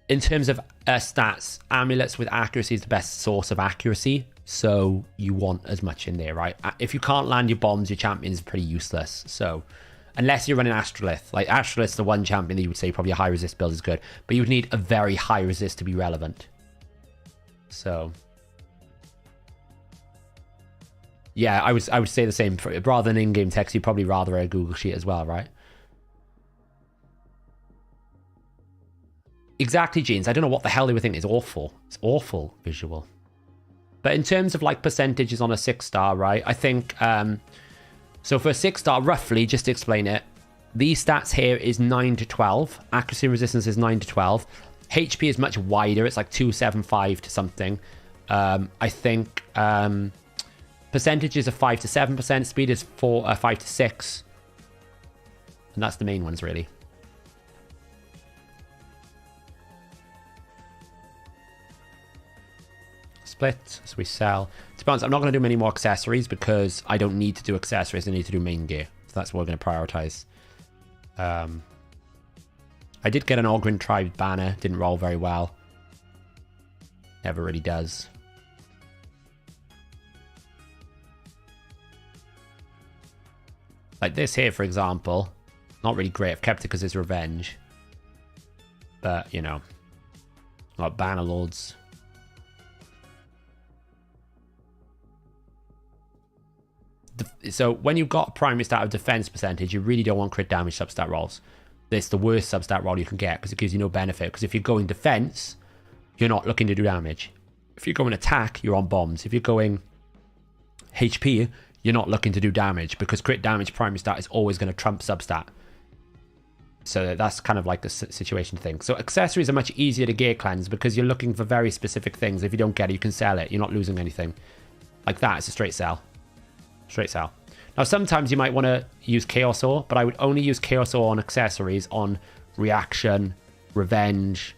in terms of stats, amulets with accuracy is the best source of accuracy. So you want as much in there, right? If you can't land your bombs, your champion is pretty useless. So unless you're running Astrolith, like Astrolith's the one champion that you would say probably a high resist build is good, but you would need a very high resist to be relevant. So yeah, I would say the same. Rather than in-game text, you'd probably rather a Google Sheet as well, right? Exactly, Jeans. I don't know what the hell they were thinking. It's awful. It's awful visual. But in terms of like percentages on a 6-star, right? I think, so for a 6-star, roughly, just to explain it, these stats here is 9 to 12. Accuracy and resistance is 9 to 12. HP is much wider. It's like 275 to something. I think percentages are 5 to 7%. Speed is 5 to 6. And that's the main ones, really. Split, so we sell. To be honest, I'm not going to do many more accessories because I don't need to do accessories. I need to do main gear. So that's what we're going to prioritize. I did get an Ogren Tribe banner. Didn't roll very well. Never really does. Like this here, for example. Not really great. I've kept it because it's revenge. But, you know. Got banner lords. So when you've got a primary stat of defense percentage, you really don't want crit damage substat rolls. It's the worst substat roll you can get because it gives you no benefit. Because if you're going defense, you're not looking to do damage. If you're going attack, you're on bombs. If you're going HP, you're not looking to do damage because crit damage primary stat is always going to trump substat. So that's kind of like the situation thing. So accessories are much easier to gear cleanse because you're looking for very specific things. If you don't get it, you can sell it. You're not losing anything. Like that, it's a straight sell. Straight sell. Now, sometimes you might want to use Chaos Ore, but I would only use Chaos Ore on accessories, on reaction, revenge.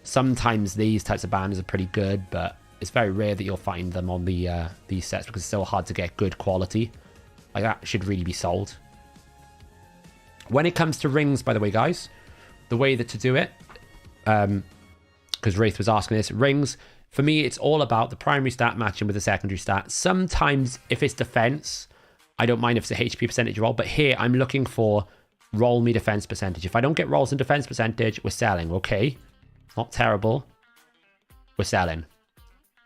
Sometimes these types of banners are pretty good, but it's very rare that you'll find them on the these sets because it's so hard to get good quality. Like that should really be sold. When it comes to rings, by the way, guys, the way that to do it, because Wraith was asking this, rings. For me, it's all about the primary stat matching with the secondary stat. Sometimes, if it's defense, I don't mind if it's a HP percentage roll. But here, I'm looking for roll me defense percentage. If I don't get rolls in defense percentage, we're selling. Okay, not terrible. We're selling.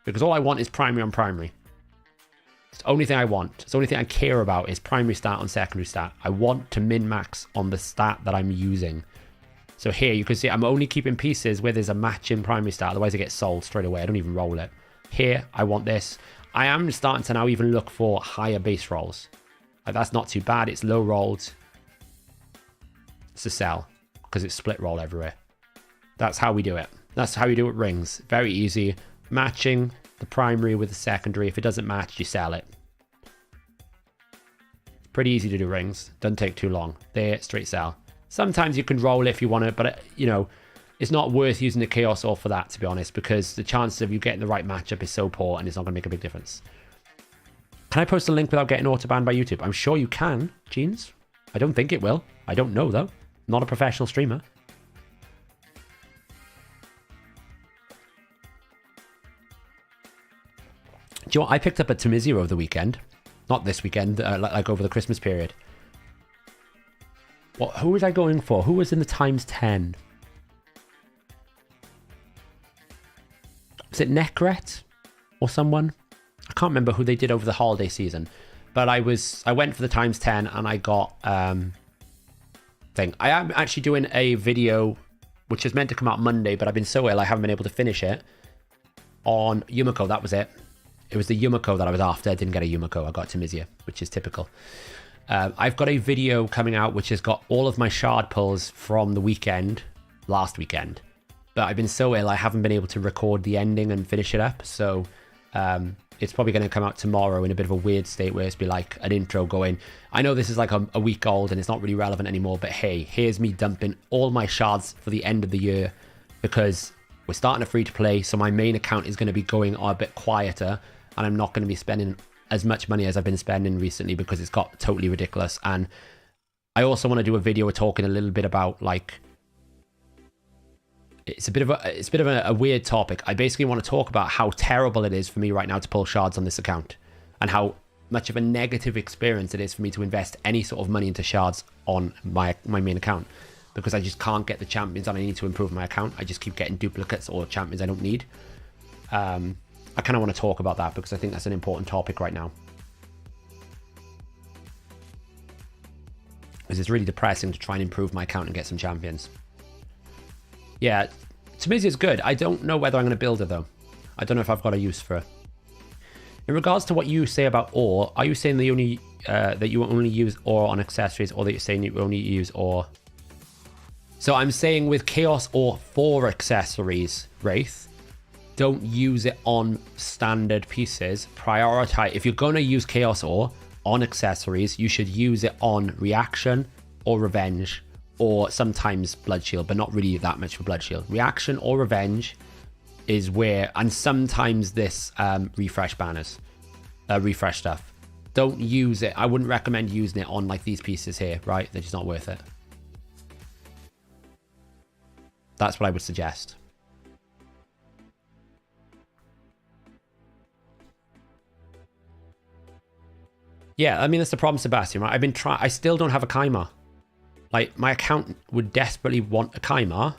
Because all I want is primary on primary. It's the only thing I want. It's the only thing I care about is primary stat on secondary stat. I want to min-max on the stat that I'm using. So here you can see I'm only keeping pieces where there's a match in primary stat. Otherwise, it gets sold straight away. I don't even roll it. Here, I want this. I am starting to now even look for higher base rolls. Like, that's not too bad. It's low rolled. It's a sell because it's split roll everywhere. That's how we do it. That's how you do it rings. Very easy. Matching the primary with the secondary. If it doesn't match, you sell it. It's pretty easy to do rings. Doesn't take too long. There, straight sell. Sometimes you can roll it if you want it, but, you know, it's not worth using the Chaos Ore for that, to be honest, because the chances of you getting the right matchup is so poor and it's not going to make a big difference. Can I post a link without getting auto-banned by YouTube? I'm sure you can, Jeans. I don't think it will. I don't know, though. Not a professional streamer. Do you know what? I picked up a Tamizia over the weekend. Not this weekend, like over the Christmas period. What? Who was I going for? Who was in the times 10? Was it Necret or someone? I can't remember who they did over the holiday season. But I went for the times 10 and I got thing. I am actually doing a video which is meant to come out Monday, but I've been so ill I haven't been able to finish it. On Yumiko, that was it. It was the Yumiko that I was after. I didn't get a Yumiko. I got Tamizia, which is typical. I've got a video coming out which has got all of my shard pulls from the weekend, last weekend. But I've been so ill I haven't been able to record the ending and finish it up. So it's probably going to come out tomorrow in a bit of a weird state where it's be like an intro going, I know this is like a week old and it's not really relevant anymore, but hey, here's me dumping all my shards for the end of the year because we're starting a free-to-play, so my main account is going to be going a bit quieter, and I'm not going to be spending as much money as I've been spending recently because it's got totally ridiculous. And I also want to do a video talking a little bit about, like, it's a bit of a weird topic. I basically want to talk about how terrible it is for me right now to pull shards on this account, and how much of a negative experience it is for me to invest any sort of money into shards on my main account, because I just can't get the champions that I need to improve my account. I just keep getting duplicates or champions I don't need. I kind of want to talk about that because I think that's an important topic right now. Because it's really depressing to try and improve my account and get some champions. Yeah, Tamiz is good. I don't know whether I'm going to build it though. I don't know if I've got a use for it. In regards to what you say about ore, are you saying that you only use ore on accessories, or that you're saying you only use ore? So I'm saying with Chaos Ore for accessories, Wraith, don't use it on standard pieces. Prioritize. If you're going to use Chaos Ore on accessories, you should use it on Reaction or Revenge, or sometimes Blood Shield, but not really that much for Blood Shield. Reaction or Revenge is where, and sometimes this refresh banners, refresh stuff. Don't use it. I wouldn't recommend using it on like these pieces here, right? They're just not worth it. That's what I would suggest. Yeah, I mean, that's the problem, Sebastian, right? I've been trying. I still don't have a Kaimar. Like, my account would desperately want a Kaimar,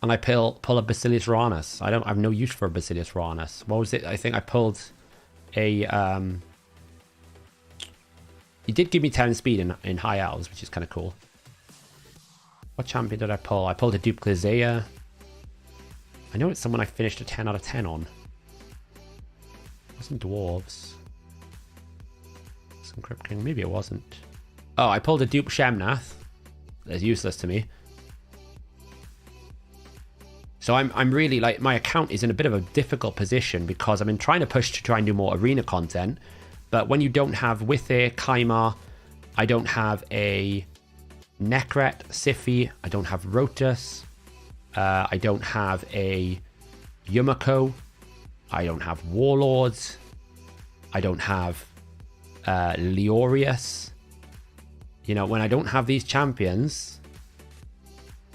and I pull a Basilius Ranus. I have no use for a Basilius Ranus. What was it? I think I pulled a... He did give me 10 speed in High Elves, which is kind of cool. What champion did I pull? I pulled a Duke Clizea. I know it's someone I finished a 10 out of 10 on. It wasn't Dwarves. Some Crypt King. Maybe it wasn't. Oh, I pulled a Dupe Shemnath. That's useless to me. So I'm really, like, my account is in a bit of a difficult position because I've been trying to push to try and do more arena content. But when you don't have Wither, Kaimar, I don't have a Nekret, Siphi, I don't have Rotus, I don't have a Yumiko, I don't have Warlords, I don't have Leorius. You know, when I don't have these champions,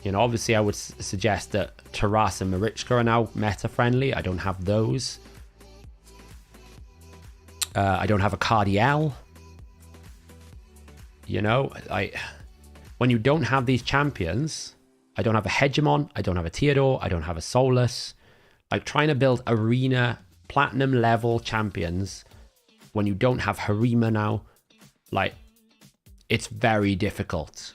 you know, obviously I would suggest that Taras and Marichka are now meta friendly. I don't have those. I don't have a Cardiel. You know, when you don't have these champions, I don't have a Hegemon, I don't have a Theodore, I don't have a Solus. Like, trying to build arena platinum level champions when you don't have Harima now, like, it's very difficult.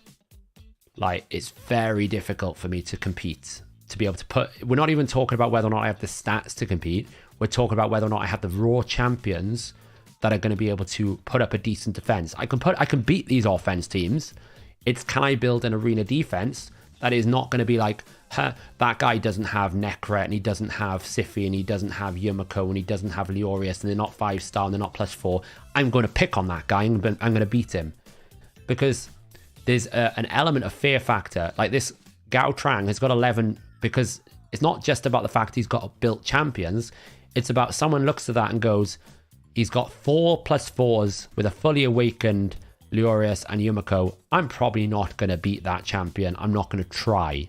Like, it's very difficult for me to compete, to be able to put... We're not even talking about whether or not I have the stats to compete. We're talking about whether or not I have the raw champions that are going to be able to put up a decent defense. I can beat these offense teams. It's, can I build an arena defense that is not going to be like, huh, that guy doesn't have Nekret, and he doesn't have Siphi, and he doesn't have Yumiko, and he doesn't have Leorius, and they're not 5-star, and they're not +4. I'm going to pick on that guy, and I'm going to beat him. Because there's an element of fear factor. Like, this Gao Trang has got 11, because it's not just about the fact he's got built champions. It's about someone looks at that and goes, he's got 4+4s with a fully awakened Leorius and Yumiko. I'm probably not going to beat that champion. I'm not going to try.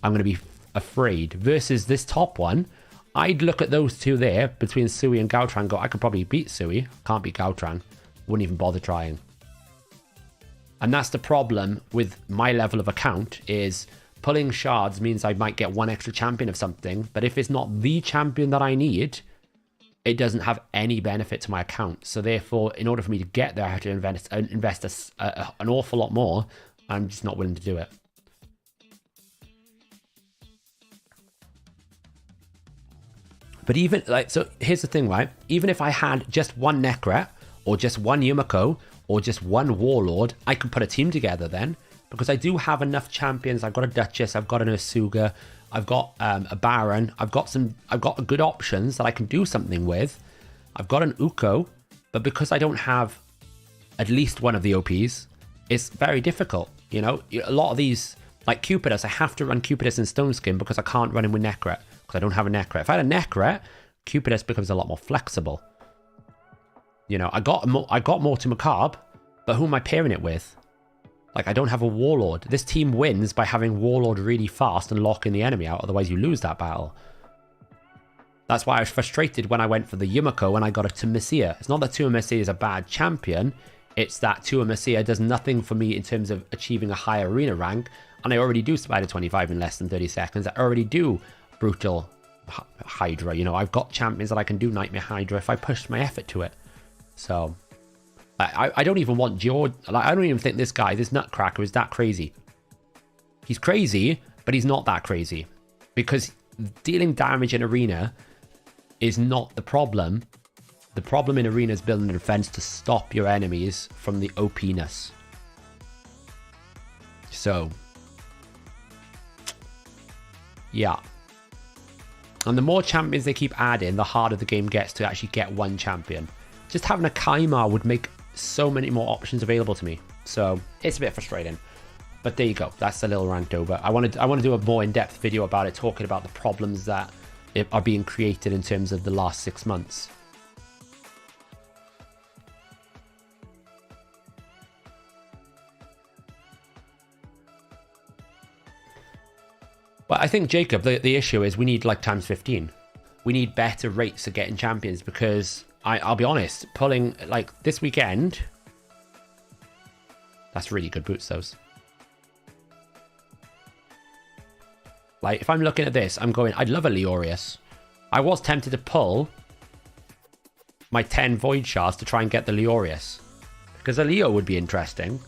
I'm going to be afraid. Versus this top one, I'd look at those two there between Sui and Gautran and go, I could probably beat Sui. Can't beat Gautran. Wouldn't even bother trying. And that's the problem with my level of account, is pulling shards means I might get one extra champion of something, but if it's not the champion that I need, it doesn't have any benefit to my account. So therefore, in order for me to get there, I have to invest an awful lot more. I'm just not willing to do it. But even, like, so here's the thing, right? Even if I had just one Nekret, or just one Yumiko, or just one Warlord, I could put a team together then, because I do have enough champions. I've got a Duchess, I've got an Ursuga, I've got a Baron, I've got good options that I can do something with. I've got an Uko, but because I don't have at least one of the OPs, it's very difficult. You know, a lot of these, like Cupidus, I have to run Cupidus in Stone Skin because I can't run him with Necret, because I don't have a Necret. If I had a Necret, Cupidus becomes a lot more flexible. You know, I got more to Macabre, but who am I pairing it with? Like, I don't have a Warlord. This team wins by having Warlord really fast and locking the enemy out, otherwise you lose that battle. That's why I was frustrated when I went for the Yumiko and I got a Tuamcia. It's not that Tuamcia is a bad champion, it's that Tuamcia does nothing for me in terms of achieving a high arena rank, and I already do Spider 25 in less than 30 seconds. I already do Brutal Hydra. You know, I've got champions that I can do Nightmare Hydra if I push my effort to it. So, I don't even want George. Like, I don't even think this guy, this Nutcracker, is that crazy. He's crazy, but he's not that crazy. Because dealing damage in arena is not the problem. The problem in arena is building a defense to stop your enemies from the OP-ness. So, yeah. And the more champions they keep adding, the harder the game gets to actually get one champion. Just having a Kaimar would make so many more options available to me. So it's a bit frustrating. But there you go. That's a little rant over. I want to do a more in-depth video about it, talking about the problems that are being created in terms of the last 6 months. But I think, Jacob, the issue is we need like times 15. We need better rates of getting champions, because I'll be honest, pulling like this weekend, that's really good boots, those. Like, if I'm looking at this, I'm going, I'd love a Leorius. I was tempted to pull my 10 Void Shards to try and get the Leorius, because a Leo would be interesting.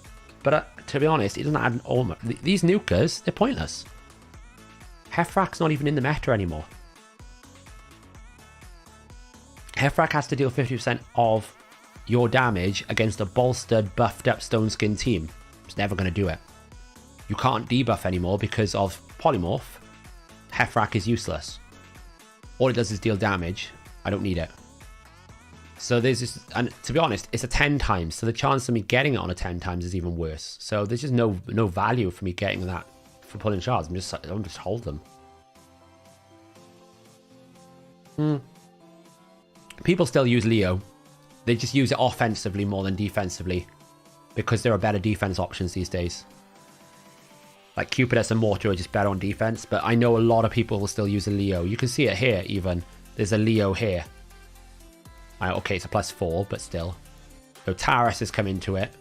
But to be honest, it doesn't add all. These nukers, they're pointless. Hefrak's not even in the meta anymore. Hefrak has to deal 50% of your damage against a bolstered, buffed up Stone Skin team. It's never going to do it. You can't debuff anymore because of Polymorph. Hefrak is useless. All it does is deal damage. I don't need it. So there's just, and to be honest, it's a 10 times. So the chance of me getting it on a 10 times is even worse. So there's just no value for me getting that for pulling shards. I'll just hold them. People still use Leo. They just use it offensively more than defensively, because there are better defense options these days. Like Cupidus and Mortar are just better on defense, but I know a lot of people will still use a Leo. You can see it here even. There's a Leo here. Okay, it's a +4, but still. So Taurus has come into it.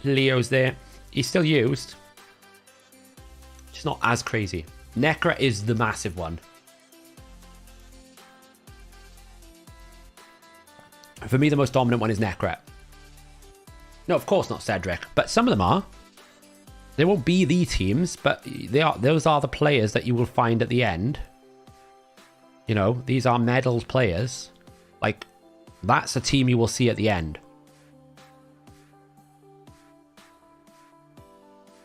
Leo's there. He's still used. Just not as crazy. Necra is the massive one. For me, the most dominant one is Necret. No, of course not Cedric, but some of them are. They won't be the teams, but those are the players that you will find at the end. You know, these are medals players. Like, that's a team you will see at the end.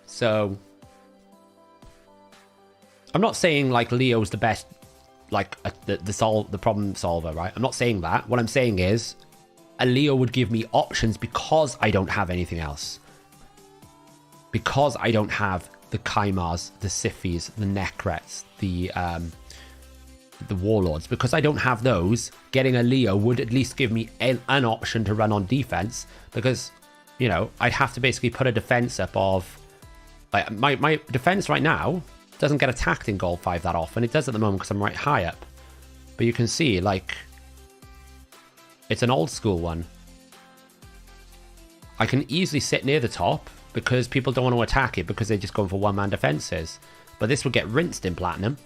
So, I'm not saying like Leo's the best, like the problem solver, right? I'm not saying that. What I'm saying is, a Leo would give me options because I don't have anything else. Because I don't have the Kaimars, the Sifis, the Necrets, the Warlords. Because I don't have those, getting a Leo would at least give me an option to run on defense. Because, you know, I'd have to basically put a defense up of... Like, my defense right now doesn't get attacked in Gold 5 that often. It does at the moment because I'm right high up. But you can see, like... It's an old school one. I can easily sit near the top because people don't want to attack it because they're just going for one-man defenses. But this would get rinsed in Platinum.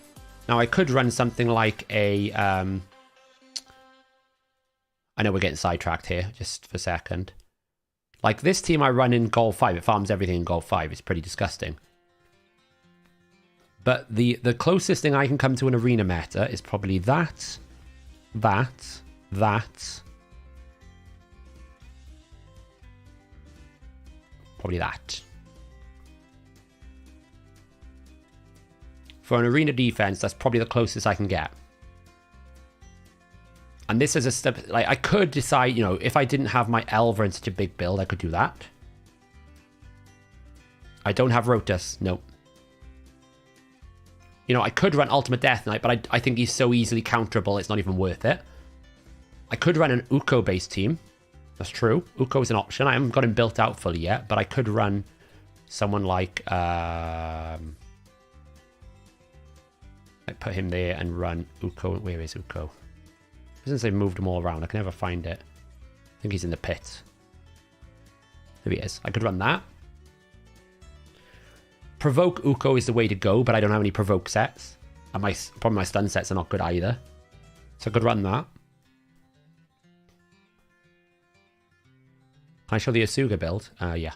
Now, I could run something like a... I know we're getting sidetracked here, just for a second. Like this team I run in Gold 5, it farms everything in Gold 5. It's pretty disgusting. But the closest thing I can come to an arena meta is probably that. Probably that. For an arena defense, that's probably the closest I can get. And this is a step, like, I could decide, you know, if I didn't have my Elver in such a big build, I could do that. I don't have Rotus, nope. You know, I could run Ultimate Death Knight, but I think he's so easily counterable, it's not even worth it. I could run an Uko-based team. That's true. Uko is an option. I haven't got him built out fully yet, but I could run someone like... I put him there and run Uko. Where is Uko? Since they've moved them all around, I can never find it. I think he's in the pit. There he is. I could run that. Provoke Uko is the way to go, but I don't have any provoke sets. And probably my stun sets are not good either. So I could run that. Can I show the Asuga build? Yeah.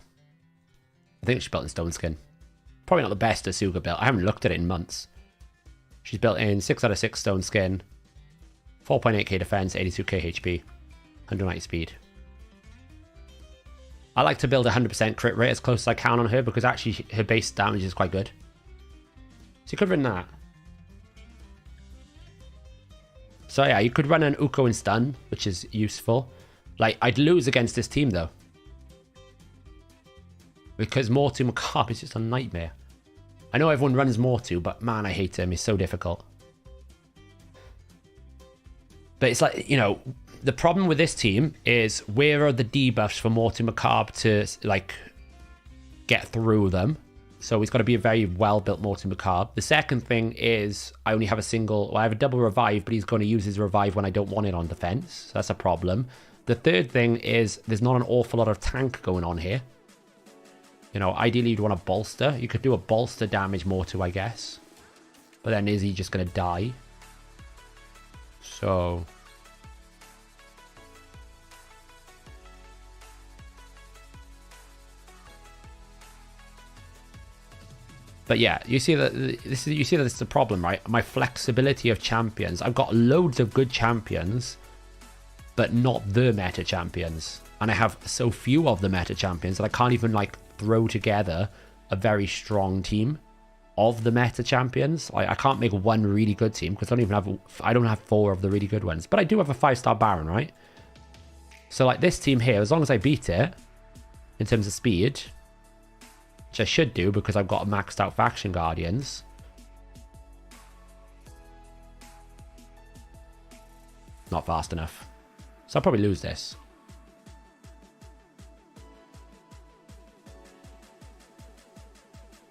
I think she's built in Stone Skin. Probably not the best Asuga build. I haven't looked at it in months. She's built in 6 out of 6 Stone Skin. 4.8k defense, 82k HP, 190 speed. I like to build 100% crit rate as close as I can on her because actually her base damage is quite good. So you could run that. So yeah, you could run an Uko and stun, which is useful. Like, I'd lose against this team though. Because Mortu Macabre is just a nightmare. I know everyone runs Mortu, but man, I hate him. He's so difficult. But it's like, you know, the problem with this team is where are the debuffs for Mortu Macabre to, like, get through them? So he's got to be a very well-built Mortu Macabre. The second thing is I only have a single... Well, I have a double revive, but he's going to use his revive when I don't want it on defense. So that's a problem. The third thing is there's not an awful lot of tank going on here. You know, ideally you'd want a bolster. You could do a bolster damage Mortu, I guess. But then is he just going to die? So... But yeah, you see that this is the problem, right? My flexibility of champions. I've got loads of good champions, but not the meta champions. And I have so few of the meta champions that I can't even like throw together a very strong team of the meta champions. Like, I can't make one really good team because I don't have 4 of the really good ones. But I do have a 5-star Baron, right? So like this team here, as long as I beat it in terms of speed, which I should do because I've got maxed out Faction Guardians. Not fast enough. So I'll probably lose this.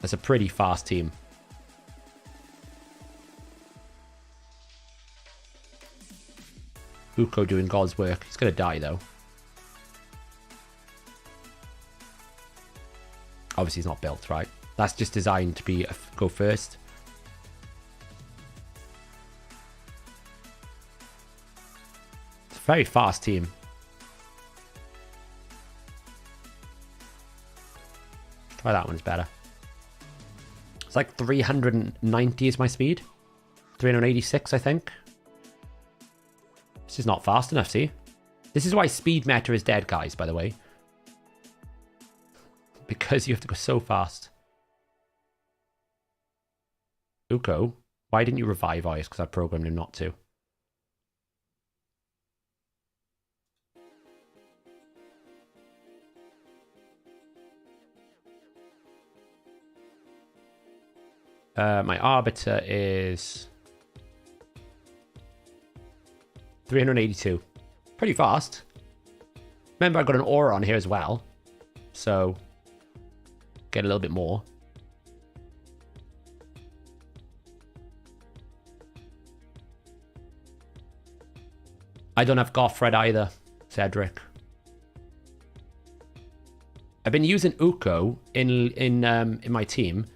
That's a pretty fast team. Uko doing God's work. He's going to die though. Obviously he's not built, right? That's just designed to be go first. It's a very fast team. Try that one, it's better. It's like 390 is my speed. 386, I think. This is not fast enough, see? This is why speed meta is dead, guys, by the way. Because you have to go so fast. Uko, why didn't you revive Ice? Because I programmed him not to. My Arbiter is 382. Pretty fast. Remember, I got an aura on here as well. So... get a little bit more. I don't have Gothred either, Cedric. I've been using Uko in my team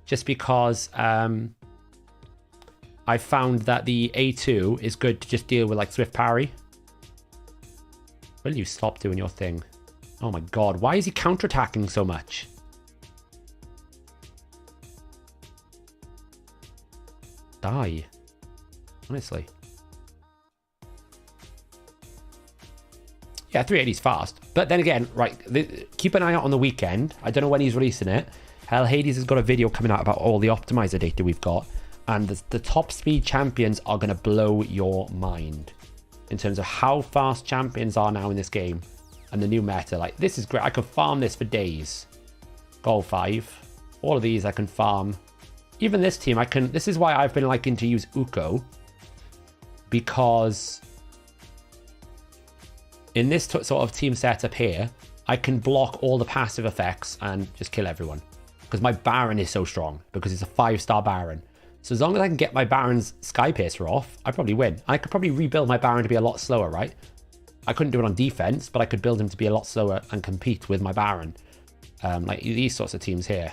just because I found that the A2 is good to just deal with like Swift Parry. Will you stop doing your thing? Oh my god, why is he counterattacking so much? Die. Honestly. Yeah, 380 is fast. But then again, right, keep an eye out on the weekend. I don't know when he's releasing it. Hellhades has got a video coming out about all the optimizer data we've got. And the top speed champions are going to blow your mind. in terms of how fast champions are now in this game and the new meta. Like, this is great. I could farm this for days. Goal 5. All of these I can farm. Even this team, I can... This is why I've been liking to use Uko. Because in this sort of team setup here, I can block all the passive effects and just kill everyone. Because my Baron is so strong. Because it's a 5-star Baron. So as long as I can get my Baron's Sky Piercer off, I probably win. I could probably rebuild my Baron to be a lot slower, right? I couldn't do it on defense, but I could build him to be a lot slower and compete with my Baron. Like these sorts of teams here.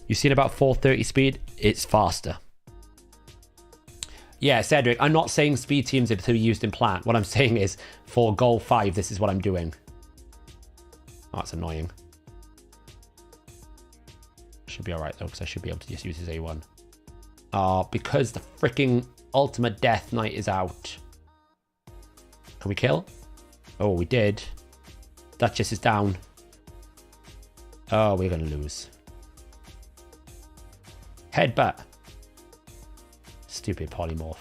You've seen about 430 speed? It's faster. Yeah, Cedric, I'm not saying speed teams are to be used in plant. What I'm saying is, for goal 5, this is what I'm doing. Oh, that's annoying. Should be alright though, because I should be able to just use his A1. Because the freaking ultimate Death Knight is out. Can we kill? Oh, we did. Duchess is down. Oh, we're going to lose. Headbutt. Stupid polymorph.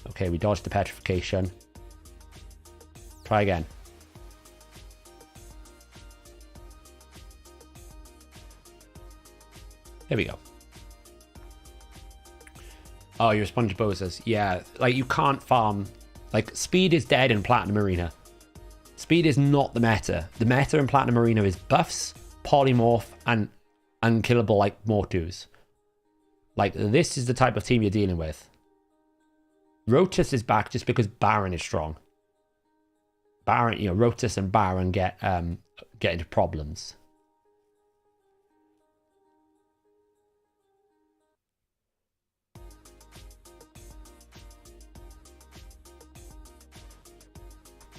Okay, we dodged the petrification. Try again. There we go. Oh, you're Sponge Bozers. Yeah, like you can't farm. Like, speed is dead in Platinum Arena. Speed is not the meta. The meta in Platinum Arena is buffs, polymorph, and unkillable like Mortus. Like, this is the type of team you're dealing with. Rotus is back just because Baron is strong. Baron, you know, Rotus and Baron get into problems.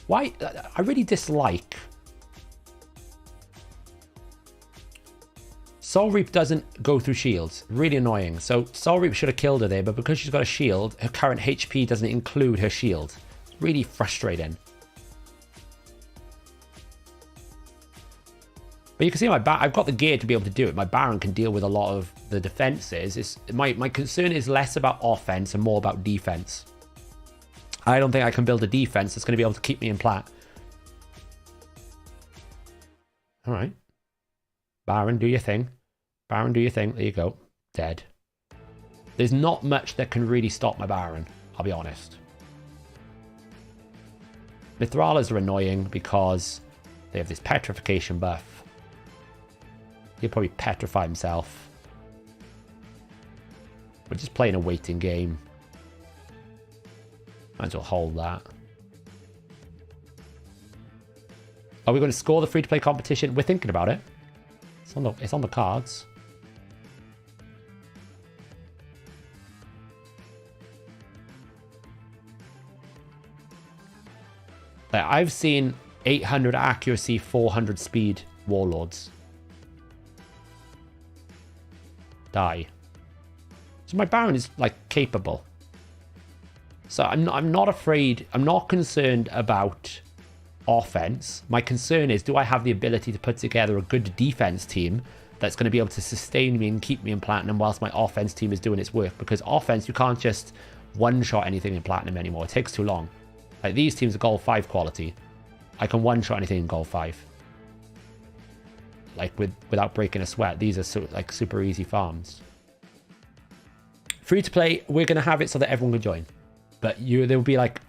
Why? I really dislike... Soul Reap doesn't go through shields. Really annoying. So Soul Reap should have killed her there, but because she's got a shield, her current HP doesn't include her shield. It's really frustrating. But you can see I've got the gear to be able to do it. My Baron can deal with a lot of the defenses. My concern is less about offense and more about defense. I don't think I can build a defense that's going to be able to keep me in plat. All right. Baron, do your thing. Baron, do your thing. There you go. Dead. There's not much that can really stop my Baron, I'll be honest. Mithralas are annoying because they have this petrification buff. He'll probably petrify himself. We're just playing a waiting game. Might as well hold that. Are we going to score the free-to-play competition? We're thinking about it. It's on the cards. Like, I've seen 800 accuracy, 400 speed warlords die. So my Baron is like capable. So I'm not afraid. I'm not concerned about offense. My concern is, do I have the ability to put together a good defense team that's going to be able to sustain me and keep me in Platinum whilst my offense team is doing its work? Because offense, you can't just one-shot anything in Platinum anymore. It takes too long. Like, these teams are Gold 5 quality. I can one-shot anything in Gold 5. Like, without breaking a sweat. These are like super easy farms. Free to play, we're going to have it so that everyone can join. But there will be like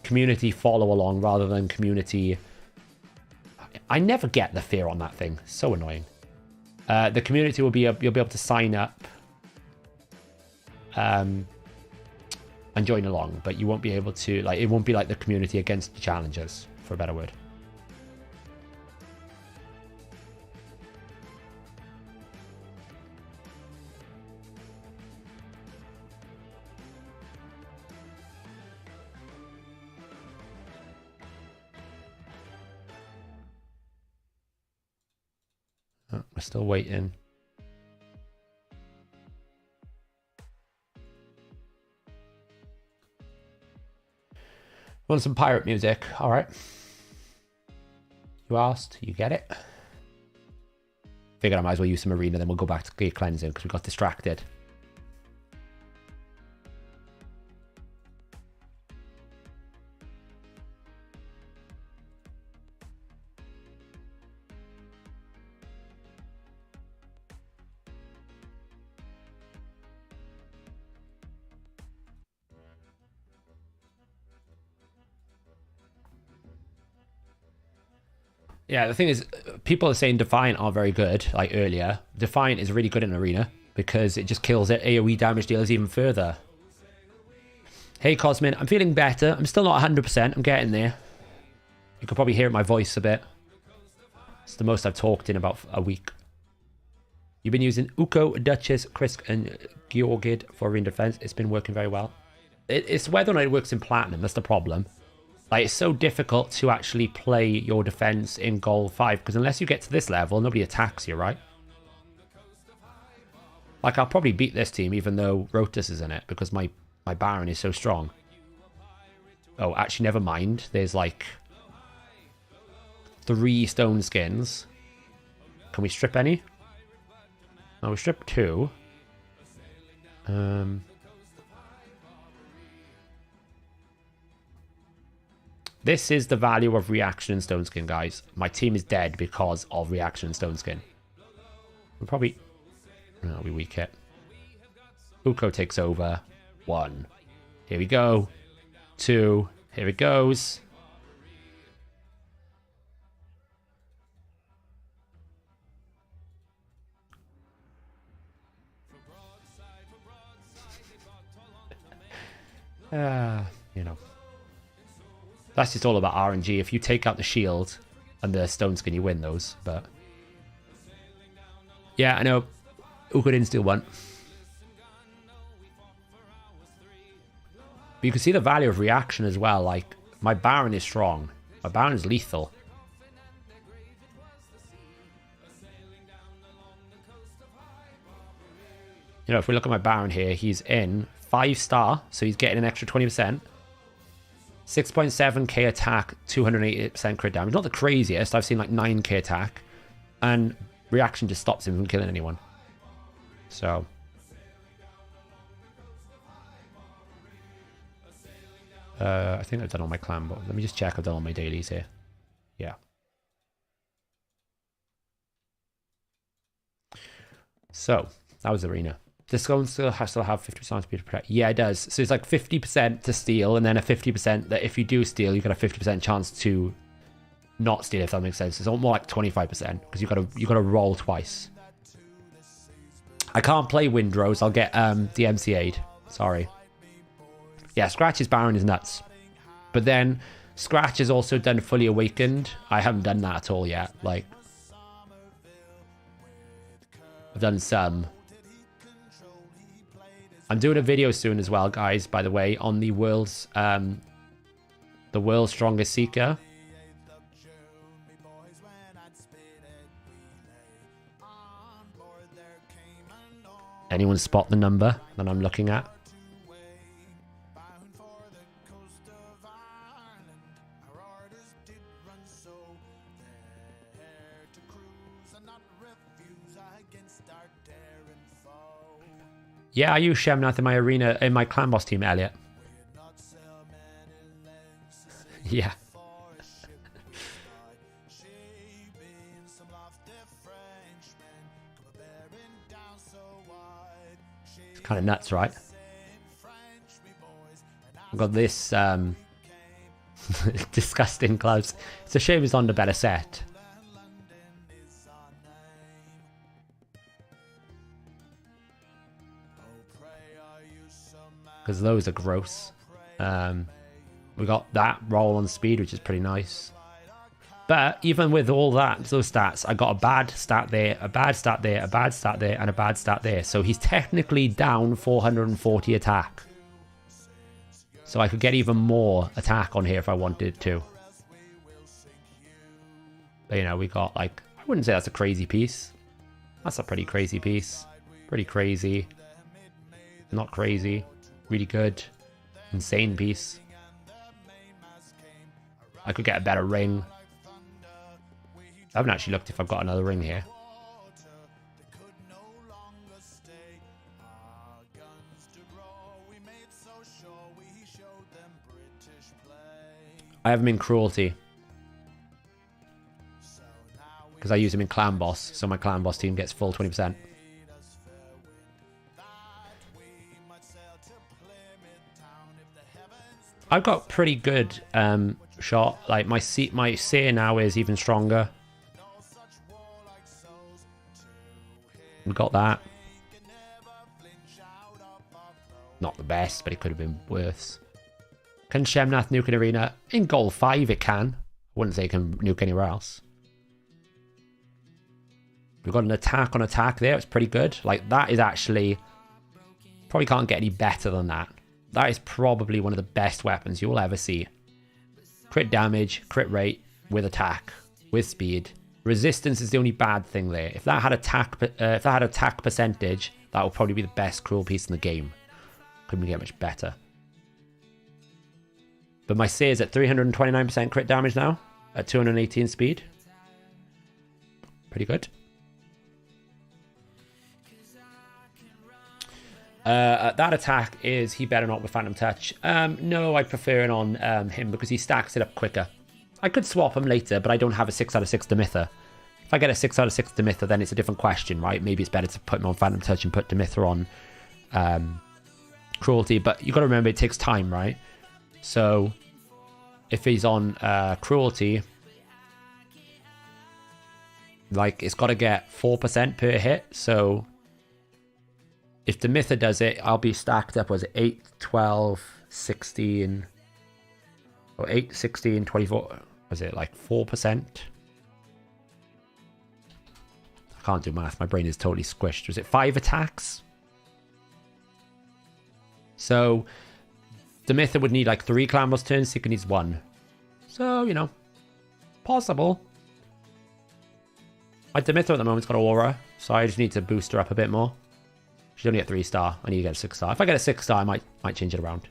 community follow along rather than community. I never get the fear on that thing. So annoying. The community will be you'll be able to sign up and join along, but you won't be able to, like, it won't be like the community against the challengers, for a better word. Oh, we're still waiting. Want some pirate music? All right. You asked, you get it. Figured I might as well use some arena, then we'll go back to gear cleansing because we got distracted. Yeah, the thing is, people are saying Defiant are very good, like earlier. Defiant is really good in Arena because it just kills it. AoE damage dealers even further. Hey, Cosmin, I'm feeling better. I'm still not 100%. I'm getting there. You can probably hear my voice a bit. It's the most I've talked in about a week. You've been using Uko, Duchess, Krisk, and Georgid for Arena Defense. It's been working very well. It's whether or not it works in Platinum. That's the problem. Like, it's so difficult to actually play your defense in Gold 5 because unless you get to this level, nobody attacks you, right? Like, I'll probably beat this team even though Rotus is in it because my Baron is so strong. Oh, actually, never mind. There's like 3 stone skins. Can we strip any? No, we stripped 2. This is the value of reaction and stone skin, guys. My team is dead because of reaction and stone skin. We'll probably... No, we weak it. Uko takes over. 1. Here we go. 2. Here it goes. You know. That's just all about RNG. If you take out the shield and the stone skin, you win those. But yeah, I know. Uko didn't steal 1. But you can see the value of reaction as well. Like, my Baron is strong. My Baron is lethal. You know, if we look at my Baron here, he's in 5-star, so he's getting an extra 20%. 6.7k attack, 288% crit damage. Not the craziest. I've seen like 9k attack. And reaction just stops him from killing anyone. So... I think I've done all my clan, but let me just check I've done all my dailies here. Yeah. So, that was Arena. Does Stone still have 50% speed to protect? Yeah, it does. So it's like 50% to steal, and then a 50% that if you do steal, you got a 50% chance to not steal, if that makes sense. It's more like 25%, because you gotta roll twice. I can't play Windrose, I'll get DMCA'd. Sorry. Yeah, Scratch's Baron is nuts. But then, Scratch has also done Fully Awakened. I haven't done that at all yet. Like, I've done some. I'm doing a video soon as well, guys, by the way, on the world's strongest Seeker. Anyone spot the number that I'm looking at? Yeah, I use Shemnath in my arena, in my clan boss team, Elliot. Yeah. It's kind of nuts, right? I've got this disgusting gloves. It's a shame it's on the better set. Because those are gross. We got that roll on speed, which is pretty nice. But even with all that, those stats, I got a bad stat there, a bad stat there, a bad stat there, and a bad stat there. So he's technically down 440 attack. So I could get even more attack on here if I wanted to. But, you know, we got like, I wouldn't say that's a crazy piece. That's a pretty crazy piece. Pretty crazy. Not crazy. Really good. Insane piece. I could get a better ring. I haven't actually looked if I've got another ring here. I have him in Cruelty. Because I use him in Clan Boss, so my Clan Boss team gets full 20%. I've got pretty good shot. Like my seer now is even stronger. We got that. Not the best, but it could have been worse. Can Shemnath nuke an arena? In goal 5 it can. I wouldn't say it can nuke anywhere else. We've got an attack on attack there. It's pretty good. Like, that is actually... Probably can't get any better than that. That is probably one of the best weapons you will ever see. Crit damage, crit rate, with attack, with speed. Resistance is the only bad thing there. If that had attack percentage, that would probably be the best cruel piece in the game. Couldn't get much better. But my Seer is at 329% crit damage now, at 218 speed. Pretty good. That attack is he better not with Phantom Touch. No, I prefer it on him because he stacks it up quicker. I could swap him later, but I don't have a 6 out of 6 Demither. If I get a 6 out of 6 Demither, then it's a different question, right? Maybe it's better to put him on Phantom Touch and put Demither on Cruelty. But you got to remember, it takes time, right? So if he's on Cruelty, like, it's got to get 4% per hit. So if Demither does it, I'll be stacked up, was it 8, 12, 16, or 8, 16, 24, was it like 4%? I can't do math, my brain is totally squished. Was it 5 attacks? So Demither would need like 3 Clan Boss turns, Seeker needs 1. So, you know, possible. My Demither at the moment's got Aura, so I just need to boost her up a bit more. She's only at 3-star. I need to get a 6-star. If I get a 6-star, I might change it around.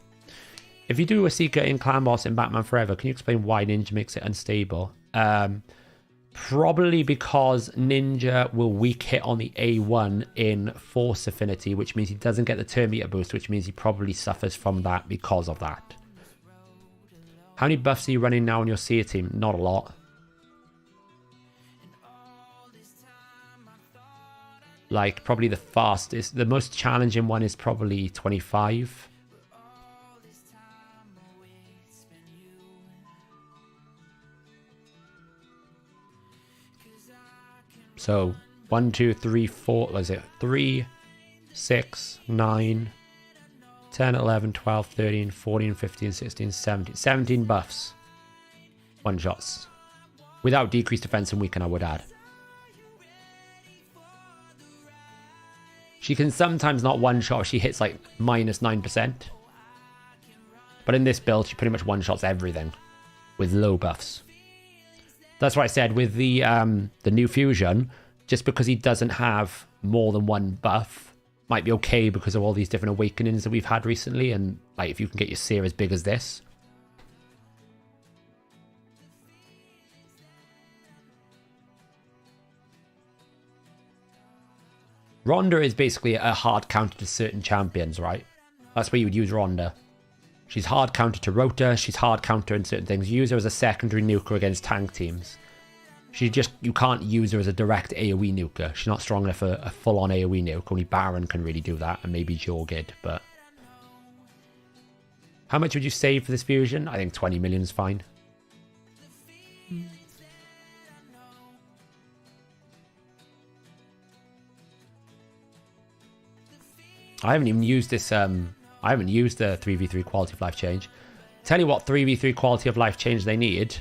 If you do a Seeker in Clan Boss in Batman Forever, can you explain why Ninja makes it unstable? Probably because Ninja will weak hit on the A1 in Force Affinity, which means he doesn't get the turn meter boost, which means he probably suffers from that because of that. How many buffs are you running now on your Seer team? Not a lot. Like, probably the fastest, the most challenging one is probably 25. So 1, 2, 3, 4, what is it? 3, 6, 9, 10, 11, 12, 13, 14, 15, 16, 17. 17 buffs. One shots. Without decreased defense and weaken, I would add. She can sometimes not one-shot if she hits like minus 9%. But in this build, she pretty much one-shots everything with low buffs. That's what I said with the new fusion. Just because he doesn't have more than one buff might be okay because of all these different awakenings that we've had recently. And like, if you can get your Seer as big as this. Rhonda is basically a hard counter to certain champions, right? That's where you would use Rhonda. She's hard counter to Rota, she's hard counter in certain things. You use her as a secondary nuker against tank teams. You can't use her as a direct AoE nuker. She's not strong enough for a full-on AoE nuke. Only Baron can really do that, and maybe Jorgid, but... How much would you save for this fusion? I think 20 million is fine. I haven't even used this, I haven't used the 3v3 quality of life change. Tell you what 3v3 quality of life change they need.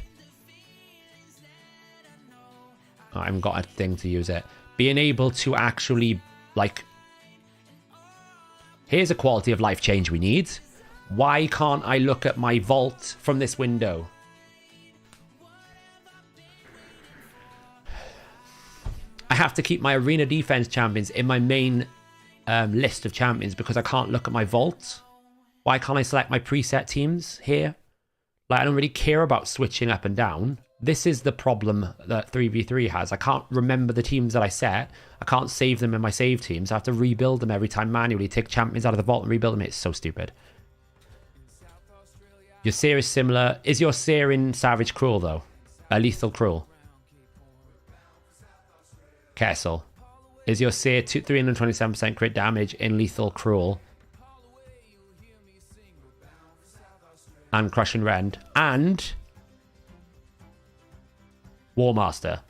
I haven't got a thing to use it. Being able to actually, like... Here's a quality of life change we need. Why can't I look at my vault from this window? I have to keep my arena defense champions in my main... list of champions because I can't look at my vault. Why can't I select my preset teams here? Like, I don't really care about switching up and down. This is the problem that 3v3 has. I can't remember the teams that I set. I can't save them in my save teams. I have to rebuild them every time manually. Take champions out of the vault and rebuild them. It's so stupid. Your Seer is similar. Is your Seer in Savage Cruel though? Lethal Cruel. Kessel. Is your Seer 327% crit damage in Lethal Cruel and Crushing Rend and War Master?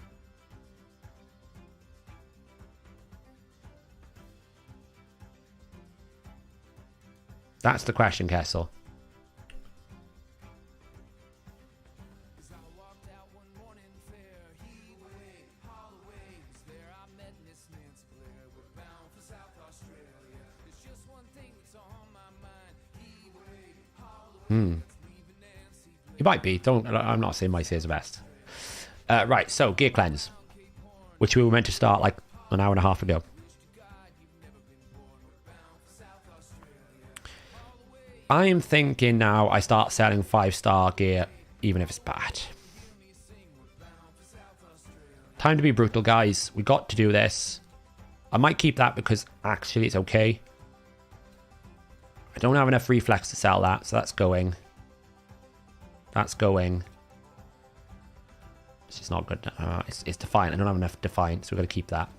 That's the question, Kessel. It might be. I'm not saying my say is the best. Right, so gear cleanse, which we were meant to start like an hour and a half ago. I am thinking now I start selling 5-star gear, even if it's bad. Time to be brutal, guys. We got to do this. I might keep that because actually it's okay. I don't have enough reflex to sell that, so that's going. That's going. This is not good. It's Defiant. I don't have enough Defiant, so we've got to keep that.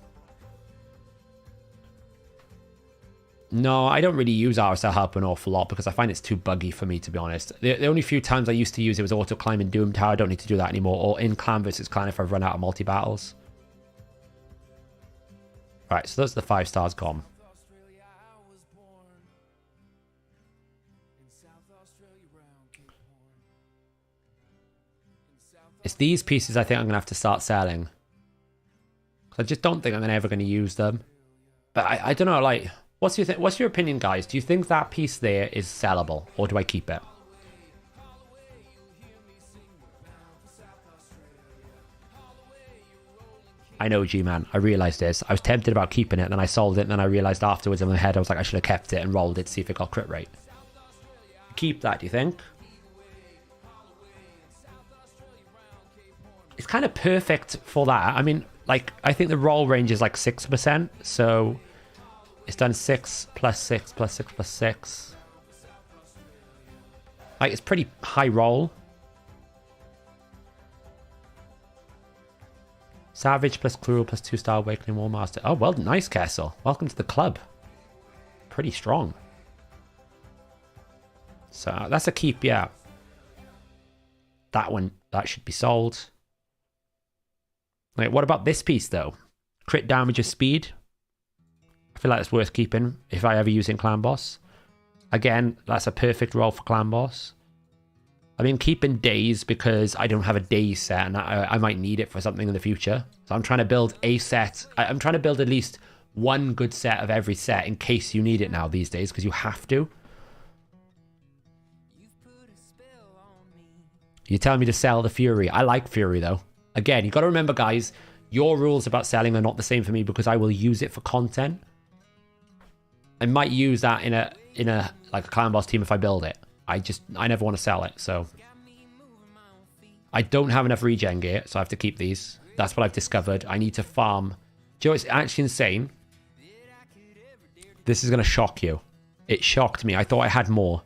No, I don't really use RSL Help an awful lot because I find it's too buggy for me, to be honest. The only few times I used to use it was auto climb in Doom Tower. I don't need to do that anymore. Or in clan versus clan if I've run out of multi-battles. Right, so those are the 5 stars gone. It's these pieces I think I'm going to have to start selling. I just don't think I'm ever going to use them. But I don't know, like, what's your opinion, guys? Do you think that piece there is sellable, or do I keep it? I know, G-Man. I realised this. I was tempted about keeping it, then I sold it, and then I realised afterwards in my head, I was like, I should have kept it and rolled it to see if it got crit rate. Keep that, do you think? It's kind of perfect for that. I mean, like, I think the roll range is like 6%, so it's done 6 plus 6 plus 6 plus 6. Like, it's pretty high roll. Savage plus Cruel plus 2-star Awakening War Master. Oh, well, nice, Kessel. Welcome to the club. Pretty strong. So, that's a keep, yeah. That one, that should be sold. Wait, what about this piece, though? Crit damage of speed. I feel like it's worth keeping if I ever use it in Clan Boss. Again, that's a perfect role for Clan Boss. I've been keeping days because I don't have a day set, and I might need it for something in the future. So I'm trying to build a set. I'm trying to build at least one good set of every set in case you need it now these days, because you have to. You're telling me to sell the Fury. I like Fury, though. Again, you got to remember, guys, your rules about selling are not the same for me because I will use it for content. I might use that in a like a Clan Boss team if I build it. I never want to sell it, so I don't have enough regen gear, so I have to keep these. That's what I've discovered. I need to farm. Do you know, it's actually insane. This is going to shock you. It shocked me. I thought I had more.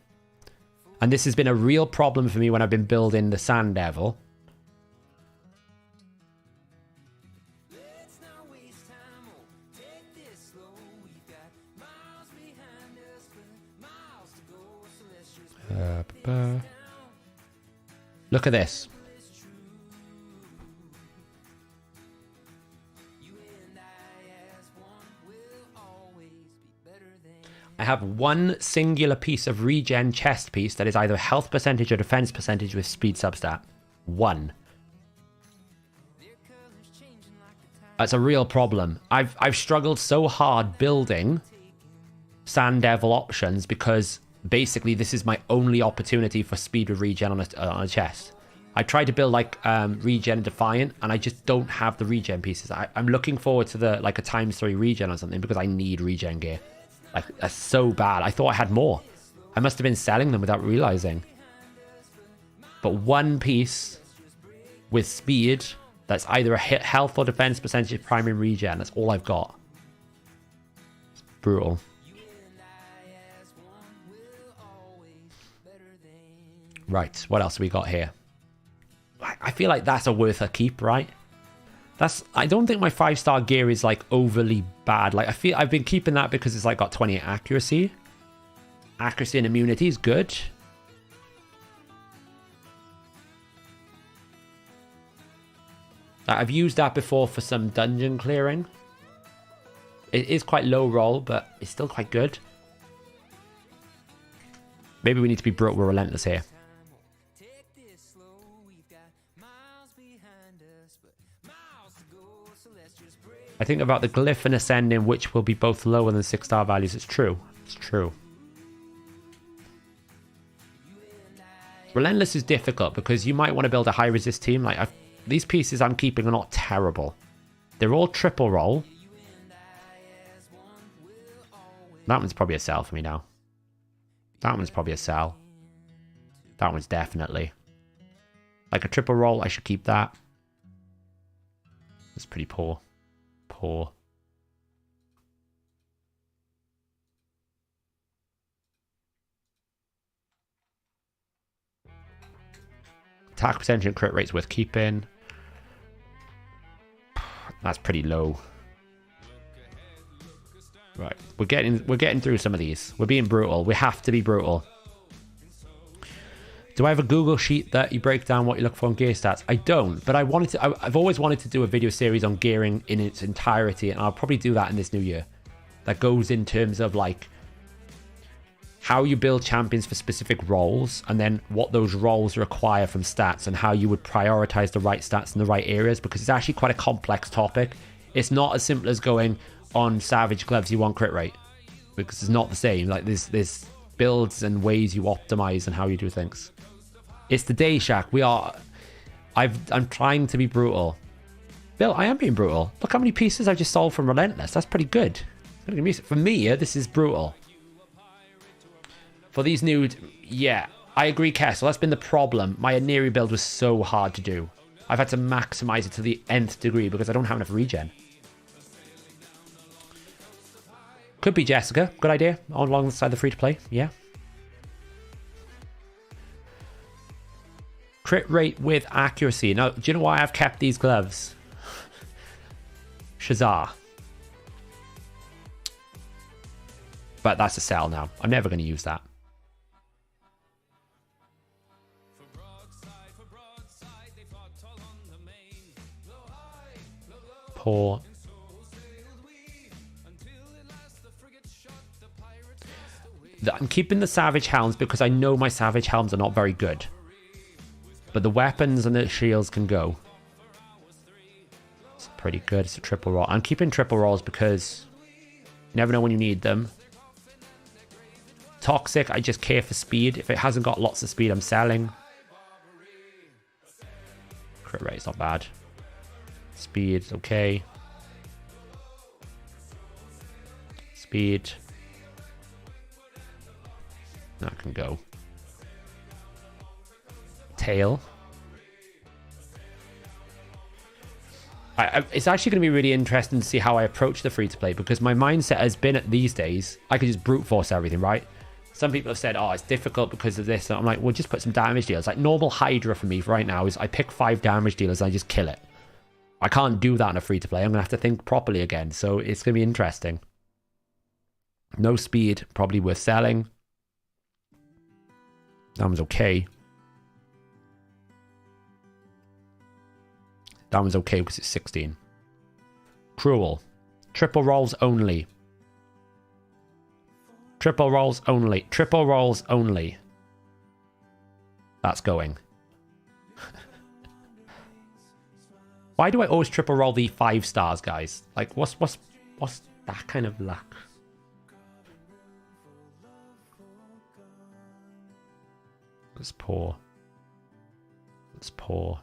And this has been a real problem for me when I've been building the Sand Devil. Look at this. I have one singular piece of regen chest piece that is either health percentage or defense percentage with speed substat. One. That's a real problem. I've struggled so hard building Sand Devil options because basically this is my only opportunity for speed with regen on a chest. I tried to build like regen Defiant, and I just don't have the regen pieces. I'm looking forward to the like a ×3 regen or something because I need regen gear. Like, that's so bad. I thought I had more. I must have been selling them without realizing. But one piece with speed that's either a hit health or defense percentage primary regen. That's all I've got. It's brutal. Right, what else have we got here? I feel like that's a worth a keep, right? I don't think my 5-star gear is like overly bad. Like, I feel I've been keeping that because it's like got 28 accuracy. Accuracy and immunity is good. I've used that before for some dungeon clearing. It is quite low roll, but it's still quite good. Maybe we need to be brutal with Relentless here. I think about the Glyph and Ascending, which will be both lower than 6-star values. It's true. It's true. Relentless is difficult because you might want to build a high resist team. Like these pieces I'm keeping are not terrible. They're all triple roll. That one's probably a sell for me now. That one's probably a sell. That one's definitely. Like a triple roll, I should keep that. That's pretty poor. Poor. Attack percentage and crit rate's worth keeping. That's pretty low. Right, we're getting through some of these. We're being brutal. We have to be brutal. Do I have a Google sheet that you break down what you look for on gear stats? I don't, but I've always wanted to do a video series on gearing in its entirety, and I'll probably do that in this new year. That goes in terms of like how you build champions for specific roles, and then what those roles require from stats, and how you would prioritize the right stats in the right areas, because it's actually quite a complex topic. It's not as simple as going on Savage Gloves you want crit rate, because it's not the same. Like there's builds and ways you optimize and how you do things. It's the day, Shaq. I'm trying to be brutal. Bill, I am being brutal. Look how many pieces I just sold from Relentless. That's pretty good. For me, this is brutal. For these nude, yeah, I agree, Kessel. That's been the problem. My Aneri build was so hard to do. I've had to maximize it to the nth degree because I don't have enough regen. Could be Jessica. Good idea. Alongside the free-to-play. Yeah. Crit rate with accuracy. Now, do you know why I've kept these gloves? Shazar. But that's a sell now. I'm never going to use that. Poor. I'm keeping the Savage Helms because I know my Savage Helms are not very good. But the weapons and the shields can go. It's pretty good. It's a triple roll. I'm keeping triple rolls because you never know when you need them. Toxic, I just care for speed. If it hasn't got lots of speed, I'm selling. Crit rate's not bad. Speed's okay. Speed. That can go. Tail. It's actually going to be really interesting to see how I approach the free-to-play, because my mindset has been at these days, I could just brute force everything, right? Some people have said, oh, it's difficult because of this. And I'm like, well, just put some damage dealers. Like, normal Hydra for me right now is I pick 5 damage dealers and I just kill it. I can't do that in a free-to-play. I'm going to have to think properly again. So it's going to be interesting. No speed, probably worth selling. That one's okay. That one's okay because it's 16. Cruel. Triple rolls only. Triple rolls only. Triple rolls only. That's going. Why do I always triple roll the 5 stars, guys? Like, what's that kind of luck? That's poor. That's poor.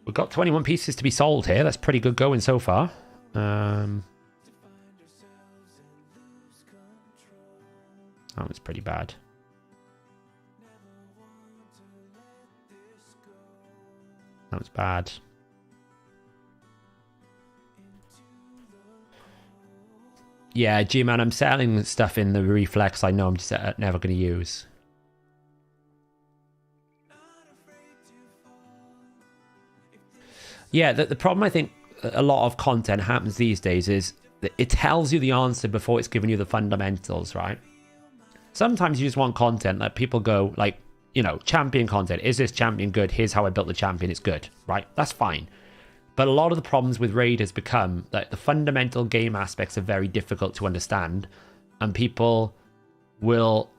We've got 21 pieces to be sold here. That's pretty good going so far. That was pretty bad. That was bad. Yeah, G-Man, I'm selling stuff in the reflex I know I'm just never going to use. Yeah, the problem I think a lot of content happens these days is that it tells you the answer before it's giving you the fundamentals, right? Sometimes you just want content that people go, like, you know, champion content. Is this champion good? Here's how I built the champion. It's good, right? That's fine. But a lot of the problems with Raid has become that the fundamental game aspects are very difficult to understand, and people will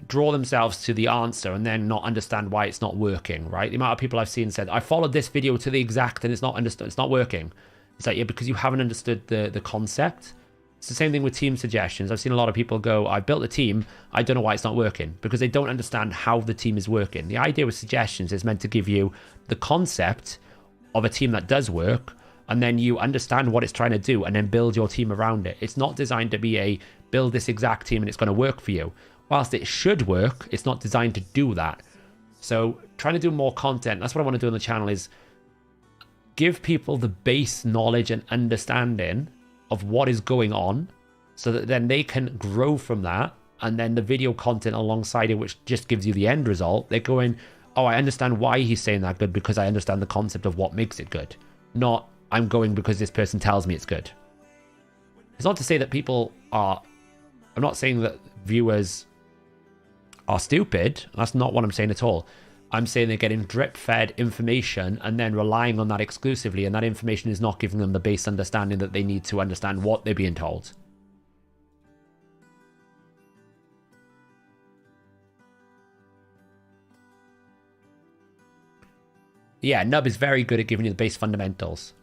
draw themselves to the answer and then not understand why it's not working, right? The amount of people I've seen said, I followed this video to the exact and it's not understood, it's not working. It's like, yeah, because you haven't understood the concept. It's the same thing with team suggestions. I've seen a lot of people go, I built a team, I don't know why it's not working, because they don't understand how the team is working. The idea with suggestions is meant to give you the concept of a team that does work, and then you understand what it's trying to do and then build your team around it. It's not designed to be a build this exact team and it's going to work for you. Whilst it should work, it's not designed to do that. So trying to do more content, that's what I want to do on the channel, is give people the base knowledge and understanding of what is going on, so that then they can grow from that, and then the video content alongside it, which just gives you the end result, they're going, oh, I understand why he's saying that good, because I understand the concept of what makes it good. Not, I'm going because this person tells me it's good. It's not to say that people are, I'm not saying that viewers are stupid. That's not what I'm saying at all. I'm saying they're getting drip-fed information and then relying on that exclusively, and that information is not giving them the base understanding that they need to understand what they're being told. Yeah, Nub is very good at giving you the base fundamentals.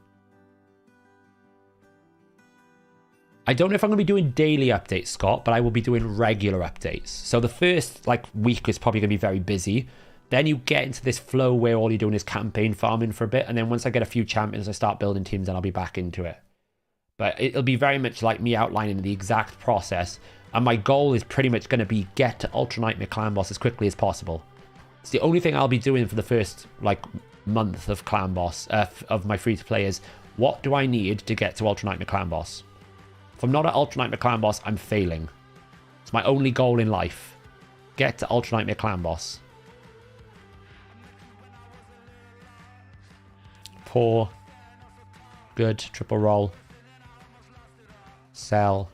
I don't know if I'm going to be doing daily updates, Scott, but I will be doing regular updates. So the first week is probably going to be very busy. Then you get into this flow where all you're doing is campaign farming for a bit. And then once I get a few champions, I start building teams, and I'll be back into it. But it'll be very much like me outlining the exact process. And my goal is pretty much going to be get to Ultra Nightmare Clan Boss as quickly as possible. It's the only thing I'll be doing for the first month of Clan Boss, of my free-to-play, is what do I need to get to Ultra Nightmare Clan Boss? If I'm not at Ultra Nightmare Clan Boss, I'm failing. It's my only goal in life. Get to Ultra Nightmare Clan Boss. Poor. Good. Triple roll. Sell.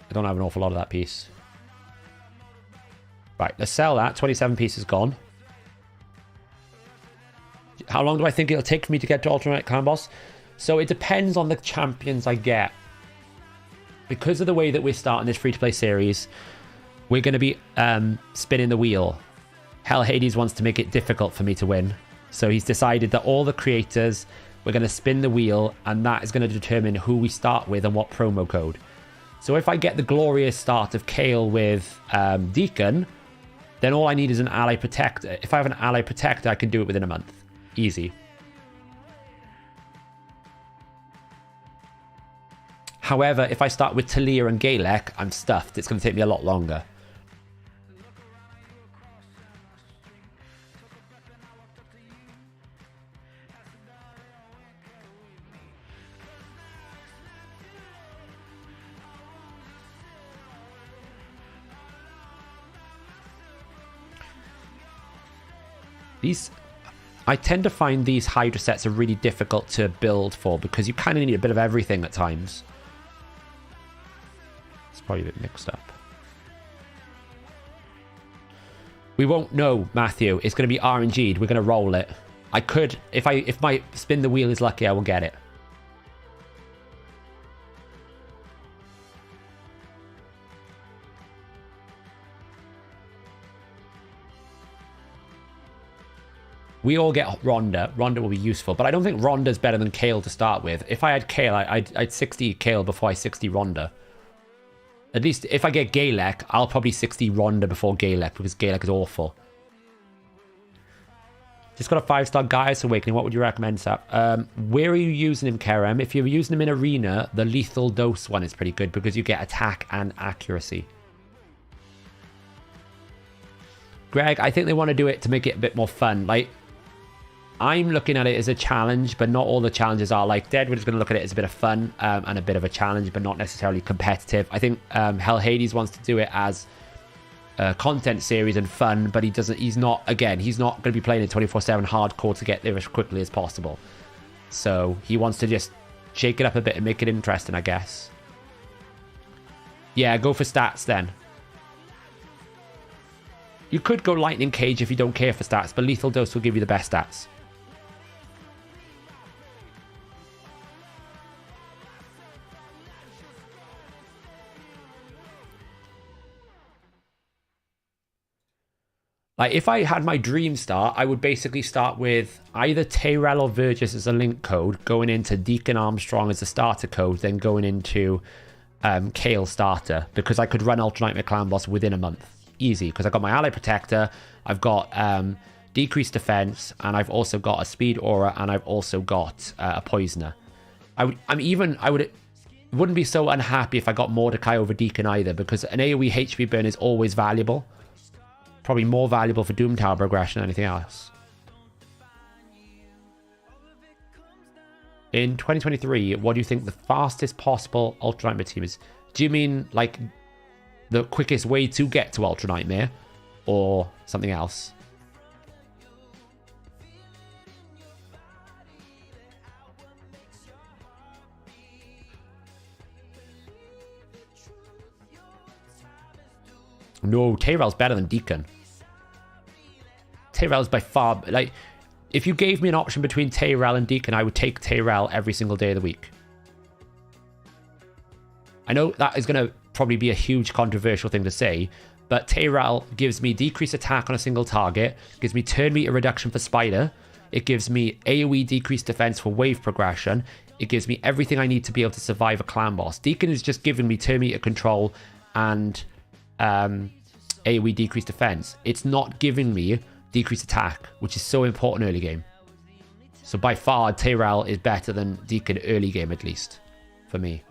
I don't have an awful lot of that piece. Right, let's sell that. 27 pieces gone. How long do I think it'll take for me to get to Ultra Nightmare Clan Boss? So it depends on the champions I get. Because of the way that we're starting this free-to-play series, we're going to be spinning the wheel. Hellhades wants to make it difficult for me to win. So he's decided that all the creators, we're going to spin the wheel, and that is going to determine who we start with and what promo code. So if I get the glorious start of Kale with Deacon, then all I need is an ally protector. If I have an ally protector, I can do it within a month. Easy. However, if I start with Talia and Galek, I'm stuffed. It's going to take me a lot longer. I tend to find these Hydra sets are really difficult to build for, because you kind of need a bit of everything at times. It's probably a bit mixed up. We won't know, Matthew. It's going to be RNG'd. We're going to roll it. I could, if my spin the wheel is lucky, I will get it. We all get Rhonda. Rhonda will be useful, but I don't think Rhonda's better than Kale to start with. If I had Kale, I'd 60 Kale before I 60 Rhonda. At least if I get Galek, I'll probably 60 Rhonda before Galek, because Galek is awful. Just got a 5-star Gaius Awakening. What would you recommend, Sap? Where are you using him, Kerem? If you're using him in Arena, the Lethal Dose one is pretty good, because you get attack and accuracy. Greg, I think they want to do it to make it a bit more fun. I'm looking at it as a challenge, but not all the challenges are like Dead. We're just going to look at it as a bit of fun and a bit of a challenge, but not necessarily competitive. I think Hellhades wants to do it as a content series and fun, but he's not going to be playing it 24/7 hardcore to get there as quickly as possible. So he wants to just shake it up a bit and make it interesting, I guess. Yeah, go for stats then. You could go Lightning Cage if you don't care for stats, but Lethal Dose will give you the best stats. Like, if I had my dream start, I would basically start with either Tyrell or Vergis as a link code, going into Deacon Armstrong as a starter code, then going into Kale starter, because I could run Ultra Nightmare Clan Boss within a month. Easy, because I've got my Ally Protector, I've got decreased defense, and I've also got a Speed Aura, and I've also got a Poisoner. I wouldn't be so unhappy if I got Mordecai over Deacon either, because an AoE HP burn is always valuable. Probably more valuable for Doom Tower progression than anything else. In 2023, what do you think the fastest possible Ultra Nightmare team is? Do you mean like the quickest way to get to Ultra Nightmare, or something else? No, Tyrell's better than Deacon. Tyrell's by far, like, if you gave me an option between Tyrell and Deacon, I would take Tyrell every single day of the week. I know that is going to probably be a huge controversial thing to say, but Tyrell gives me decreased attack on a single target, gives me turn meter reduction for Spider, it gives me AoE decreased defense for wave progression, it gives me everything I need to be able to survive a clan boss. Deacon is just giving me turn meter control and AoE decreased defense. It's not giving me decreased attack, which is so important early game. So by far, Tyrell is better than Deacon early game, at least, for me.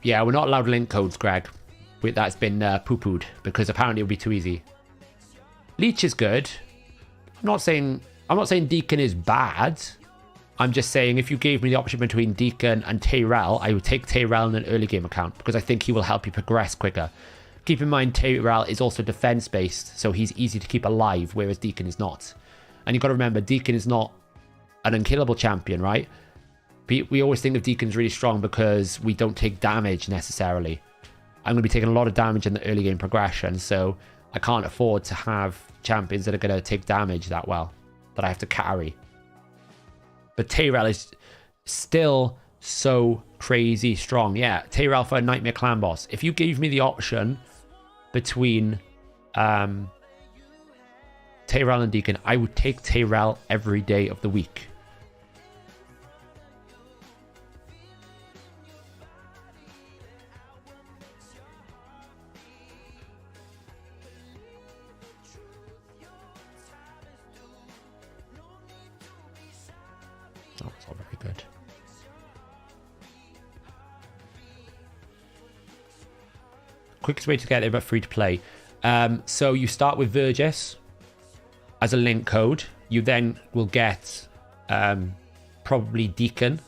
Yeah, we're not allowed link codes, Greg. That's been poo-pooed, because apparently it would be too easy. Leech is good. I'm not saying Deacon is bad. I'm just saying if you gave me the option between Deacon and Tyrell, I would take Tyrell in an early game account, because I think he will help you progress quicker. Keep in mind, Tyrell is also defense-based, so he's easy to keep alive, whereas Deacon is not. And you've got to remember, Deacon is not an unkillable champion, right? We always think of Deacon's really strong because we don't take damage necessarily. I'm going to be taking a lot of damage in the early game progression, so I can't afford to have champions that are going to take damage that well, that I have to carry. But Tyrell is still so crazy strong. Yeah, Tyrell for a Nightmare Clan boss. If you gave me the option between Tyrell and Deacon, I would take Tyrell every day of the week. Oh, it's all very good. Quickest way to get there, but free to play. So you start with Vergis as a link code. You then will get probably Deacon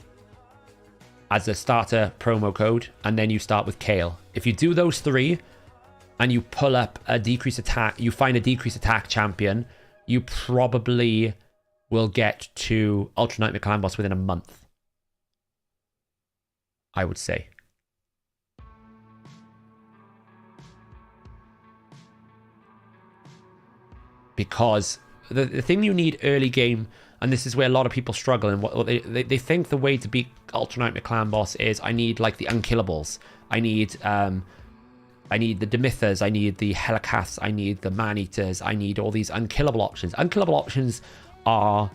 as a starter promo code, and then you start with Kale. If you do those three and you pull up a decreased attack, you find a decreased attack champion, you probably will get to Ultra Nightmare Clan boss within a month, I would say. Because the thing you need early game, and this is where a lot of people struggle, and what they think the way to beat Ultra Nightmare Clan boss is, I need like the unkillables. I need the Demythas, I need the Helicaths, I need the Man-Eaters, I need all these unkillable options. Unkillable options are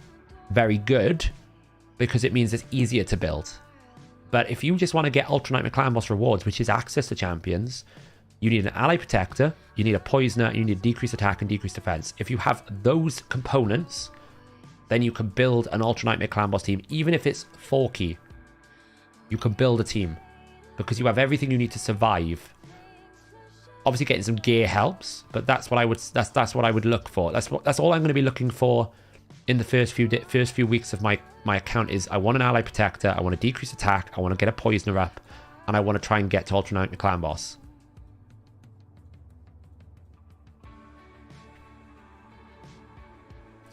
very good because it means it's easier to build. But if you just want to get Ultra Nightmare Clan boss rewards, which is access to champions, you need an Ally Protector, you need a Poisoner, and you need decreased attack and decreased defense. If you have those components, then you can build an Ultra Nightmare Clan boss team. Even if it's 4-key, you can build a team because you have everything you need to survive. Obviously, getting some gear helps, but that's what I would look for. That's all I'm going to be looking for in the first few weeks of my account. Is I want an Ally Protector, I want a decreased attack, I want to get a Poisoner up, and I want to try and get to Ultra Nightmare Clan boss.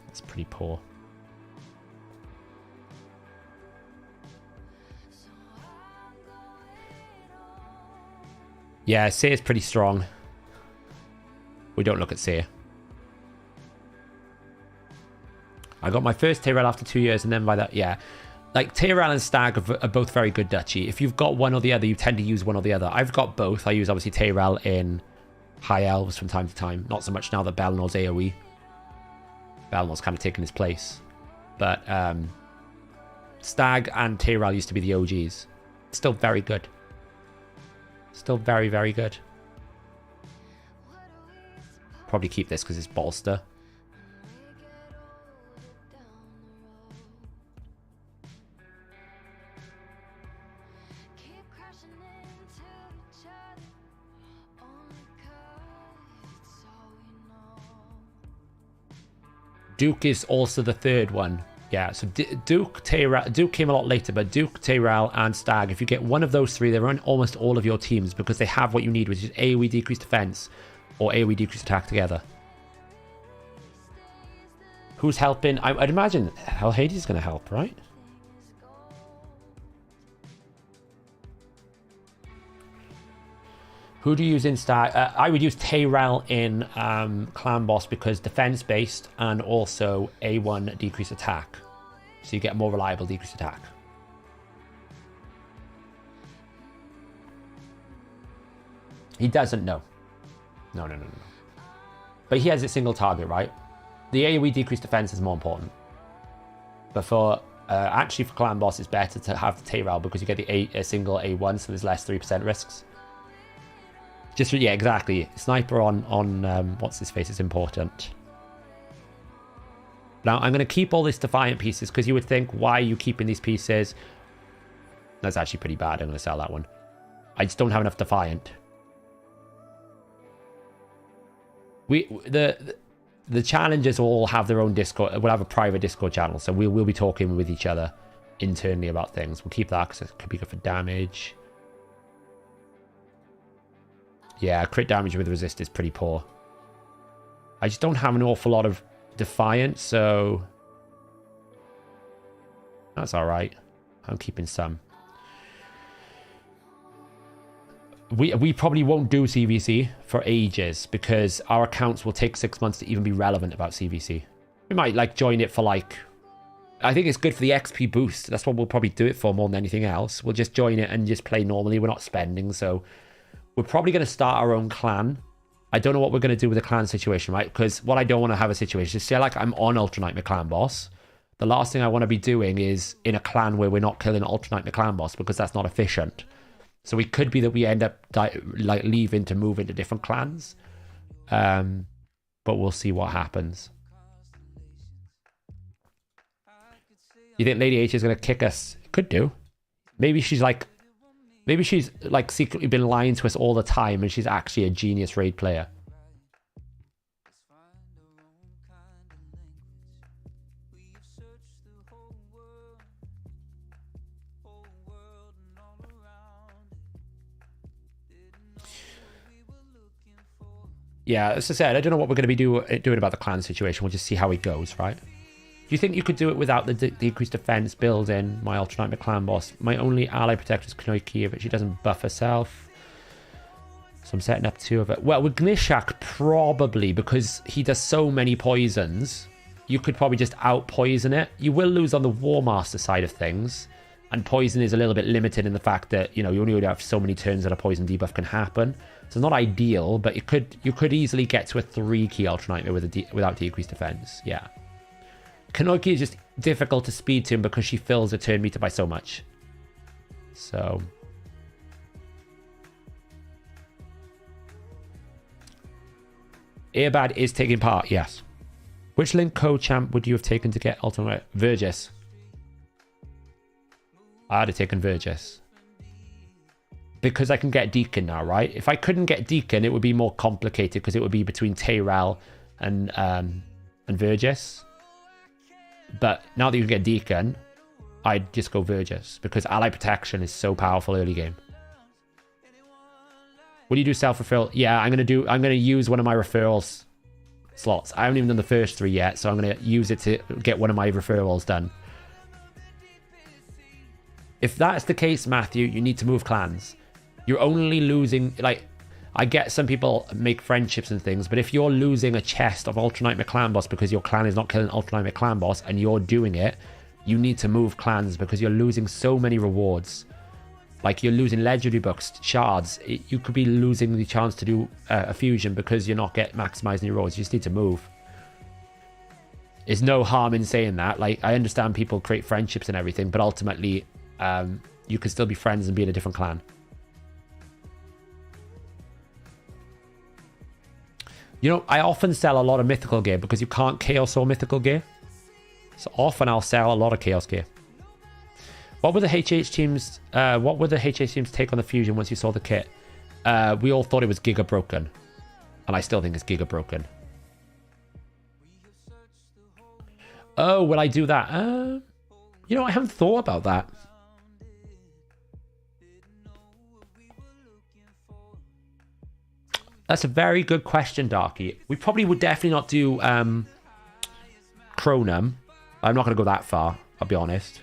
It's pretty poor. Yeah, Seer's pretty strong. We don't look at Seer. I got my first Tyrell after 2 years, and then by that, yeah. Like, Tyrell and Stag are both very good duchy. If you've got one or the other, you tend to use one or the other. I've got both. I use, obviously, Tyrell in High Elves from time to time. Not so much now that Belnor's AoE. Belnor's kind of taken his place. But Stag and Tyrell used to be the OGs. Still very good. Still very, very good. Probably keep this because it's bolster. Duke is also the third one. Yeah, so Duke came a lot later, but Duke, Tyrell, and Stag, if you get one of those three, they're on almost all of your teams because they have what you need, which is AoE decreased defense or AoE decreased attack together. Who's helping? I'd imagine Hellhades is going to help, right? Who do you use in Stag? I would use Tyrell in Clan Boss because defense-based and also A1 decreased attack. So you get more reliable decreased attack. He doesn't know. No. But he has a single target, right? The AoE decreased defense is more important. But for actually for Clan Boss, it's better to have the Tyrell because you get a single A1, so there's less 3% risks. Just, yeah, exactly. Sniper on what's his face is important. Now, I'm going to keep all these Defiant pieces because you would think, why are you keeping these pieces? That's actually pretty bad. I'm going to sell that one. I just don't have enough Defiant. The challengers all have their own Discord. We'll have a private Discord channel, so we'll be talking with each other internally about things. We'll keep that because it could be good for damage. Yeah, crit damage with resist is pretty poor. I just don't have an awful lot of Defiant, so that's all right. I'm keeping some. We probably won't do CVC for ages because our accounts will take 6 months to even be relevant about CVC. We might like join it for like, I think it's good for the XP boost. That's what we'll probably do it for more than anything else. We'll just join it and just play normally. We're not spending, so we're probably going to start our own clan. I don't know what we're going to do with the clan situation, right? Because what I don't want to have a situation is, say like I'm on Ultra Nightmare Clan Boss. The last thing I want to be doing is in a clan where we're not killing Ultra Nightmare Clan Boss because that's not efficient. So it could be that we end up like leaving to move into different clans. But we'll see what happens. You think Lady H is going to kick us? Could do. Maybe she's like secretly been lying to us all the time and she's actually a genius raid player. Yeah, as I said, I don't know what we're going to be doing about the clan situation. We'll just see how it goes, right? Do you think you could do it without the decreased defense build in my Ultra Nightmare Clan Boss? My only ally protector is Knoiki, but she doesn't buff herself. So I'm setting up 2 of it. Well, with Gnishak, probably, because he does so many poisons, you could probably just out-poison it. You will lose on the War Master side of things, and poison is a little bit limited in the fact that, you know, you only have so many turns that a poison debuff can happen. So it's not ideal, but you could easily get to a 3-key Ultra Nightmare without decreased defense. Yeah. Kanoki is just difficult to speed to him because she fills the turn meter by so much. So Airbad is taking part, yes. Which link co-champ would you have taken to get Ultimate? Vergis. I'd have taken Vergis. Because I can get Deacon now, right? If I couldn't get Deacon, it would be more complicated because it would be between Tyrell and Vergis. But now that you can get Deacon, I'd just go Vergis because ally protection is so powerful early game. Will you do self-referral? Yeah, I'm gonna use one of my referrals slots. I haven't even done the first 3 yet, so I'm gonna use it to get one of my referrals done. If that's the case, Matthew, you need to move clans. You're only losing, like, I get some people make friendships and things, but if you're losing a chest of Ultra Nightmare Clan Boss because your clan is not killing Ultra Nightmare Clan Boss and you're doing it, you need to move clans because you're losing so many rewards. Like, you're losing legendary books, shards. You could be losing the chance to do a fusion because you're not maximizing your rewards. You just need to move. There's no harm in saying that. Like, I understand people create friendships and everything, but ultimately, you can still be friends and be in a different clan. You know, I often sell a lot of mythical gear because you can't chaos or mythical gear. So often I'll sell a lot of chaos gear. What were the HH teams? What would the HH teams take on the fusion once you saw the kit? We all thought it was Giga broken, and I still think it's Giga broken. Oh, will I do that? You know, I haven't thought about that. That's a very good question, Darky. We probably would definitely not do Chronum. I'm not going to go that far, I'll be honest.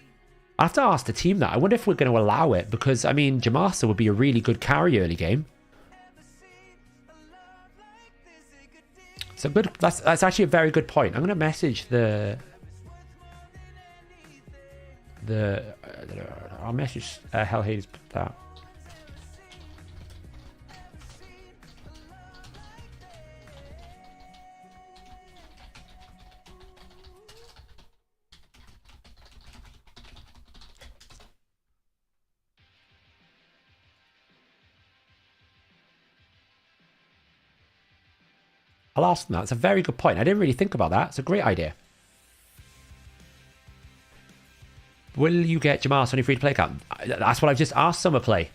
I have to ask the team that. I wonder if we're going to allow it, because, I mean, Jamasa would be a really good carry early game. So good. That's actually a very good point. I'm going to message I'll message Hellhades that. I'll ask them that. It's a very good point. I didn't really think about that. It's a great idea. Will you get Jamas on your free-to-play account? That's what I've just asked Summer Play.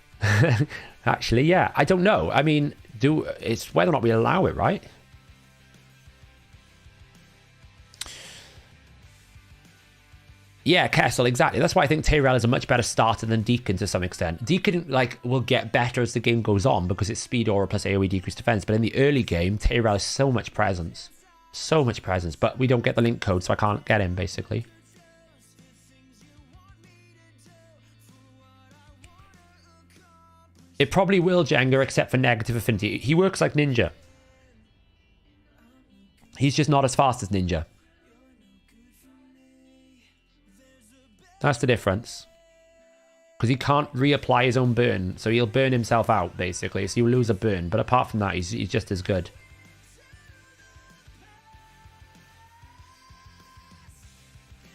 Actually, yeah. I don't know. I mean, it's whether or not we allow it, right? Yeah, Kessel, exactly. That's why I think Tyrell is a much better starter than Deacon to some extent. Deacon, like, will get better as the game goes on because it's speed aura plus AoE decreased defense. But in the early game, Tyrell has so much presence. So much presence. But we don't get the link code, so I can't get him, basically. It probably will Jenga, except for negative affinity. He works like Ninja. He's just not as fast as Ninja. That's the difference. Because he can't reapply his own burn. So he'll burn himself out, basically. So you lose a burn. But apart from that, he's just as good.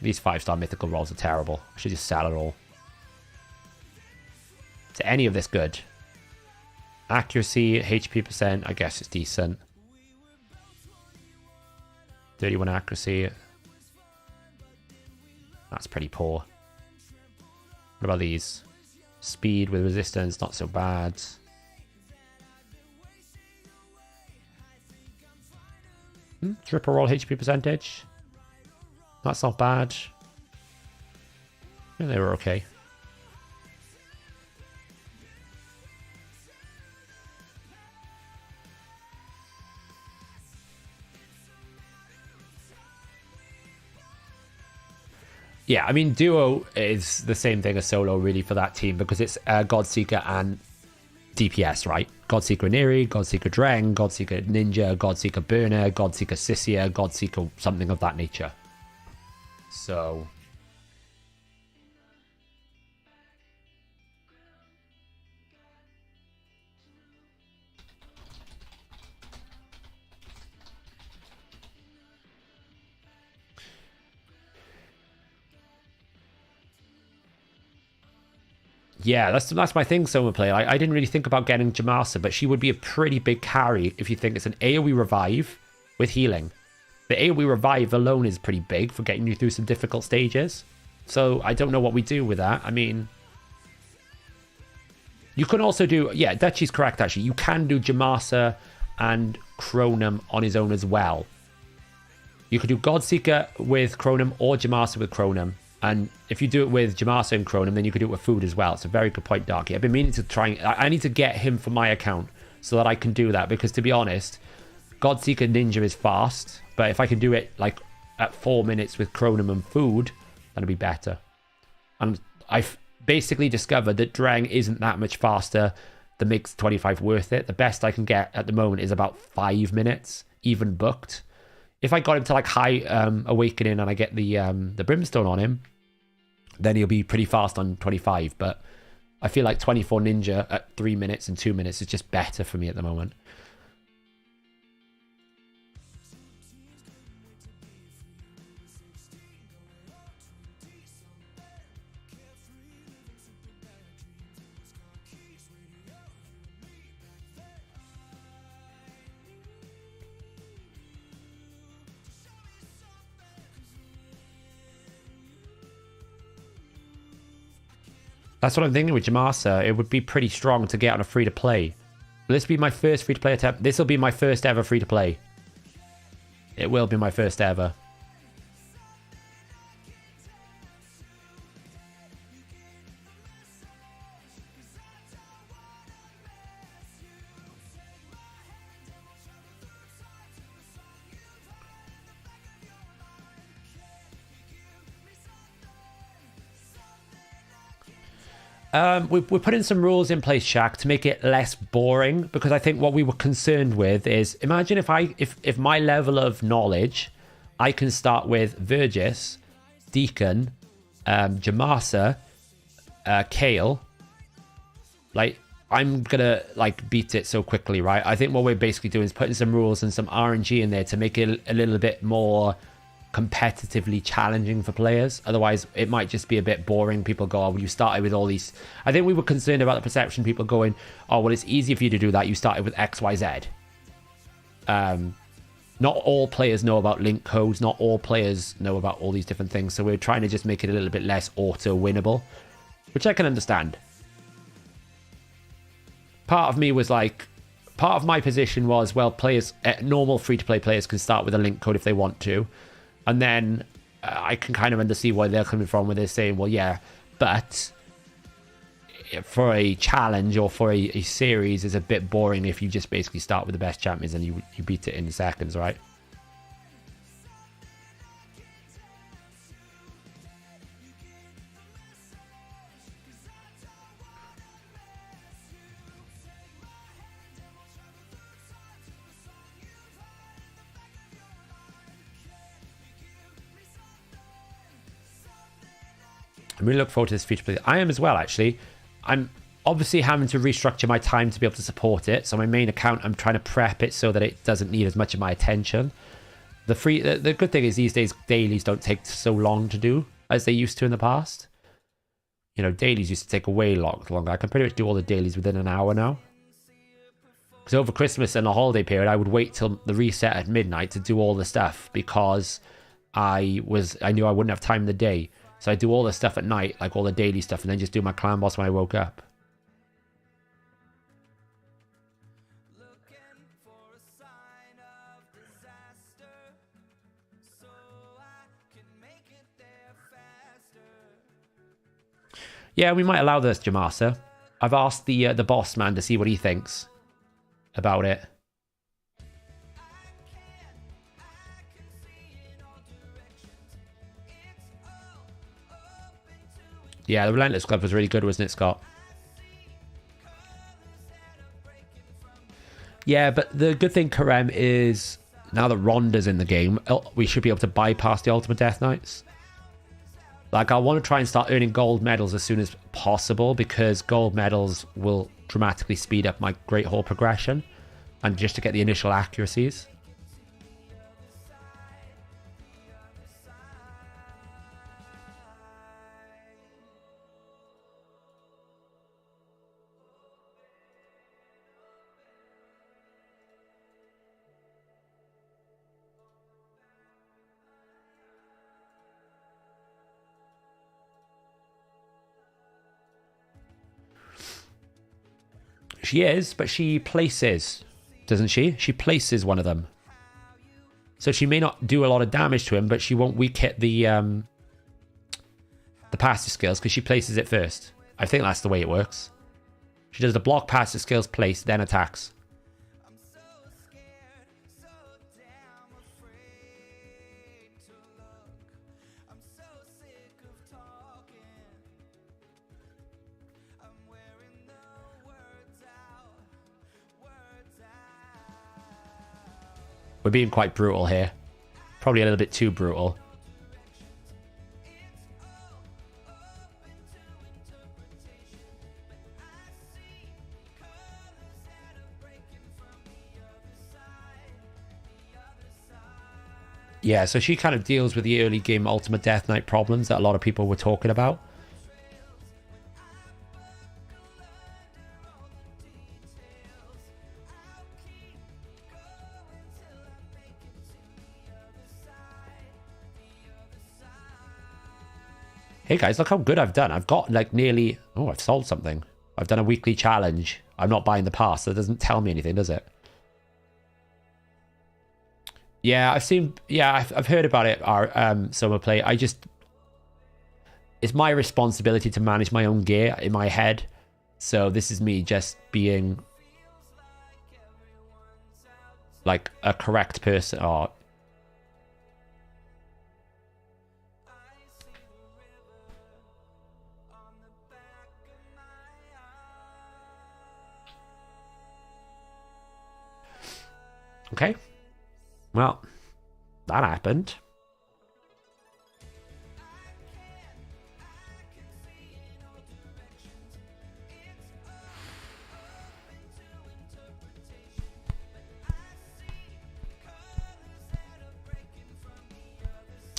These 5-star mythical rolls are terrible. I should just sell it all. Is any of this good? Accuracy, HP percent, I guess it's decent. 31 accuracy. That's pretty poor. What about these? Speed with resistance, not so bad. Triple roll HP percentage. That's not bad. Yeah, they were okay. Yeah, I mean, Duo is the same thing as Solo, really, for that team, because it's Godseeker and DPS, right? Godseeker Neri, Godseeker Dreng, Godseeker Ninja, Godseeker Burner, Godseeker Sissia, Godseeker something of that nature. So... yeah, that's my thing, Soma Play. I didn't really think about getting Jamasa, but she would be a pretty big carry if you think it's an AoE revive with healing. The AoE revive alone is pretty big for getting you through some difficult stages. So I don't know what we do with that. I mean, you can also do... yeah, Dutchy's correct, actually. You can do Jamasa and Chronum on his own as well. You could do Godseeker with Chronum or Jamasa with Chronum. And if you do it with Jamasa and Chronum, then you could do it with food as well. It's a very good point, Darky. I've been meaning to try... I need to get him for my account so that I can do that. Because to be honest, Godseeker Ninja is fast. But if I can do it like at 4 minutes with Chronum and food, that'd be better. And I've basically discovered that Dreng isn't that much faster that makes 25 worth it. The best I can get at the moment is about 5 minutes, even booked. If I got him to like high awakening and I get the brimstone on him, then he'll be pretty fast on 25. But I feel like 24 ninja at 3 minutes and 2 minutes is just better for me at the moment. That's what I'm thinking with Jamasa. It would be pretty strong to get on a free-to-play. Will this be my first free-to-play attempt? This will be my first ever free-to-play. It will be my first ever. We're putting some rules in place, Shaq, to make it less boring, because I think what we were concerned with is, imagine if my level of knowledge, I can start with Vergis, Deacon, Jamasa, Kale. Like, I'm gonna like beat it so quickly, right? I think what we're basically doing is putting some rules and some RNG in there to make it a little bit more competitively challenging for players. Otherwise it might just be a bit boring. People go, oh, well, you started with all these. I think we were concerned about the perception, people going, oh, well, it's easy for you to do that, you started with XYZ. Not all players know about link codes, not all players know about all these different things, so we're trying to just make it a little bit less auto winnable, which I can understand. Part of me was like, part of my position was, well, players, normal free-to-play players can start with a link code if they want to. And then I can kind of understand where they're coming from, where they're saying, well, yeah, but for a challenge or for a series, it's a bit boring if you just basically start with the best champions and you beat it in seconds, right? I really look forward to this feature play. I am as well, actually. I'm obviously having to restructure my time to be able to support it. So my main account, I'm trying to prep it so that it doesn't need as much of my attention. The good thing is these days dailies don't take so long to do as they used to in the past. You know, dailies used to take a way longer. I can pretty much do all the dailies within an hour now. Because over Christmas and the holiday period, I would wait till the reset at midnight to do all the stuff because I knew I wouldn't have time in the day. So I do all the stuff at night, like all the daily stuff, and then just do my clan boss when I woke up. Yeah, we might allow this, Jamasa. I've asked the boss man to see what he thinks about it. Yeah, the Relentless Club was really good, wasn't it, Scott? Yeah, but the good thing, Karem, is now that Rhonda's in the game, we should be able to bypass the Ultimate Death Knights. Like, I want to try and start earning gold medals as soon as possible, because gold medals will dramatically speed up my Great Hall progression, and just to get the initial accuracies. She is, but she places, doesn't she? She places one of them. So she may not do a lot of damage to him, but she won't weak hit the passive skills because she places it first. I think that's the way it works. She does the block, passive skills, place, then attacks. We're being quite brutal here. Probably a little bit too brutal. Yeah, so she kind of deals with the early game Ultimate Death Knight problems that a lot of people were talking about. Hey guys, look how good I've done. I've got like nearly... Oh, I've sold something. I've done a weekly challenge. I'm not buying the pass, so it doesn't tell me anything, does it? Yeah, I've seen... Yeah, I've heard about it, our summer play. I just... It's my responsibility to manage my own gear in my head. So this is me just being... like a correct person. Oh. Okay. Well, that happened.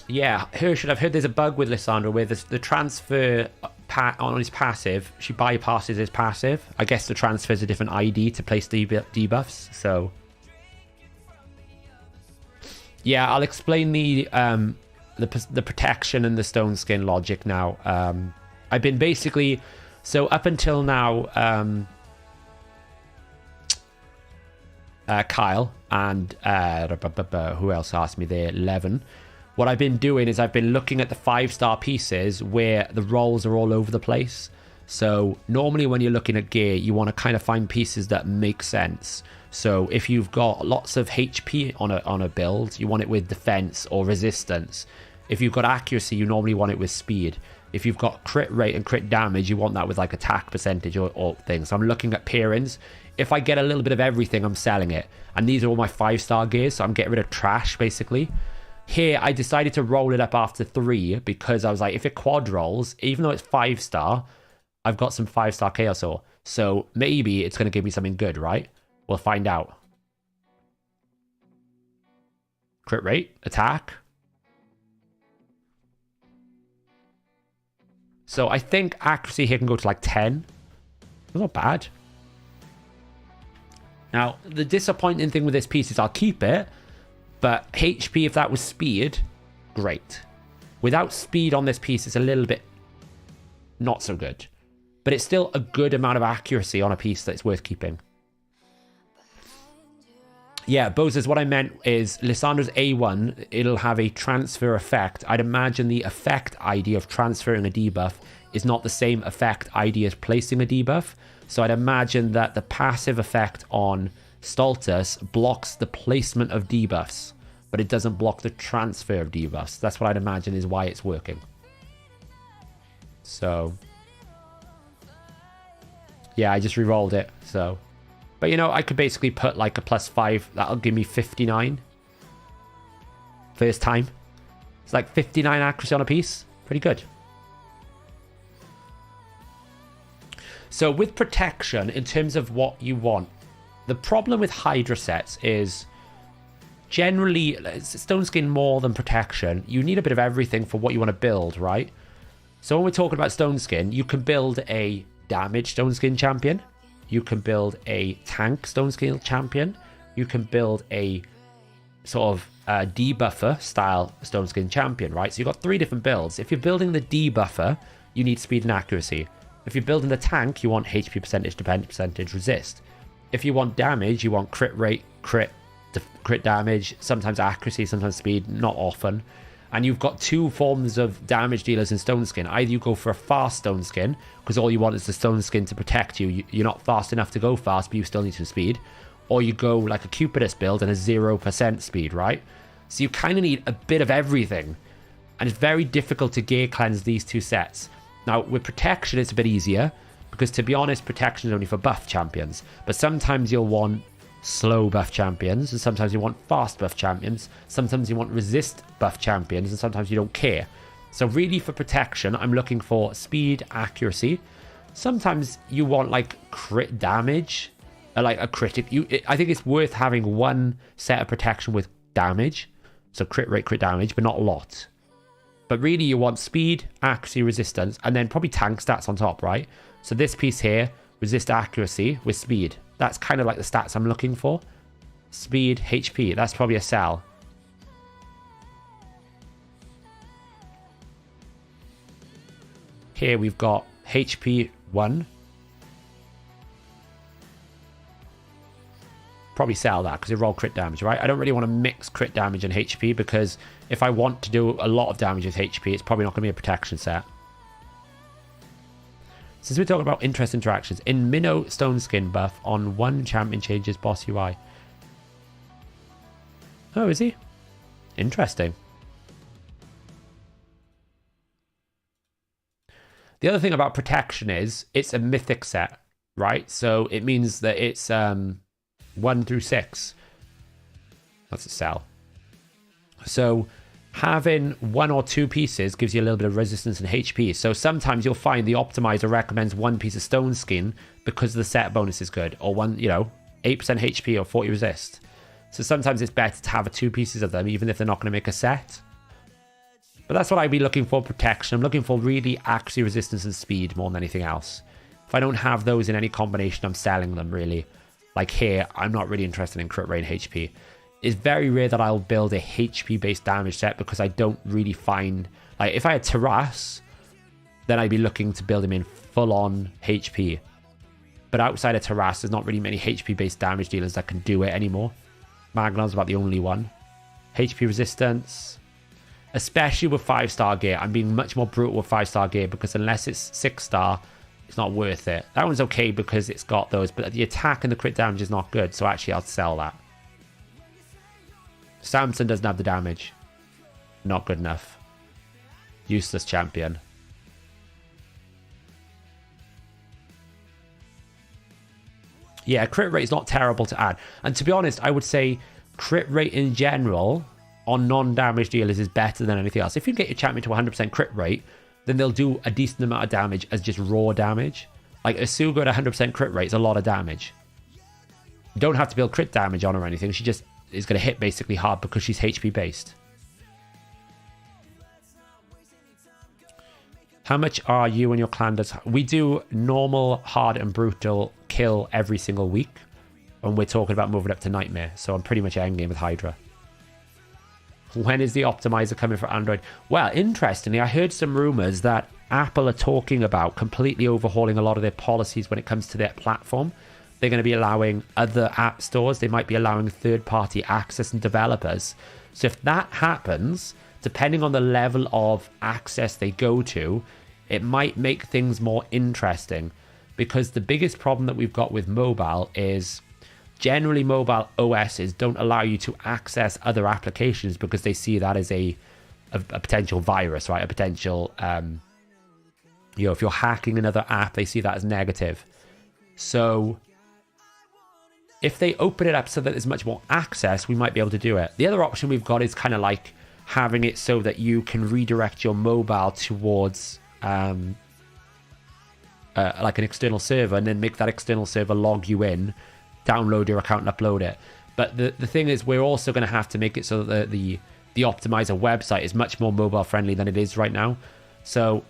Yeah, Hershey, I've heard there's a bug with Lissandra where the transfer on his passive, she bypasses his passive. I guess the transfer is a different ID to place debuffs, so... Yeah, I'll explain the protection and the stone skin logic now. I've been basically... So up until now, Kyle and who else asked me there? Levin. What I've been doing is I've been looking at the 5-star pieces where the rolls are all over the place. So normally when you're looking at gear, you want to kind of find pieces that make sense. So if you've got lots of HP on a build, you want it with defense or resistance. If you've got accuracy, you normally want it with speed. If you've got crit rate and crit damage, you want that with like attack percentage or things. So I'm looking at pairings. If I get a little bit of everything, I'm selling it. And these are all my 5-star gears, so I'm getting rid of trash basically. Here, I decided to roll it up after 3 because I was like, if it quad rolls, even though it's 5-star, I've got some 5-star Chaos Ore. So maybe it's going to give me something good, right? We'll find out. Crit rate, attack. So I think accuracy here can go to like 10. That's not bad. Now, the disappointing thing with this piece is I'll keep it, but HP, if that was speed, great. Without speed on this piece, it's a little bit not so good. But it's still a good amount of accuracy on a piece that's worth keeping. Yeah, Bozes, what I meant is Lissandra's A1, it'll have a transfer effect. I'd imagine the effect ID of transferring a debuff is not the same effect ID as placing a debuff. So I'd imagine that the passive effect on Stultus blocks the placement of debuffs, but it doesn't block the transfer of debuffs. That's what I'd imagine is why it's working. So... yeah, I just re-rolled it, so... But, you know, I could basically put, like, a +5. That'll give me 59. First time. It's like 59 accuracy on a piece. Pretty good. So, with protection, in terms of what you want, the problem with Hydra sets is... generally, stone skin more than protection. You need a bit of everything for what you want to build, right? So, when we're talking about stone skin, you can build a damage stone skin champion. You can build a tank stone skin champion. You can build a sort of debuffer style stone skin champion, right? So you've got 3 different builds. If you're building the debuffer, you need speed and accuracy. If you're building the tank, you want HP percentage, defense percentage, resist. If you want damage, you want crit rate, crit damage, sometimes accuracy, sometimes speed, not often. And you've got 2 forms of damage dealers in stone skin. Either you go for a fast stone skin, because all you want is the stone skin to protect you. You're not fast enough to go fast, but you still need some speed. Or you go like a Cupidus build and a 0% speed, right? So you kind of need a bit of everything. And it's very difficult to gear cleanse these 2 sets. Now, with protection, it's a bit easier, because to be honest, protection is only for buff champions. But sometimes you'll want slow buff champions, and sometimes you want fast buff champions. Sometimes you want resist buff champions, and sometimes you don't care. So really for protection, I'm looking for speed, accuracy. Sometimes you want like crit damage, like a critic. I think it's worth having one set of protection with damage. So crit rate, crit damage, but not a lot. But really you want speed, accuracy, resistance, and then probably tank stats on top, right? So this piece here, resist accuracy with speed. That's kind of like the stats I'm looking for. Speed, HP, that's probably a sell. Here we've got HP 1. Probably sell that because it roll crit damage, right? I don't really want to mix crit damage and HP because if I want to do a lot of damage with HP, it's probably not going to be a protection set. Since we're talking about interest interactions, in Minnow Stone Skin buff on one champion changes boss UI. Oh, is he? Interesting. The other thing about protection is it's a mythic set, right? So it means that it's 1 through 6. That's a sell. So having 1 or 2 pieces gives you a little bit of resistance and HP. So sometimes you'll find the optimizer recommends 1 piece of stone skin because the set bonus is good, or 8% HP or 40 resist. So sometimes it's better to have 2 pieces of them, even if they're not going to make a set. But that's what I'd be looking for, protection. I'm looking for really accuracy, resistance, and speed more than anything else. If I don't have those in any combination, I'm selling them, really. Like here, I'm not really interested in crit rate and HP. It's very rare that I'll build a HP-based damage set because I don't really find... Like, if I had Terras, then I'd be looking to build him in full-on HP. But outside of Terras, there's not really many HP-based damage dealers that can do it anymore. Magnon's about the only one. HP resistance... Especially with 5-star gear. I'm being much more brutal with 5-star gear because unless it's 6-star, it's not worth it. That one's okay because it's got those, but the attack and the crit damage is not good, so actually I'll sell that. Samson doesn't have the damage. Not good enough. Useless champion. Yeah, crit rate is not terrible to add. And to be honest, I would say crit rate in general on non-damage dealers is better than anything else. If you get your champion to 100% crit rate, then they'll do a decent amount of damage as just raw damage. Like Asuga at 100% crit rate is a lot of damage. You don't have to build crit damage on her or anything. She just is going to hit basically hard because she's HP based. How much are you and your clan does? We do normal, hard, and brutal kill every single week. And we're talking about moving up to Nightmare. So I'm pretty much endgame with Hydra. When is the optimizer coming for Android? Well, interestingly, I heard some rumors that Apple are talking about completely overhauling a lot of their policies when it comes to their platform. They're going to be allowing other app stores. They might be allowing third-party access and developers. So if that happens, depending on the level of access they go to, it might make things more interesting. Because the biggest problem that we've got with mobile is generally mobile OSs don't allow you to access other applications because they see that as a potential virus, right? A potential, if you're hacking another app, they see that as negative. So if they open it up so that there's much more access, we might be able to do it. The other option we've got is kind of like having it so that you can redirect your mobile towards like an external server and then make that external server log you in, download your account and upload it. But the thing is, we're also going to have to make it so that the optimizer website is much more mobile friendly than it is right now. So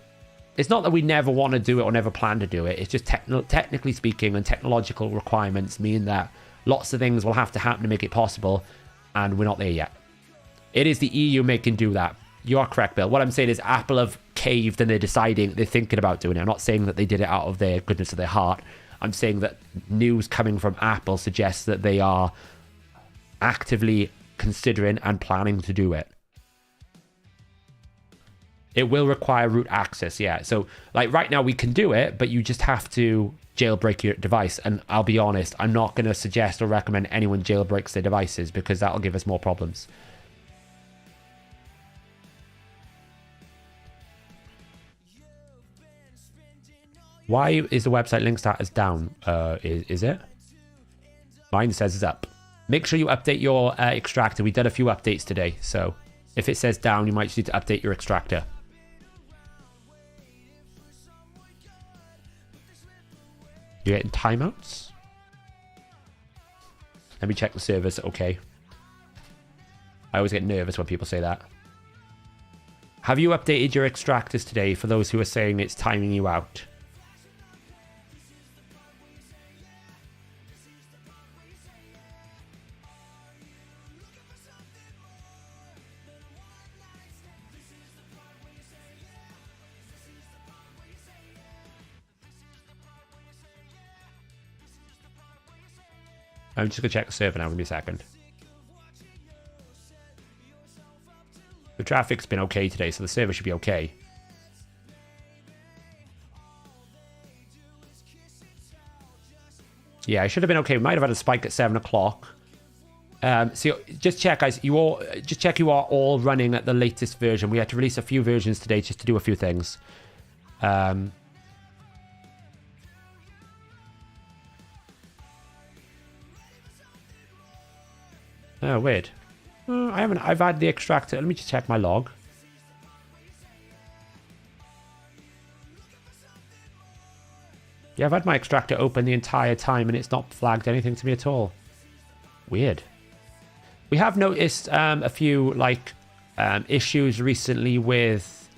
it's not that we never want to do it or never plan to do it. It's just technically speaking, and technological requirements mean that lots of things will have to happen to make it possible, and we're not there yet. It is the EU making do that. You are correct, Bill. What I'm saying is Apple have caved and they're thinking about doing it. I'm not saying that they did it out of their goodness of their heart. I'm saying that news coming from Apple suggests that they are actively considering and planning to do it. It will require root access, yeah. So, like, right now we can do it, but you just have to jailbreak your device. And I'll be honest, I'm not going to suggest or recommend anyone jailbreaks their devices because that'll give us more problems. Why is the website link status down? Is it? Mine says it's up. Make sure you update your extractor. We've done a few updates today, so if it says down, you might just need to update your extractor. You're getting timeouts? Let me check the servers. Okay. I always get nervous when people say that. Have you updated your extractors today for those who are saying it's timing you out? I'm just going to check the server now. Give me a second. The traffic's been okay today, so the server should be okay. Yeah, I should have been okay. We might have had a spike at 7 o'clock. So just check, guys. You are all running at the latest version. We had to release a few versions today just to do a few things. Oh, weird. I've had the extractor. Let me just check my log. Yeah, I've had my extractor open the entire time and it's not flagged anything to me at all. Weird. We have noticed a few issues recently with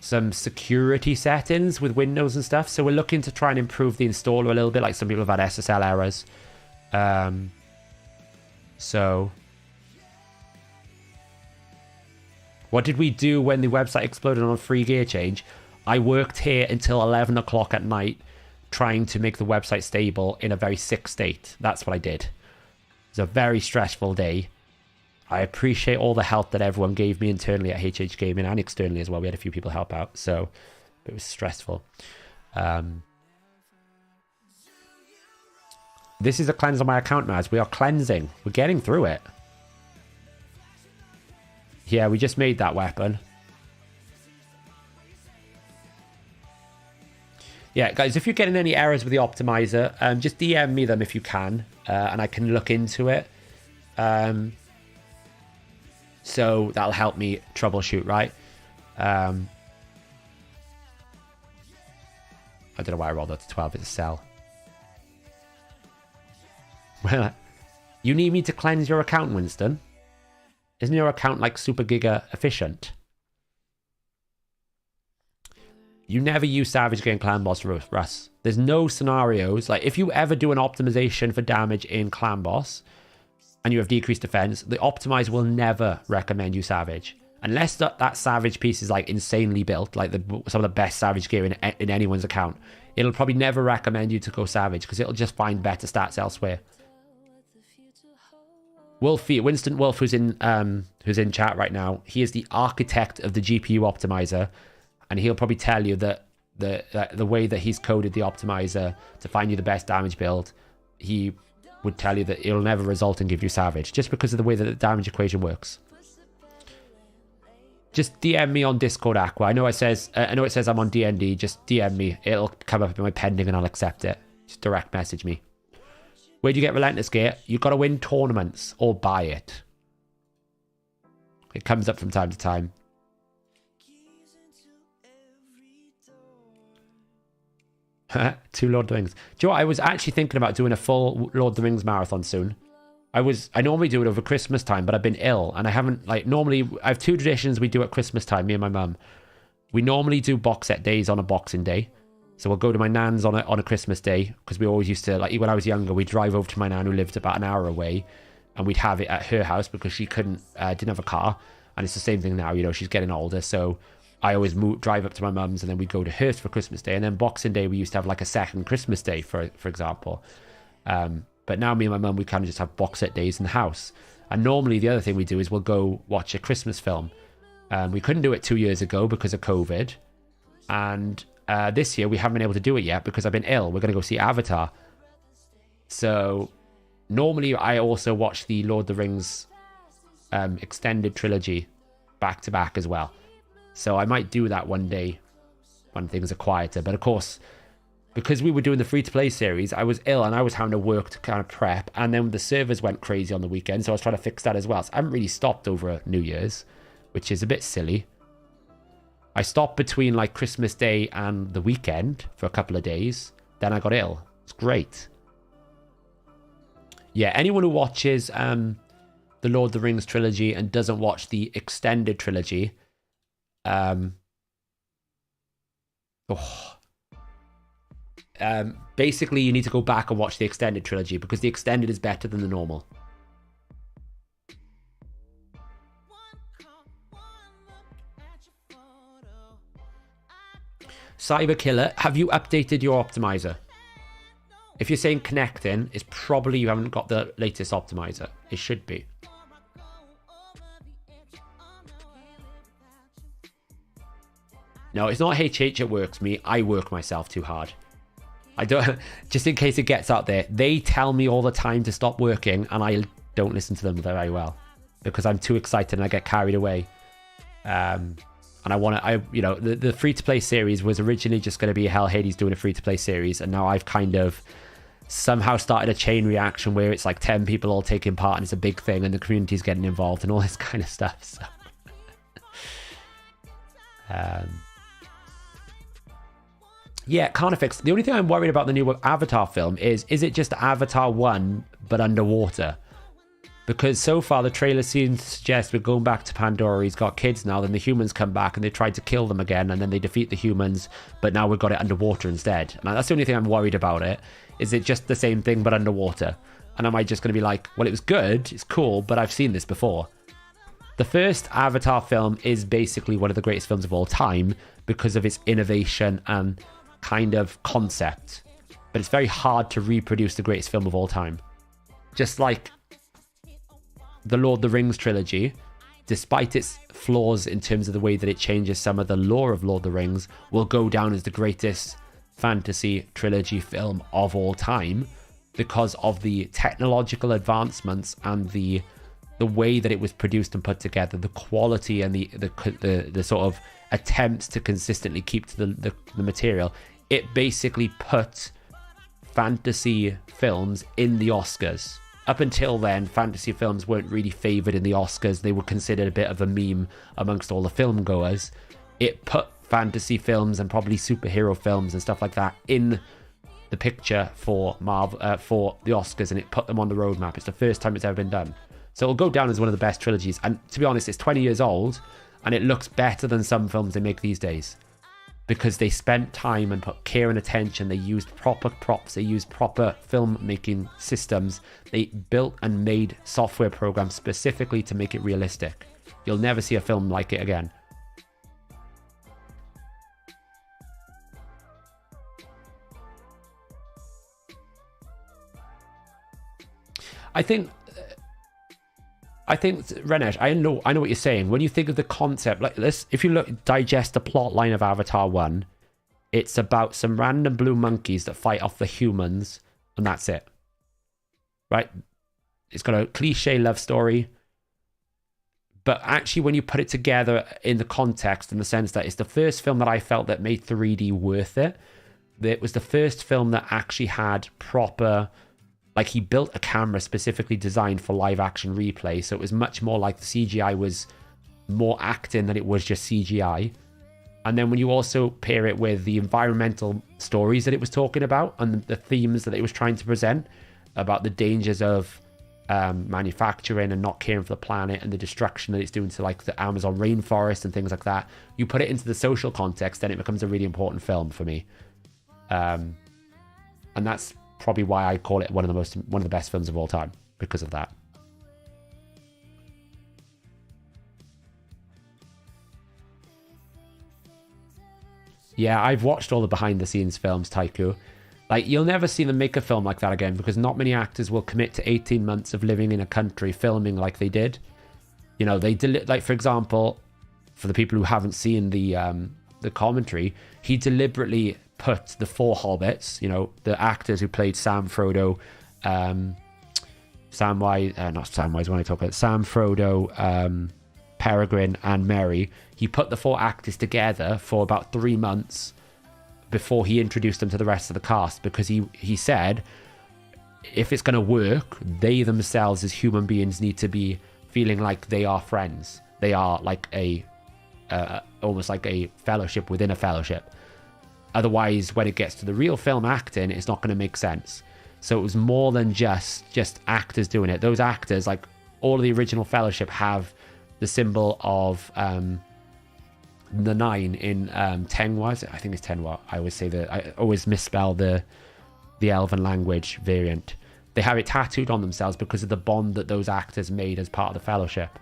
some security settings with Windows and stuff. So we're looking to try and improve the installer a little bit. Like some people have had SSL errors. So what did we do when the website exploded on a free gear change? I worked here until 11 o'clock at night trying to make the website stable in a very sick state. That's what I did. It was a very stressful day. I appreciate all the help that everyone gave me internally at HH Gaming and externally as well. We had a few people help out, so it was stressful. This is a cleanse on my account, Maz. We are cleansing. We're getting through it. Yeah, we just made that weapon. Yeah, guys, if you're getting any errors with the optimizer, just DM me them if you can, and I can look into it. So that'll help me troubleshoot, right? I don't know why I rolled up to 12. It's a cell. Well, you need me to cleanse your account, Winston? Isn't your account like super giga efficient? You never use Savage Game Clan Boss, Russ. There's no scenarios. Like, if you ever do an optimization for damage in Clan Boss and you have decreased defense, the optimizer will never recommend you Savage. Unless that Savage piece is like insanely built, like some of the best Savage gear in anyone's account, it'll probably never recommend you to go Savage because it'll just find better stats elsewhere. Wolfie, Winston Wolf, who's in chat right now, he is the architect of the GPU optimizer, and he'll probably tell you that the way that he's coded the optimizer to find you the best damage build, he would tell you that it'll never result in give you Savage, just because of the way that the damage equation works. Just DM me on Discord, Aqua. I know it says I'm on DND. Just DM me. It'll come up in my pending, and I'll accept it. Just direct message me. Where do you get Relentless gear? You've got to win tournaments or buy it. It comes up from time to time. Two Lord of the Rings. Do you know what? I was actually thinking about doing a full Lord of the Rings marathon soon. I normally do it over Christmas time, but I've been ill and I haven't, normally I have two traditions we do at Christmas time, me and my mum. We normally do box set days on a Boxing Day. So we'll go to my nan's on a Christmas day, because we always used to, when I was younger, we'd drive over to my nan who lived about an hour away, and we'd have it at her house because she didn't have a car. And it's the same thing now, she's getting older. So I always drive up to my mum's, and then we'd go to hers for Christmas Day. And then Boxing Day, we used to have a second Christmas Day, for example. But now me and my mum, we kind of just have box set days in the house. And normally the other thing we do is we'll go watch a Christmas film. We couldn't do it 2 years ago because of COVID. And this year we haven't been able to do it yet because I've been ill. We're going to go see Avatar. So normally I also watch the Lord of the Rings extended trilogy back to back as well. So I might do that one day when things are quieter. But of course, because we were doing the free-to-play series, I was ill and I was having to work to kind of prep. And then the servers went crazy on the weekend, so I was trying to fix that as well. So I haven't really stopped over New Year's, which is a bit silly. I stopped between like Christmas Day and the weekend for a couple of days. Then I got ill. It's great. Yeah, anyone who watches the Lord of the Rings trilogy and doesn't watch the extended trilogy, basically you need to go back and watch the extended trilogy because the extended is better than the normal. Cyber Killer, have you updated your optimizer? If you're saying connecting, it's probably you haven't got the latest optimizer. It should be. No, it's not HH, it works me. I work myself too hard. I don't, just in case it gets out there, they tell me all the time to stop working and I don't listen to them very well because I'm too excited and I get carried away. And I want to, you know, the free-to-play series was originally just going to be Hellhades doing a free-to-play series, and now I've kind of somehow started a chain reaction where it's like 10 people all taking part and it's a big thing and the community's getting involved and all this kind of stuff. So. Yeah, Carnifex. The only thing I'm worried about the new Avatar film is it just Avatar 1 but underwater? Because so far the trailer seems to suggest we're going back to Pandora. He's got kids now, then the humans come back and they tried to kill them again and then they defeat the humans, but now we've got it underwater instead. And that's the only thing I'm worried about it. Is it just the same thing but underwater? And am I just going to be like, well, it was good, it's cool, but I've seen this before. The first Avatar film is basically one of the greatest films of all time because of its innovation and kind of concept. But it's very hard to reproduce the greatest film of all time. Just like the Lord of the Rings trilogy, despite its flaws in terms of the way that it changes some of the lore of Lord of the Rings, will go down as the greatest fantasy trilogy film of all time because of the technological advancements and the way that it was produced and put together, the quality and the sort of attempts to consistently keep to the material. It basically put fantasy films in the Oscars. Up until then, fantasy films weren't really favoured in the Oscars. They were considered a bit of a meme amongst all the film goers. It put fantasy films and probably superhero films and stuff like that in the picture for for the Oscars, and it put them on the roadmap. It's the first time it's ever been done. So it'll go down as one of the best trilogies. And to be honest, it's 20 years old, and it looks better than some films they make these days. Because they spent time and put care and attention. They used proper props. They used proper filmmaking systems. They built and made software programs specifically to make it realistic. You'll never see a film like it again. I think Renesh, I know what you're saying. When you think of the concept, like this, if you digest the plot line of Avatar 1, it's about some random blue monkeys that fight off the humans, and that's it. Right? It's got a cliche love story. But actually, when you put it together in the context, in the sense that it's the first film that I felt that made 3D worth it. It was the first film that actually had proper... Like, he built a camera specifically designed for live action replay, so it was much more like the CGI was more acting than it was just CGI. And then when you also pair it with the environmental stories that it was talking about and the themes that it was trying to present about the dangers of manufacturing and not caring for the planet and the destruction that it's doing to like the Amazon rainforest and things like that, you put it into the social context, then it becomes a really important film for me. And that's probably why I call it one of the best films of all time, because of that. Yeah, I've watched all the behind the scenes films, Taiku. Like, you'll never see them make a film like that again, because not many actors will commit to 18 months of living in a country filming like they did. You know, they did, like, for example, for the people who haven't seen the commentary, he deliberately put the 4 hobbits, you know, the actors who played Sam, Frodo, Sam, Frodo, Peregrine and Merry, he put the 4 actors together for about 3 months before he introduced them to the rest of the cast, because he said if it's going to work, they themselves as human beings need to be feeling like they are friends. They are like almost like a fellowship within a fellowship. Otherwise, when it gets to the real film acting, it's not going to make sense. So it was more than just actors doing it. Those actors, like all of the original fellowship, have the symbol of the 9 in Tenwa. I think it's Tenwa. I always misspell the Elven language variant. They have it tattooed on themselves because of the bond that those actors made as part of the fellowship.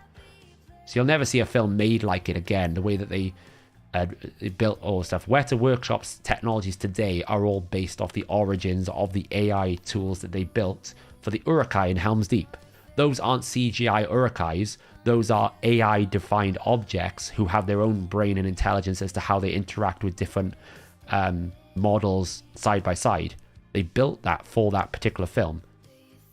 So you'll never see a film made like it again. The way that they built all the stuff. Weta Workshop's technologies today are all based off the origins of the AI tools that they built for the Urukai in Helm's Deep. Those aren't CGI Urukais. Those are AI-defined objects who have their own brain and intelligence as to how they interact with different models side by side. They built that for that particular film.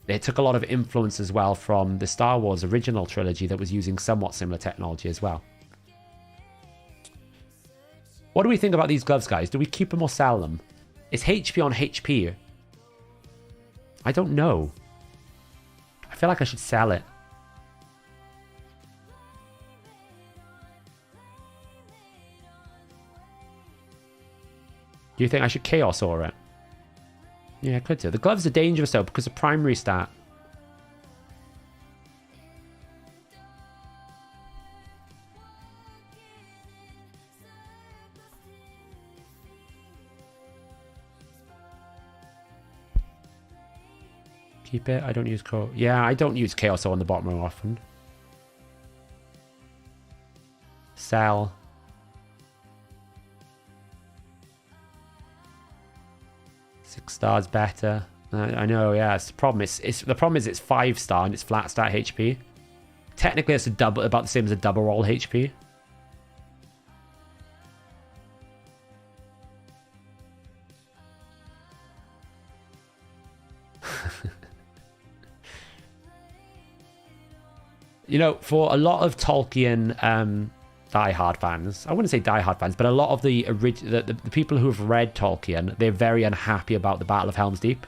It took a lot of influence as well from the Star Wars original trilogy that was using somewhat similar technology as well. What do we think about these gloves, guys? Do we keep them or sell them? Is HP on HP? I don't know. I feel like I should sell it. Do you think I should Chaos Aura it? Yeah, I could do. The gloves are dangerous though because of primary stat. Keep it. I don't use I don't use Chaos on the bottom row often. Sell. Six stars better. I know, yeah. It's the problem. The problem is it's 5-star and it's flat stat HP. Technically, it's about the same as a double roll HP. You know, for a lot of Tolkien diehard fans, I wouldn't say diehard fans, but a lot of the people who have read Tolkien, they're very unhappy about the Battle of Helm's Deep.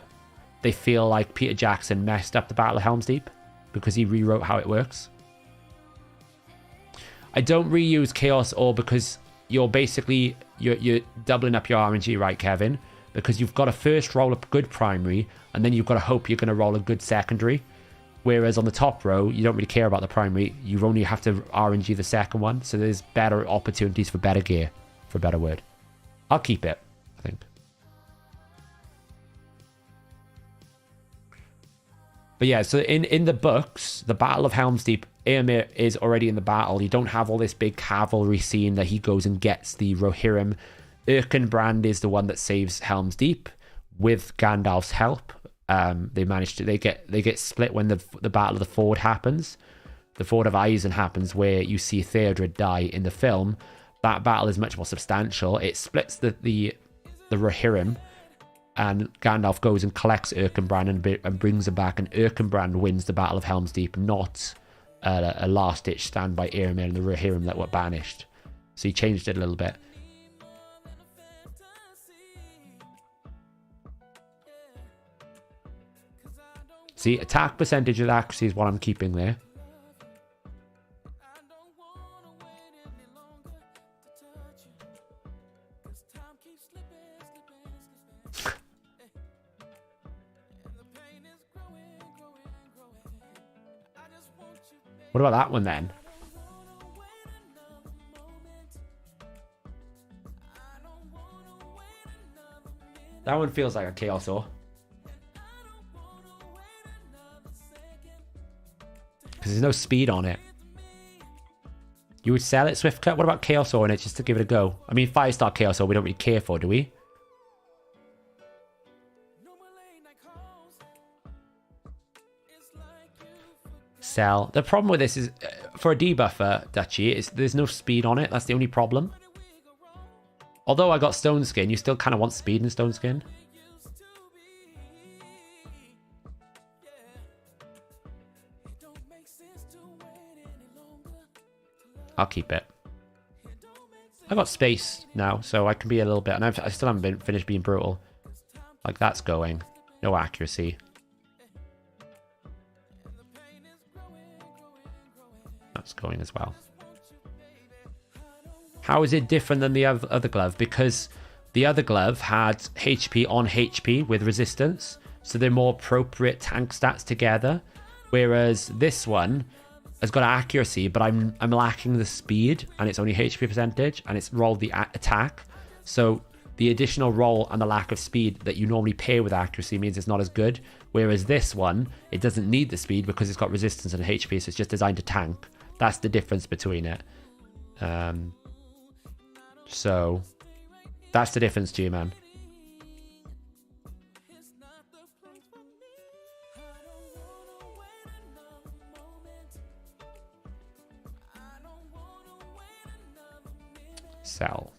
They feel like Peter Jackson messed up the Battle of Helm's Deep because he rewrote how it works. I don't reuse Chaos Ore because you're basically you're doubling up your RNG, right, Kevin? Because you've got to first roll a good primary, and then you've got to hope you're going to roll a good secondary. Whereas on the top row, you don't really care about the primary. You only have to RNG the second one. So there's better opportunities for better gear, for a better word. I'll keep it, I think. But yeah, so in the books, the Battle of Helm's Deep, Éomer is already in the battle. You don't have all this big cavalry scene that he goes and gets the Rohirrim. Erkenbrand is the one that saves Helm's Deep with Gandalf's help. They get split when the Battle of the Ford happens. The Ford of Eisen happens, where you see Theodred die in the film. That battle is much more substantial. It splits the Rohirrim, and Gandalf goes and collects Erkenbrand and brings him back, and Erkenbrand wins the Battle of Helm's Deep, not a last-ditch stand by Éomer and the Rohirrim that were banished. So he changed it a little bit. See, attack percentage of accuracy is what I'm keeping there. What about that one then? That one feels like a Chaos Ore. Because there's no speed on it. You would sell it, Swift Cut? What about Chaos Ore in it, just to give it a go? I mean, 5-star Chaos Ore we don't really care for, do we? Sell. The problem with this is, for a debuffer, Dutchy, there's no speed on it. That's the only problem. Although I got Stone Skin, you still kind of want speed in Stone Skin. I'll keep it. I got space now, so I can be a little bit... And I still haven't finished being brutal. Like, that's going. No accuracy. That's going as well. How is it different than the other glove? Because the other glove had HP on HP with resistance, so they're more appropriate tank stats together. Whereas this one has got accuracy, but I'm lacking the speed, and it's only HP percentage, and it's rolled the attack. So the additional roll and the lack of speed that you normally pair with accuracy means it's not as good. Whereas this one, it doesn't need the speed because it's got resistance and HP, so it's just designed to tank. That's the difference between it. So that's the difference, G-Man. Sell.